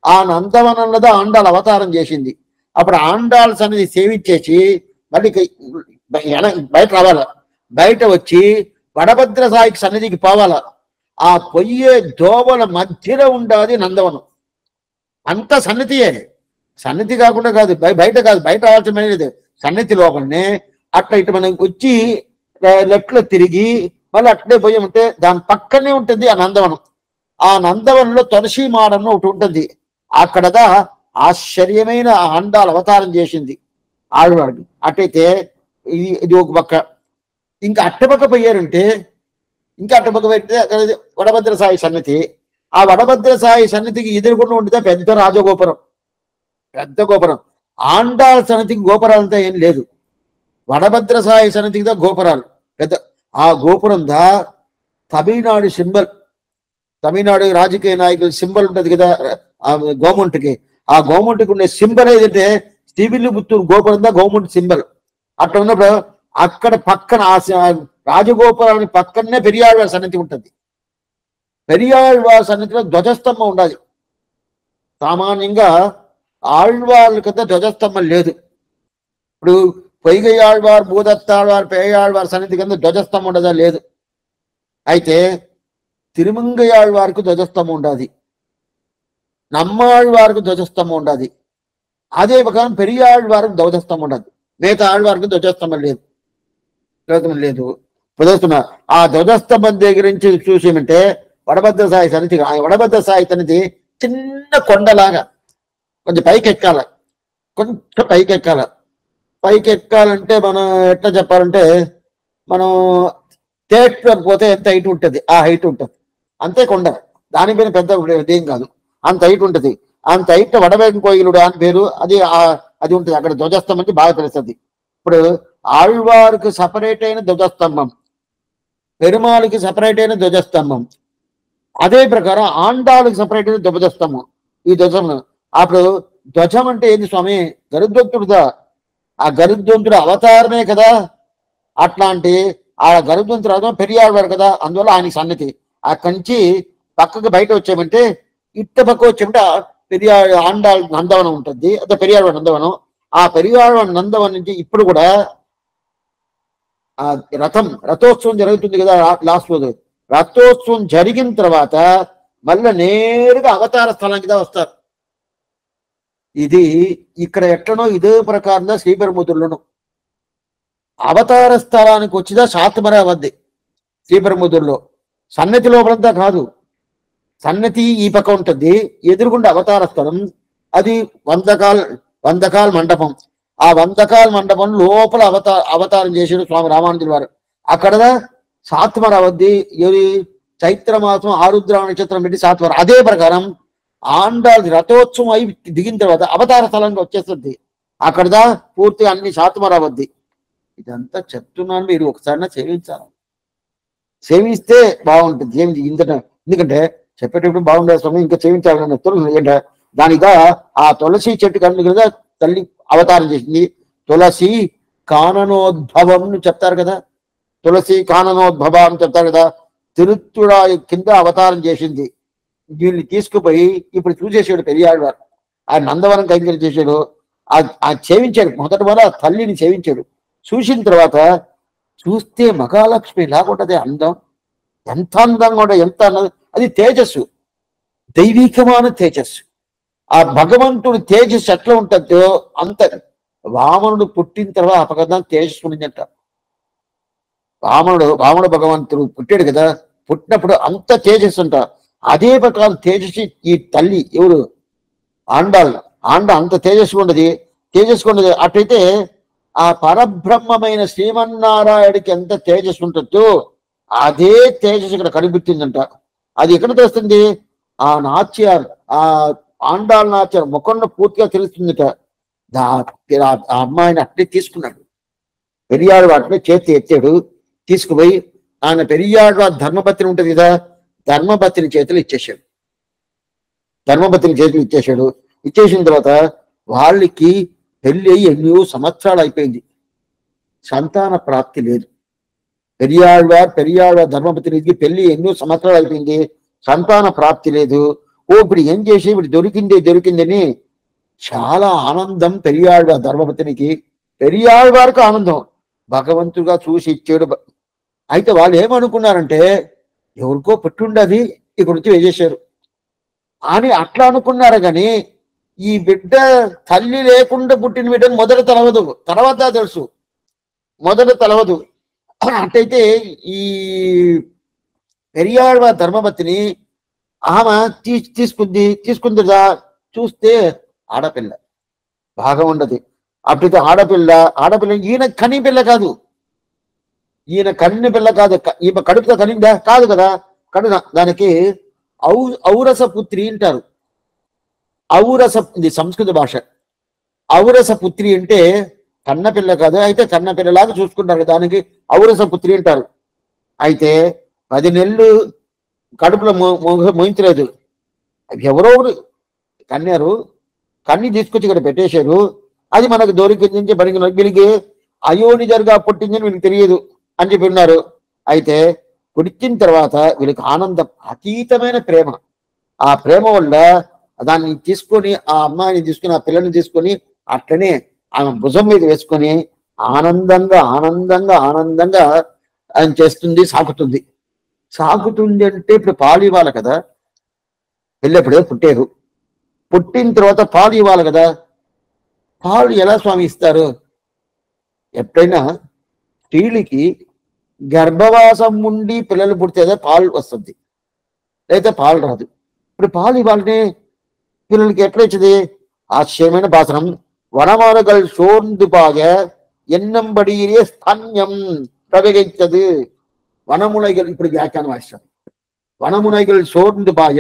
Speaker 1: ఆ నందవనంలో ఆండాళ్ళ అవతారం చేసింది. అప్పుడు ఆండాళ్ళ సన్నిధి సేవించేసి మళ్ళీ బయట రావాలా. బయట వచ్చి వడభద్రసాయికి సన్నిధికి పోవాలా. ఆ పొయ్యే దోవల మధ్యలో ఉండాలి నందవనం. అంత సన్నిధియే. సన్నిధి కాకుండా కాదు, బయట కాదు, బయట రావాల్సిన లేదు. సన్నిధి లోపలనే అట్లా ఇటు మనం వచ్చి లెఫ్ట్లో తిరిగి మళ్ళీ అట్లే పోయామంటే దాని పక్కనే ఉంటుంది ఆ నందవనం. ఆ నందవనంలో తులసి మాడం ఒకటి ఉంటుంది. అక్కడదా ఆశ్చర్యమైన ఆండాళ్ళ అవతారం చేసింది ఆడవాడికి. అటైతే ఇది ఒక పక్క. ఇంకా అట్టపక్క పోయారంటే, ఇంకా అట్టపక్క పెడితే అక్కడ వడభద్ర సాయి సన్నిధి. ఆ వడభద్ర సాయి సన్నిధికి ఎదురుకుండా ఉంటుంది పెద్ద రాజగోపురం, పెద్ద గోపురం. ఆండాళ్ సన్నిధికి గోపురాలంతా ఏం లేదు, వడభద్ర సాయి సన్నిధికి దా గోపురాలు పెద్ద. ఆ గోపురం దా తమిళనాడు సింబల్, తమిళనాడు రాజకీయ నాయకుల సింబల్ ఉంటది కదా ఆ గవర్నమెంట్కి. ఆ గవర్నమెంట్కి ఉండే సింబల్ ఏదంటే శ్రీవిల్లిపుత్తూరు గోపురం దా గవర్నమెంట్ సింబల్. అట్లా ఉన్నప్పుడు అక్కడ పక్కన ఆ రాజగోపురానికి పక్కనే పెరియాళ్వారి సన్నిధి ఉంటుంది. పెరియాళ్వారి సన్నిధిలో ధ్వజస్తంభం ఉండాలి. సామాన్యంగా ఆళ్వార్ల కదా ధ్వజస్తంభం లేదు. ఇప్పుడు పొయ్గయాళ్వారు, భూదత్తాళ్వారు, పేయాళ్వారి సన్నిధి కింద ధ్వజస్తంభం ఉండదా? లేదు. అయితే తిరుమంగయాళ్వారికి ధ్వజస్తంభం ఉండాలి, నమ్మాళ్వారికి ధ్వజస్తంభం ఉండాలి. అదే ప్రకారం పెరియాళ్వారికి ధ్వజస్తంభం ఉండదు. మిగతా ఆళ్వారికి ధ్వజస్తంభం లేదు, లేదు. ప్రదర్శన ఆ ధ్వజస్తంభం దగ్గర నుంచి చూసేమంటే వడభద్ర సాయి సన్నిధి. ఆ వడభద్ర సాయి సన్నిధి చిన్న కొండలాగా కొంచెం పైకి ఎక్కాల, కొంచెం పైకి ఎక్కాల. పైకి ఎక్కాలంటే మనం ఎట్లా చెప్పాలంటే, మనం థియేటర్ పోతే ఎంత హైట్ ఉంటుంది ఆ హైట్ ఉంటుంది, అంతే కొండ. దానిపైన పెద్ద ఏం కాదు, అంత హైట్ ఉంటుంది. అంత హైట్ వడవేగం కోయిలుడు అని పేరు. అది ఉంటుంది అక్కడ. ధ్వజస్తంభం అంటే బాగా తెలుస్తుంది. ఇప్పుడు ఆళ్వారికి సపరేట్ అయిన ధ్వజస్తంభం, పెరుమాళికి సపరేట్ అయిన ధ్వజస్తంభం, అదే ప్రకారం ఆండాళ్ళకి సపరేట్ అయిన ధ్వజస్తంభం. ఈ ధ్వజం అప్పుడు ధ్వజం అంటే ఏంది స్వామి? గరుత్మంతుడుదా. ఆ గరుత్మంతుడు అవతారమే కదా. అట్లాంటి ఆ గరుత్మంతుడు పెరియాళ్వారు కదా, అందువల్ల ఆయన సన్నిధి. అక్కడి నుంచి పక్కకు బయట వచ్చామంటే, ఇట్ట పక్క వచ్చామంటే ఆండాళ్ నందవనం ఉంటుంది, అదే పెరియాళ్వారి నందవనం. ఆ పెరియాళ్వారి నందవనం నుంచి ఇప్పుడు కూడా ఆ రథోత్సవం జరుగుతుంది కదా లాస్ట్ రోజు. రథోత్సవం జరిగిన తర్వాత మళ్ళీ నేరుగా అవతార స్థలానికి దా వస్తారు. ఇది ఇక్కడ ఎట్లనో ఇదే ప్రకారంగా శ్రీపెరుముదుర్లోను అవతార స్థలానికి వచ్చిదా శాతమర వద్ది. శ్రీపెరుముదుర్లో సన్నతి లోపలంతా కాదు, సన్నతి ఈ పక్క ఉంటుంది, ఎదురుగుండా అవతార స్థలం. అది వందకాల మండపం. ఆ వందకాల మండపం లోపల అవతారం చేసాడు స్వామి రామానుజుల వారు. అక్కడ సాత్వర వద్ది. ఏది చైత్రమాసం ఆరుద్ర నక్షత్రం పెట్టి సాత్వర. అదే ప్రకారం ఆండాళ్ళ రథోత్సవం అయి దిగిన తర్వాత అవతార స్థలంగా వచ్చేస్తుంది. అక్కడదా పూర్తిగా అన్ని సాత్వర వద్ది. ఇదంతా చెప్తున్నాను, మీరు ఒకసారి సేవించాలి. సేవిస్తే బాగుంటుంది. ఎందుకంటే చెప్పేటప్పుడు బాగుండదు స్వామి, ఇంకా సేవించాలని ఎందుకంటే దానిగా ఆ తులసి చెట్టు కన్ను కదా తల్లి అవతారం చేసింది. తులసి కాననోద్భవం చెప్తారు కదా, తులసి కాననోద్భవ అని చెప్తారు కదా. తిరుత్తుడా కింద అవతారం చేసింది. దీన్ని తీసుకుపోయి ఇప్పుడు చూసేసాడు పెరియాళ్వారు. ఆ నందవనం కైంకర్యం చేశాడు. ఆ సేవించాడు. మొదటి వల్ల తల్లిని సేవించాడు. చూసిన తర్వాత చూస్తే మహాలక్ష్మి లాగుంటది అందం. ఎంత అందంగా ఉండే, ఎంత అది తేజస్సు, దైవికమైన తేజస్సు. ఆ భగవంతుడి తేజస్సు ఎట్లా ఉంటుందో అంత. వామనుడు పుట్టిన తర్వాత అపగతం తేజస్సు ఉండిందంట. వామనుడు భగవంతుడు పుట్టాడు కదా, పుట్టినప్పుడు అంత తేజస్సు అంట. అదే ప్రకారం తేజస్సు ఈ తల్లి ఎవరు ఆండాళ్ళు. అంత తేజస్సు ఉండదు. అట్లయితే ఆ పరబ్రహ్మమైన శ్రీమన్నారాయణకి ఎంత తేజస్సు ఉంటుందో అదే తేజస్సు ఇక్కడ కనిపిస్తుందంట. అది ఎక్కడ తెలుస్తుంది? ఆ నాట్యాలు, ఆ ఆండాళ్ళ నాట్యాలు ముఖంలో పూర్తిగా తెలుస్తుందిట. ఆ అమ్మాయిని అట్లే తీసుకున్నాడు పెరియాడు. వాటిని చేతి ఎత్తాడు, తీసుకుపోయి ఆయన పెరియాడు ధర్మపత్ని ఉంటుంది కదా, ధర్మపత్ని చేతులు ఇచ్చేసాడు. ఇచ్చేసిన తర్వాత వాళ్ళకి పెళ్ళి అయ్యి ఎన్నో సంవత్సరాలు అయిపోయింది, సంతాన ప్రాప్తి లేదు. పెరియాళ్వార్ ధర్మపత్నికి పెళ్లి ఎన్నో సంవత్సరాలు అయిపోయింది, సంతాన ప్రాప్తి లేదు. ఇప్పుడు ఏం చేసి ఇప్పుడు దొరికిందని చాలా ఆనందం పెరియాళ్వార్ ధర్మపత్నికి. పెరియాళ్వారికి ఆనందం, భగవంతుగా చూసి ఇచ్చాడు. అయితే వాళ్ళు ఏమనుకున్నారంటే ఎవరికో పుట్టుండది ఇక్కడ నుంచి వేసేశారు అని అట్లా అనుకున్నారు. కానీ ఈ బిడ్డ తల్లి లేకుండా పుట్టిన బిడ్డను మొదట తెలవదు, తర్వాత తెలుసు, మొదట తెలవదు. అట్టయితే ఈ పెరియాళ్వార్ ధర్మపత్ని ఆమె తీసుకుందా చూస్తే ఆడపిల్ల బాగా ఉండదు. అప్పుడైతే ఆడపిల్ల ఈయన కని పిల్ల కాదు, ఈయన కన్ని పిల్ల కాదు, ఈమె కడుపుతో కనిందా కాదు కదా. దానికి ఔరస పుత్రి అంటారు. ఔరస, ఇది సంస్కృత భాష. ఔరస పుత్రి అంటే కన్నపిల్ల కాదు, అయితే కన్నపిల్లలాగా చూసుకుంటారు, దానికి ఔరస పుత్రి అంటారు. అయితే 10 నెలలు కడుపులో మోయించలేదు, ఎవరో కన్నారు, కన్ని తీసుకొచ్చి ఇక్కడ పెట్టేశారు. అది మనకు దొరికింది వీళ్ళకి అయోని జరుగా పుట్టిందని వీళ్ళకి తెలియదు అని చెప్పి ఉన్నారు. అయితే పుట్టిన తర్వాత వీళ్ళకి ఆనందం, అతీతమైన ప్రేమ. ఆ ప్రేమ వల్ల దాన్ని తీసుకొని, ఆ అమ్మాయిని తీసుకొని, ఆ పిల్లని తీసుకొని అట్లనే ఆమె భుజం మీద వేసుకొని ఆనందంగా ఆనందంగా ఆనందంగా ఆయన చేస్తుంది, సాకుతుంది. సాకుతుంది అంటే ఇప్పుడు పాలు ఇవ్వాలి కదా, వెళ్ళేప్పుడే పుట్టారు, పుట్టిన తర్వాత పాలు ఇవ్వాలి కదా. పాలు ఎలా స్వామి ఇస్తారు? ఎప్పుడైనా స్త్రీలకి గర్భవాసం ఉండి పిల్లలు పుడితే పాలు వస్తుంది, లేదా పాలు రాదు. ఇప్పుడు పాలు ఇవ్వాలంటే పిల్లలకి ఎట్లా ఇచ్చేది? ఆశ్చర్యమైన భాషనం. వనమానగల్ సోర్ந்து பாக ఎన్నంబడియే స్తన్యం ప్రవేగించదు. వనమునైగల్, ఇప్పుడు వ్యాఖ్యానం వాయిస్తాను. వనమునైగల్ సోర్ந்து பாக,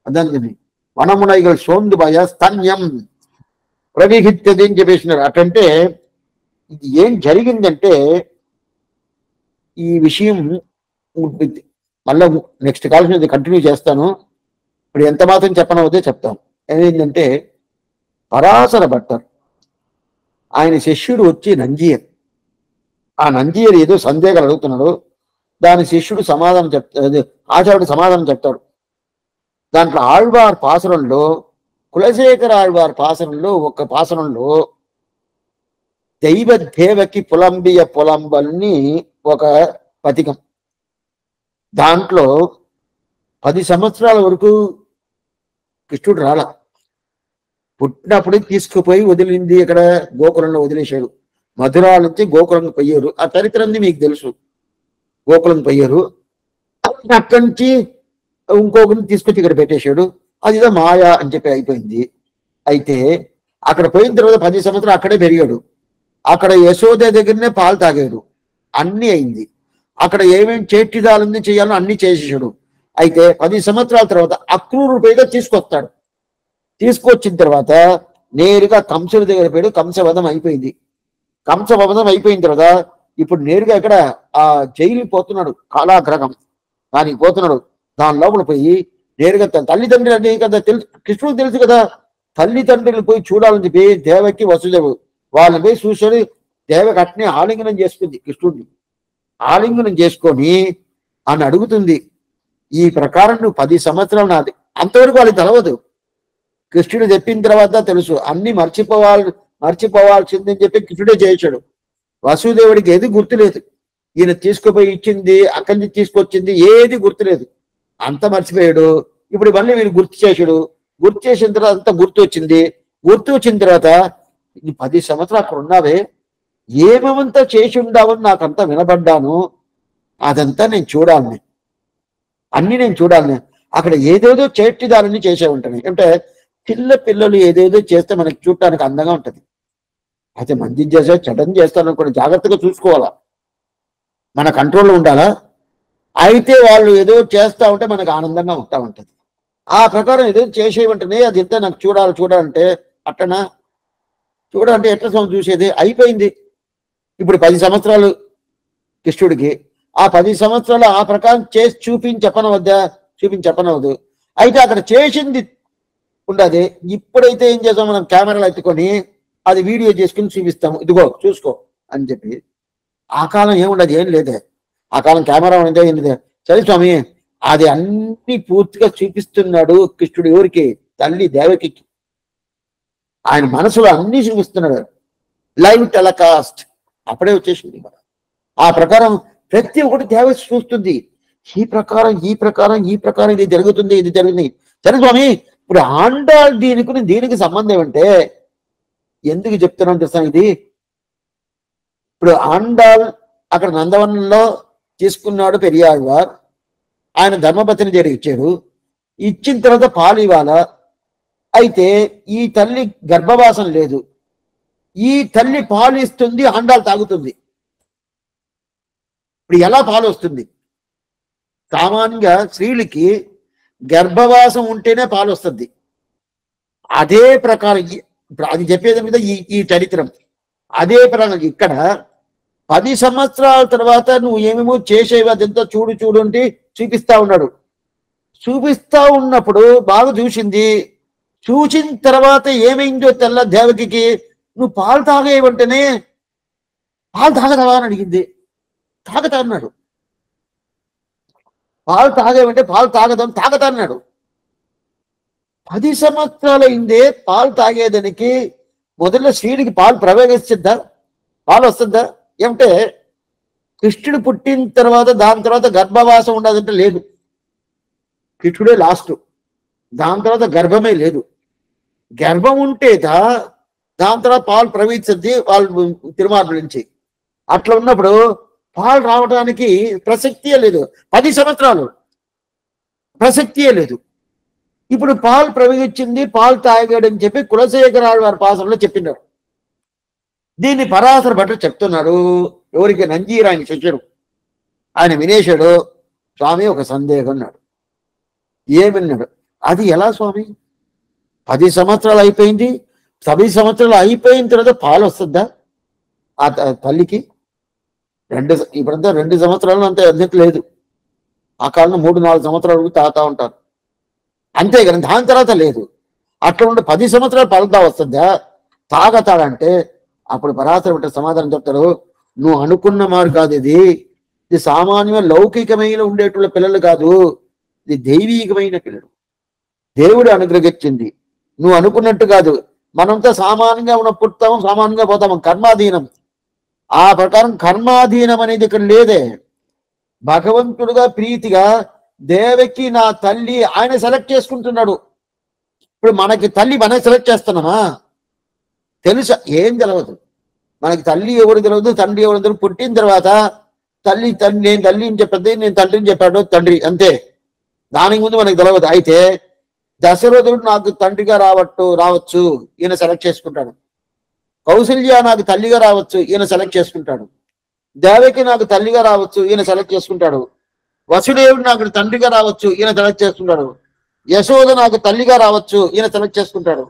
Speaker 1: అదండి, వనమునైగల్ సోర్ந்து பாக స్తన్యం ప్రవేగించది అని చెప్పేసినారు. అటంటే ఇది ఏం జరిగిందంటే, ఈ విషయం మళ్ళీ నెక్స్ట్ కాల్స్ మీద కంటిన్యూ చేస్తాను. ఇప్పుడు ఎంత మాత్రం చెప్పనవద్దే చెప్తాను. ఏమైందంటే, పరాశర భట్టర్ ఆయన శిష్యుడు వచ్చి నంజీయర్. ఆ నంజీయర్ ఏదో సందేహాలు అడుగుతున్నాడు, దాని శిష్యుడు సమాధానం చెప్తాడు, ఆచార్యుడు సమాధానం చెప్తాడు. దాంట్లో ఆళ్వార్ పాసరంలో, కులశేఖర ఆళ్వార్ పాసరంలో ఒక పాసరంలో దైవ దేవకి పులంబియ పులంబల్ని ఒక పథికం. దాంట్లో 10 సంవత్సరాల వరకు కృష్ణుడు రాల. పుట్టినప్పుడు తీసుకుపోయి వదిలింది, ఇక్కడ గోకులంలో వదిలేశారు. మధురా నుంచి గోకులం పోయారు, ఆ చరిత్ర మీకు తెలుసు. గోకులం పోయారు, అక్కడి నుంచి ఇంకొకరిని తీసుకొచ్చి ఇక్కడ పెట్టేశాడు. అదిదో మాయా అని చెప్పి అయిపోయింది. అయితే అక్కడ పోయిన తర్వాత 10 సంవత్సరాలు అక్కడే పెరిగాడు. అక్కడ యశోద దగ్గరనే పాలు తాగాడు, అన్ని అయింది. అక్కడ ఏమేమి చేట్టిదాలన్నీ చేయాలో అన్ని చేసేసాడు. అయితే 10 సంవత్సరాల తర్వాత అక్రూరుపైగా తీసుకొస్తాడు. తీసుకొచ్చిన తర్వాత నేరుగా కంసుడి దగ్గర పోయాడు. కంసవధం అయిపోయింది. కంసవధం అయిపోయిన తర్వాత ఇప్పుడు నేరుగా ఇక్కడ ఆ జైలు పోతున్నాడు, కాలాగ్రహం దానికి పోతున్నాడు. దాని లోపల పోయి నేరుగా తన తల్లిదండ్రులు అనే కదా తెలుసు, కృష్ణుడు తెలుసు కదా, తల్లిదండ్రులు పోయి చూడాలని చెప్పి దేవకి వసుదేవు వాళ్ళని పోయి చూసాడు. దేవకి అట్నే ఆలింగనం చేసుకుంది, కృష్ణుడిని ఆలింగనం చేసుకొని అని అడుగుతుంది, ఈ ప్రకారం నువ్వు 10 సంవత్సరాలు నాది. అంతవరకు వాళ్ళకి తెలవదు. కృష్ణుడు చెప్పిన తర్వాత తెలుసు, అన్ని మర్చిపోవాల్సిందని చెప్పి కృష్ణుడే చేయించాడు. వసుదేవుడికి ఏది గుర్తులేదు, ఈయన తీసుకుపోయి ఇచ్చింది, అక్కడి నుంచి తీసుకొచ్చింది ఏది గుర్తులేదు, అంత మర్చిపోయాడు. ఇప్పుడు మళ్ళీ వీళ్ళు గుర్తు చేశాడు. గుర్తు చేసిన తర్వాత అంతా గుర్తు వచ్చిన తర్వాత 10 సంవత్సరాలు అక్కడ ఉన్నావే, ఏమేమంతా చేసి ఉండావని నాకంతా వినబడ్డాను, అదంతా నేను చూడాలని, అన్ని నేను చూడాలని. అక్కడ ఏదేదో చేట్టిదాలని చేసే ఉంటాను. అంటే పిల్లలు ఏదేదో చేస్తే మనకి చూడటానికి అందంగా ఉంటుంది. అయితే మంచి చేసే చెడ్డని చేస్తాను కూడా జాగ్రత్తగా చూసుకోవాలా, మన కంట్రోల్లో ఉండాలా. అయితే వాళ్ళు ఏదో చేస్తూ ఉంటే మనకు ఆనందంగా ఉంటా ఉంటుంది. ఆ ప్రకారం ఏదో చేసేవంటనే అది ఎంత నాకు చూడాలంటే అట్టనా చూడాలంటే ఎట్లా చూసేది? అయిపోయింది. ఇప్పుడు 10 సంవత్సరాలు కృష్ణుడికి, ఆ 10 సంవత్సరాలు ఆ ప్రకారం చేసి చూపించపనవద్దు. అయితే అక్కడ చేసింది ఉండదు. ఇప్పుడైతే ఏం చేస్తాం, మనం కెమెరాలు ఎత్తుకొని అది వీడియో చేసుకుని చూపిస్తాము, ఇదిగో చూసుకో అని చెప్పి. ఆ కాలం ఏముండదు, ఏం లేదే. ఆ కాలం కెమెరా ఉండదే, ఏం లేదే. సరే స్వామి, అది అన్ని పూర్తిగా చూపిస్తున్నాడు కృష్ణుడు. ఎవరికి? తల్లి దేవకి. ఆయన మనసులో అన్ని చూపిస్తున్నాడు, లైవ్ టెలికాస్ట్ అప్పుడే వచ్చేసింది. ఆ ప్రకారం ప్రతి ఒక్కటి దేవకి చూస్తుంది. ఈ ప్రకారం ఇది జరుగుతుంది. సరే స్వామి, ఇప్పుడు ఆండాళ్ దీనికి సంబంధం అంటే ఎందుకు చెప్తున్నాను తెలుసా? ఇది ఇప్పుడు ఆండాళ్ అక్కడ నందవనంలో తీసుకున్నాడు పెరియాళ్వార్, ఆయన ధర్మపత్ని దగ్గర ఇచ్చాడు. ఇచ్చిన తర్వాత పాలు ఇవ్వాల. అయితే ఈ తల్లి గర్భవాసం లేదు, ఈ తల్లి పాలు ఇస్తుంది, ఆండాలు తాగుతుంది. ఇప్పుడు ఎలా పాలు వస్తుంది? సామాన్యంగా స్త్రీలకి గర్భవాసం ఉంటేనే పాలు వస్తుంది. అదే ప్రకారం ఇప్పుడు అది చెప్పేది మీద ఈ చరిత్రం అదే ప్రకారం ఇక్కడ 10 సంవత్సరాల తర్వాత నువ్వు ఏమేమో చేసేవి అదంతా చూడు చూడు అంటే చూపిస్తా ఉన్నాడు. చూపిస్తా ఉన్నప్పుడు బాగా చూసింది. చూసిన తర్వాత ఏమైందో తెల్ల దేవకికి, నువ్వు పాలు తాగేవంటేనే పాలు తాగదావా అని అడిగింది. తాగతా అన్నాడు. పాలు తాగేవంటే పాలు తాగతా అన్నాడు. 10 సంవత్సరాలు అయిందే పాలు తాగేదానికి. మొదట్లో స్త్రీడికి పాలు ప్రవేశిస్తుందా? పాలు వస్తుందా? ఏమంటే కృష్ణుడు పుట్టిన తర్వాత దాని తర్వాత గర్భవాసం ఉండదంటే లేదు. కృష్ణుడే లాస్ట్. దాని తర్వాత గర్భమే లేదు. గర్భం ఉంటేదా దాని తర్వాత పాలు ప్రవహిస్తుంది వాళ్ళు తిరుమార్పుల నుంచి. అట్లా ఉన్నప్పుడు పాలు రావడానికి ప్రసక్తియే లేదు. 10 సంవత్సరాలు ప్రసక్తియే లేదు. ఇప్పుడు పాలు ప్రవహించింది, పాలు తాగాడని చెప్పి కులశేఖరాలు వారి పాసంలో చెప్పినారు. దీన్ని పరాశర భట్టు చెప్తున్నారు. ఎవరికి? నంజీరాయన శిష్యుడు. ఆయన వినేశాడు. స్వామి ఒక సందేహం అన్నాడు. ఏమన్నాడు? అది ఎలా స్వామి? 10 సంవత్సరాలు అయిపోయింది. 10 సంవత్సరాలు అయిపోయిన తర్వాత పాలు వస్తుందా ఆ తల్లికి? ఇప్పుడంతా 2 సంవత్సరాలు అంతే అర్థం లేదు. ఆ కాలంలో 3-4 సంవత్సరాలు తాగుతా ఉంటారు అంతే కానీ దాని తర్వాత లేదు. అట్లా ఉంటే 10 సంవత్సరాలు పాలుతా వస్తుందా? తాగతాడంటే అప్పుడు పరాశర సమాధానం చెప్తారు. నువ్వు అనుకున్న మారు కాదు. ఇది సామాన్యమైన లౌకికమైన ఉండేటువంటి పిల్లలు కాదు. ఇది దైవీకమైన పిల్లలు. దేవుడు అనుగ్రహించింది. నువ్వు అనుకున్నట్టు కాదు. మనంతా సామాన్యంగా పుడతాము, సామాన్యంగా పోతాము. కర్మాధీనం. ఆ ప్రకారం కర్మాధీనం అనేది ఇక్కడ లేదే. భగవంతుడుగా ప్రీతిగా దేవకి నా తల్లి ఆయన సెలెక్ట్ చేసుకుంటున్నాడు. ఇప్పుడు మనకి తల్లి మనం సెలెక్ట్ చేస్తున్నామా? తెలుసా? ఏం తెలియదు మనకి. తల్లి ఎవరు తెలియదు, తండ్రి ఎవరు తెలియదు. పుట్టిన తర్వాత తల్లి నేను తల్లి అని చెప్పేది, నేను తండ్రిని చెప్పాడు తండ్రి అంతే. దానికి ముందు మనకి తెలియదు. అయితే దశరథుడు నాకు తండ్రిగా రావచ్చు, ఈయన సెలెక్ట్ చేసుకుంటాడు. కౌసల్య నాకు తల్లిగా రావచ్చు, ఈయన సెలెక్ట్ చేసుకుంటాడు. దేవకి నాకు తల్లిగా రావచ్చు, ఈయన సెలెక్ట్ చేసుకుంటాడు. వసుదేవుడు నాకు తండ్రిగా రావచ్చు, ఈయన సెలెక్ట్ చేసుకుంటాడు. యశోద నాకు తల్లిగా రావచ్చు, ఈయన సెలెక్ట్ చేసుకుంటాడు.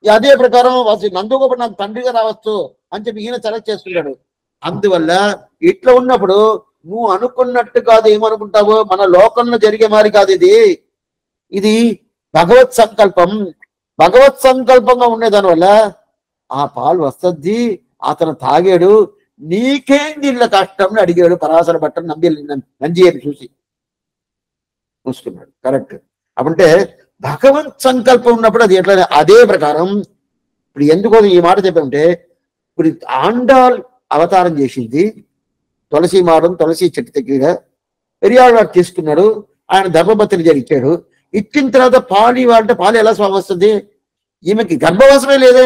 Speaker 1: అదే ప్రకారం నందగోపుడు నాకు తండ్రిగా రావచ్చు అని చెప్పి ఈయన సెలెక్ట్ చేసుకుంటాడు. అందువల్ల ఇట్లా ఉన్నప్పుడు నువ్వు అనుకున్నట్టు కాదు. ఏమనుకుంటావో మన లోకంలో జరిగే మారి కాదు. ఇది భగవత్ సంకల్పం. భగవత్ సంకల్పంగా ఉండేదాని వల్ల ఆ పాలు వస్తుంది. అతను తాగాడు. నీకేంది ఇళ్ళ కష్టం అడిగాడు పరాశర భట్టను. నంజీని చూసి చూసుకున్నాడు. కరెక్ట్. అప్పుడంటే భగవత్ సంకల్పం ఉన్నప్పుడు అది ఎట్లా? అదే ప్రకారం ఇప్పుడు ఎందుకో ఈ మాట చెప్పామంటే, ఇప్పుడు ఆండాల్ అవతారం చేసింది తులసి మాడం, తులసి చెట్టు దగ్గర పెరియాడు వాడు తీసుకున్నాడు. ఆయన ధర్మపత్రి జరిగాడు. ఇచ్చిన తర్వాత పాలు ఇవ్వాలంటే పాలు ఎలా స్వామి వస్తుంది? ఈమెకి గర్భవాసమే లేదే.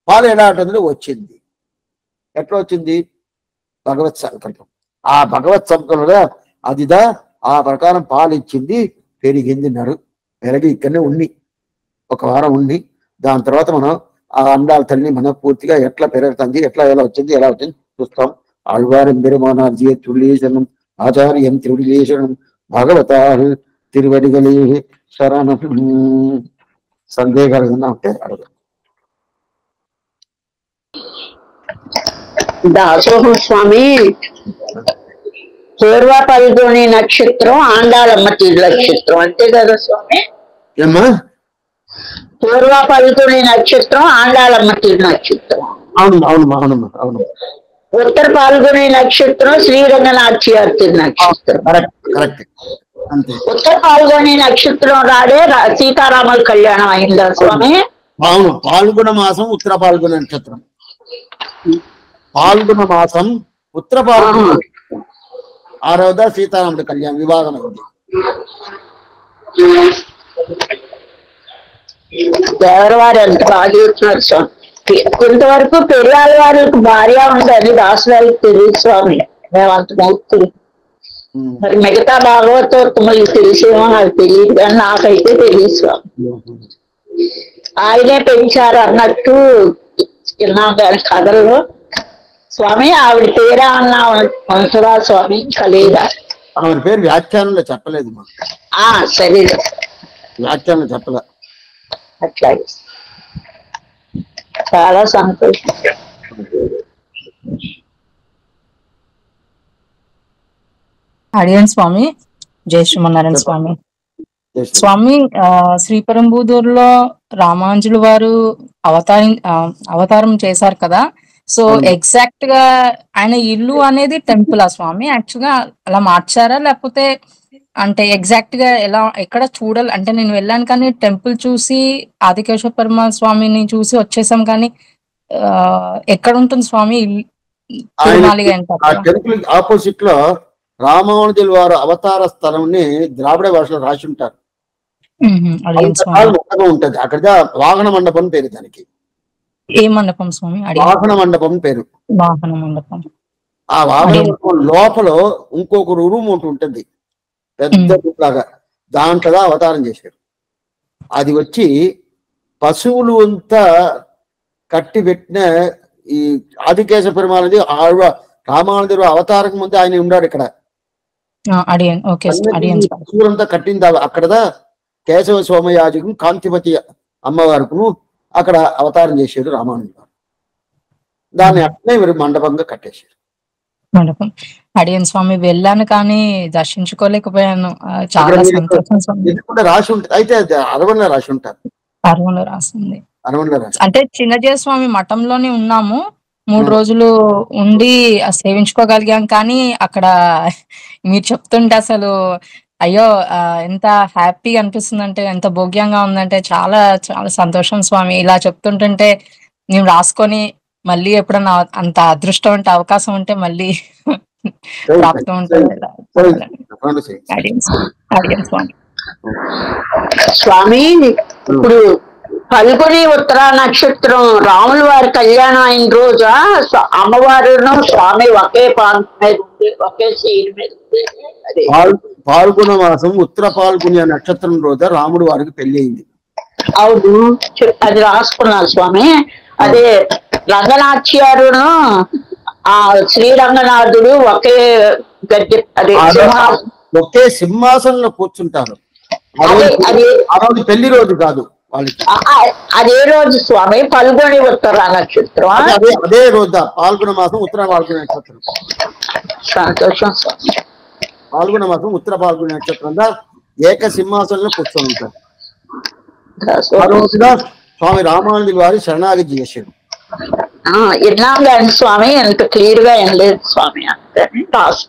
Speaker 1: పాలు ఎలా అంటుంది? వచ్చింది. ఎట్లా వచ్చింది? భగవత్ సంకల్పం. ఆ భగవత్ సంకల్పంలో అదిదా ఆ ప్రకారం పాలు ఇచ్చింది, పెరిగింది. పెరిగి ఇక్కడనే ఉండి 1 వారం ఉండి దాని తర్వాత మనం ఆ అండాల తల్లిని మనపూర్తిగా ఎట్లా పెరుగుతుంది, ఎలా వచ్చింది చూస్తాం. ఆళ్వారం పెరుమానార్జీ త్రివిలేశనం ఆచార్యం త్రివిలేశనం భగవతా తిరువడిగలే శరణం. సందేహాలు ఏమన్నా ఉంటే అడగ.
Speaker 2: దాసోహం స్వామి, పూర్వ పల్గొని నక్షత్రం ఆండాళమ్మ తీరు నక్షత్రం అంతే కదా స్వామి?
Speaker 1: ఏమ్మా?
Speaker 2: పూర్వ పల్గొని నక్షత్రం ఆండాళమ్మ తీరు నక్షత్రం.
Speaker 1: అవును.
Speaker 2: ఉత్తర పాల్గొని నక్షత్రం శ్రీరంగనాథ్యార్తి నక్షత్రం. ఉత్తర పాల్గొని నక్షత్రం రాడే సీతారాముల కళ్యాణం అయిందా స్వామి?
Speaker 1: అవును. పాల్గొన మాసం ఉత్తర పాల్గొన నక్షత్రం. పాల్గొన మాసం ఉత్తర పాల్గొన 6వ సీతారాముల కళ్యాణం వివాహం అయింది.
Speaker 2: దేవరవారు ఎంత బాగా చూస్తున్నారు స్వామి. కొంతవరకు పెరియాల వారికి భార్య ఉందని రాష్ట్రాలకు తెలియదు స్వామి. మేము అంత మూర్తులు. మరి మిగతా భాగవతోత్తములకు తెలిసేమో నాకు తెలియదు, కానీ నాకైతే తెలియదు స్వామి. ఆయనే పెంచారు అన్నట్టు విన్నాం కానీ కథల్లో. స్వామి ఆవిడ పేరా అన్నా ఉంటుందా స్వామి? కలిదా?
Speaker 1: ఆవిడ పేరు వ్యాఖ్యానంలో చెప్పలేదు మా.
Speaker 2: సరే,
Speaker 1: వ్యాఖ్యానంలో చెప్పలే.
Speaker 2: అట్లాగే చాలా సంతోషం.
Speaker 3: అడియన్ స్వామి, జై శ్రీమన్నారాయణ స్వామి. స్వామి, శ్రీపెరంబుదూరులో రామానుజులు వారు అవతారం చేశారు కదా. సో ఎగ్జాక్ట్ గా ఆయన ఇల్లు అనేది టెంపుల్ స్వామి? యాక్చువల్ గా అలా మార్చారా, లేకపోతే అంటే ఎగ్జాక్ట్ గా ఎలా ఎక్కడ చూడాలి అంటే, నేను వెళ్ళాను కానీ టెంపుల్ చూసి ఆదికేశవ పరమ స్వామిని చూసి వచ్చేసాం కానీ ఎక్కడ ఉంటుంది స్వామి
Speaker 1: టెంపుల్? ఆపోజిట్ లో రామానుజుల వారు అవతార స్థలంని ద్రావిడ భాషలో రాసి ఉంటారు. ఉంటది అక్కడ వాహన మండపం పేరు దానికి.
Speaker 3: ఏ మండపం స్వామి?
Speaker 1: వాహన మండపం పేరు.
Speaker 3: వాహన మండపం.
Speaker 1: ఆ వాహన మండపం లోపల ఇంకొక రూమ్ ఒకటి ఉంటుంది పెద్ద లాగా, దాంట్లో అవతారం చేశారు. అది వచ్చి పశువులు అంతా కట్టి పెట్టిన ఈ ఆదికేశవ పెరుమాళది రామానుజుడు అవతారకు ముందు ఆయన ఉన్నాడు ఇక్కడ. పశువులంతా కట్టింది అక్కడదా కేశవ సోమయాజకు కాంతిమతి అమ్మవారుకును అక్కడ అవతారం చేశారు రామానుజుడు. దాన్ని అట్లనే మీరు మండపంగా కట్టేశారు.
Speaker 3: మండపం. అడియన్ స్వామి వెళ్ళాను కానీ దర్శించుకోలేకపోయాను. చాలా సంతోషం.
Speaker 1: రాసి ఉంటుంది అయితే అరవణలో రాసి ఉంటారు.
Speaker 3: అరవణలో రాసింది అంటే చిన్నజయ స్వామి మఠంలోనే ఉన్నాము. 3 రోజులు ఉండి సేవించుకోగలిగాం. కానీ అక్కడ మీరు చెప్తుంటే అసలు అయ్యో ఎంత హ్యాపీగా అనిపిస్తుందంటే, ఎంత భోగ్యంగా ఉందంటే చాలా చాలా సంతోషం స్వామి. ఇలా చెప్తుంటుంటే నేను రాసుకొని మళ్ళీ ఎప్పుడన్నా అంత అదృష్టం అంటే అవకాశం ఉంటే మళ్ళీ ప్రాప్తం ఉంటుంది.
Speaker 2: స్వామి ఇప్పుడు పల్గొని ఉత్తర నక్షత్రం రాముల వారి కళ్యాణం అయిన రోజా అమ్మవారును స్వామి ఒకే పాన్ మీద ఉంది, ఒకే సీన్ మీద ఉంది?
Speaker 1: పాల్గొన మాసం ఉత్తర పాల్గొని నక్షత్రం రోజా రాముడు వారికి పెళ్లి అయింది.
Speaker 2: అవును, అది రాసుకున్నారు స్వామి. అదే రంగనాథ్యారును శ్రీరంగనాథుడు ఒకే గద్దె, అదే
Speaker 1: ఒకే సింహాసనంలో కూర్చుంటారు. ఆ రోజు పెళ్లి రోజు కాదు వాళ్ళకి.
Speaker 2: అదే రోజు స్వామి పల్గొని ఉత్తర నక్షత్రం.
Speaker 1: అదే రోజు పాల్గొన మాసం ఉత్తర పాల్గొన నక్షత్రం.
Speaker 2: సంతోషం స్వామి.
Speaker 1: పాల్గొన మాసం ఉత్తర పాల్గొన నక్షత్రం ఏక సింహాసనంలో కూర్చొని ఉంటారు. ఆ రోజున స్వామి రామానుజుల వారి శరణాగతి చేశాడు.
Speaker 2: విన్నాం కానీ స్వామి ఎంత క్లియర్ గా ఏం లేదు స్వామి. అంతే రాసు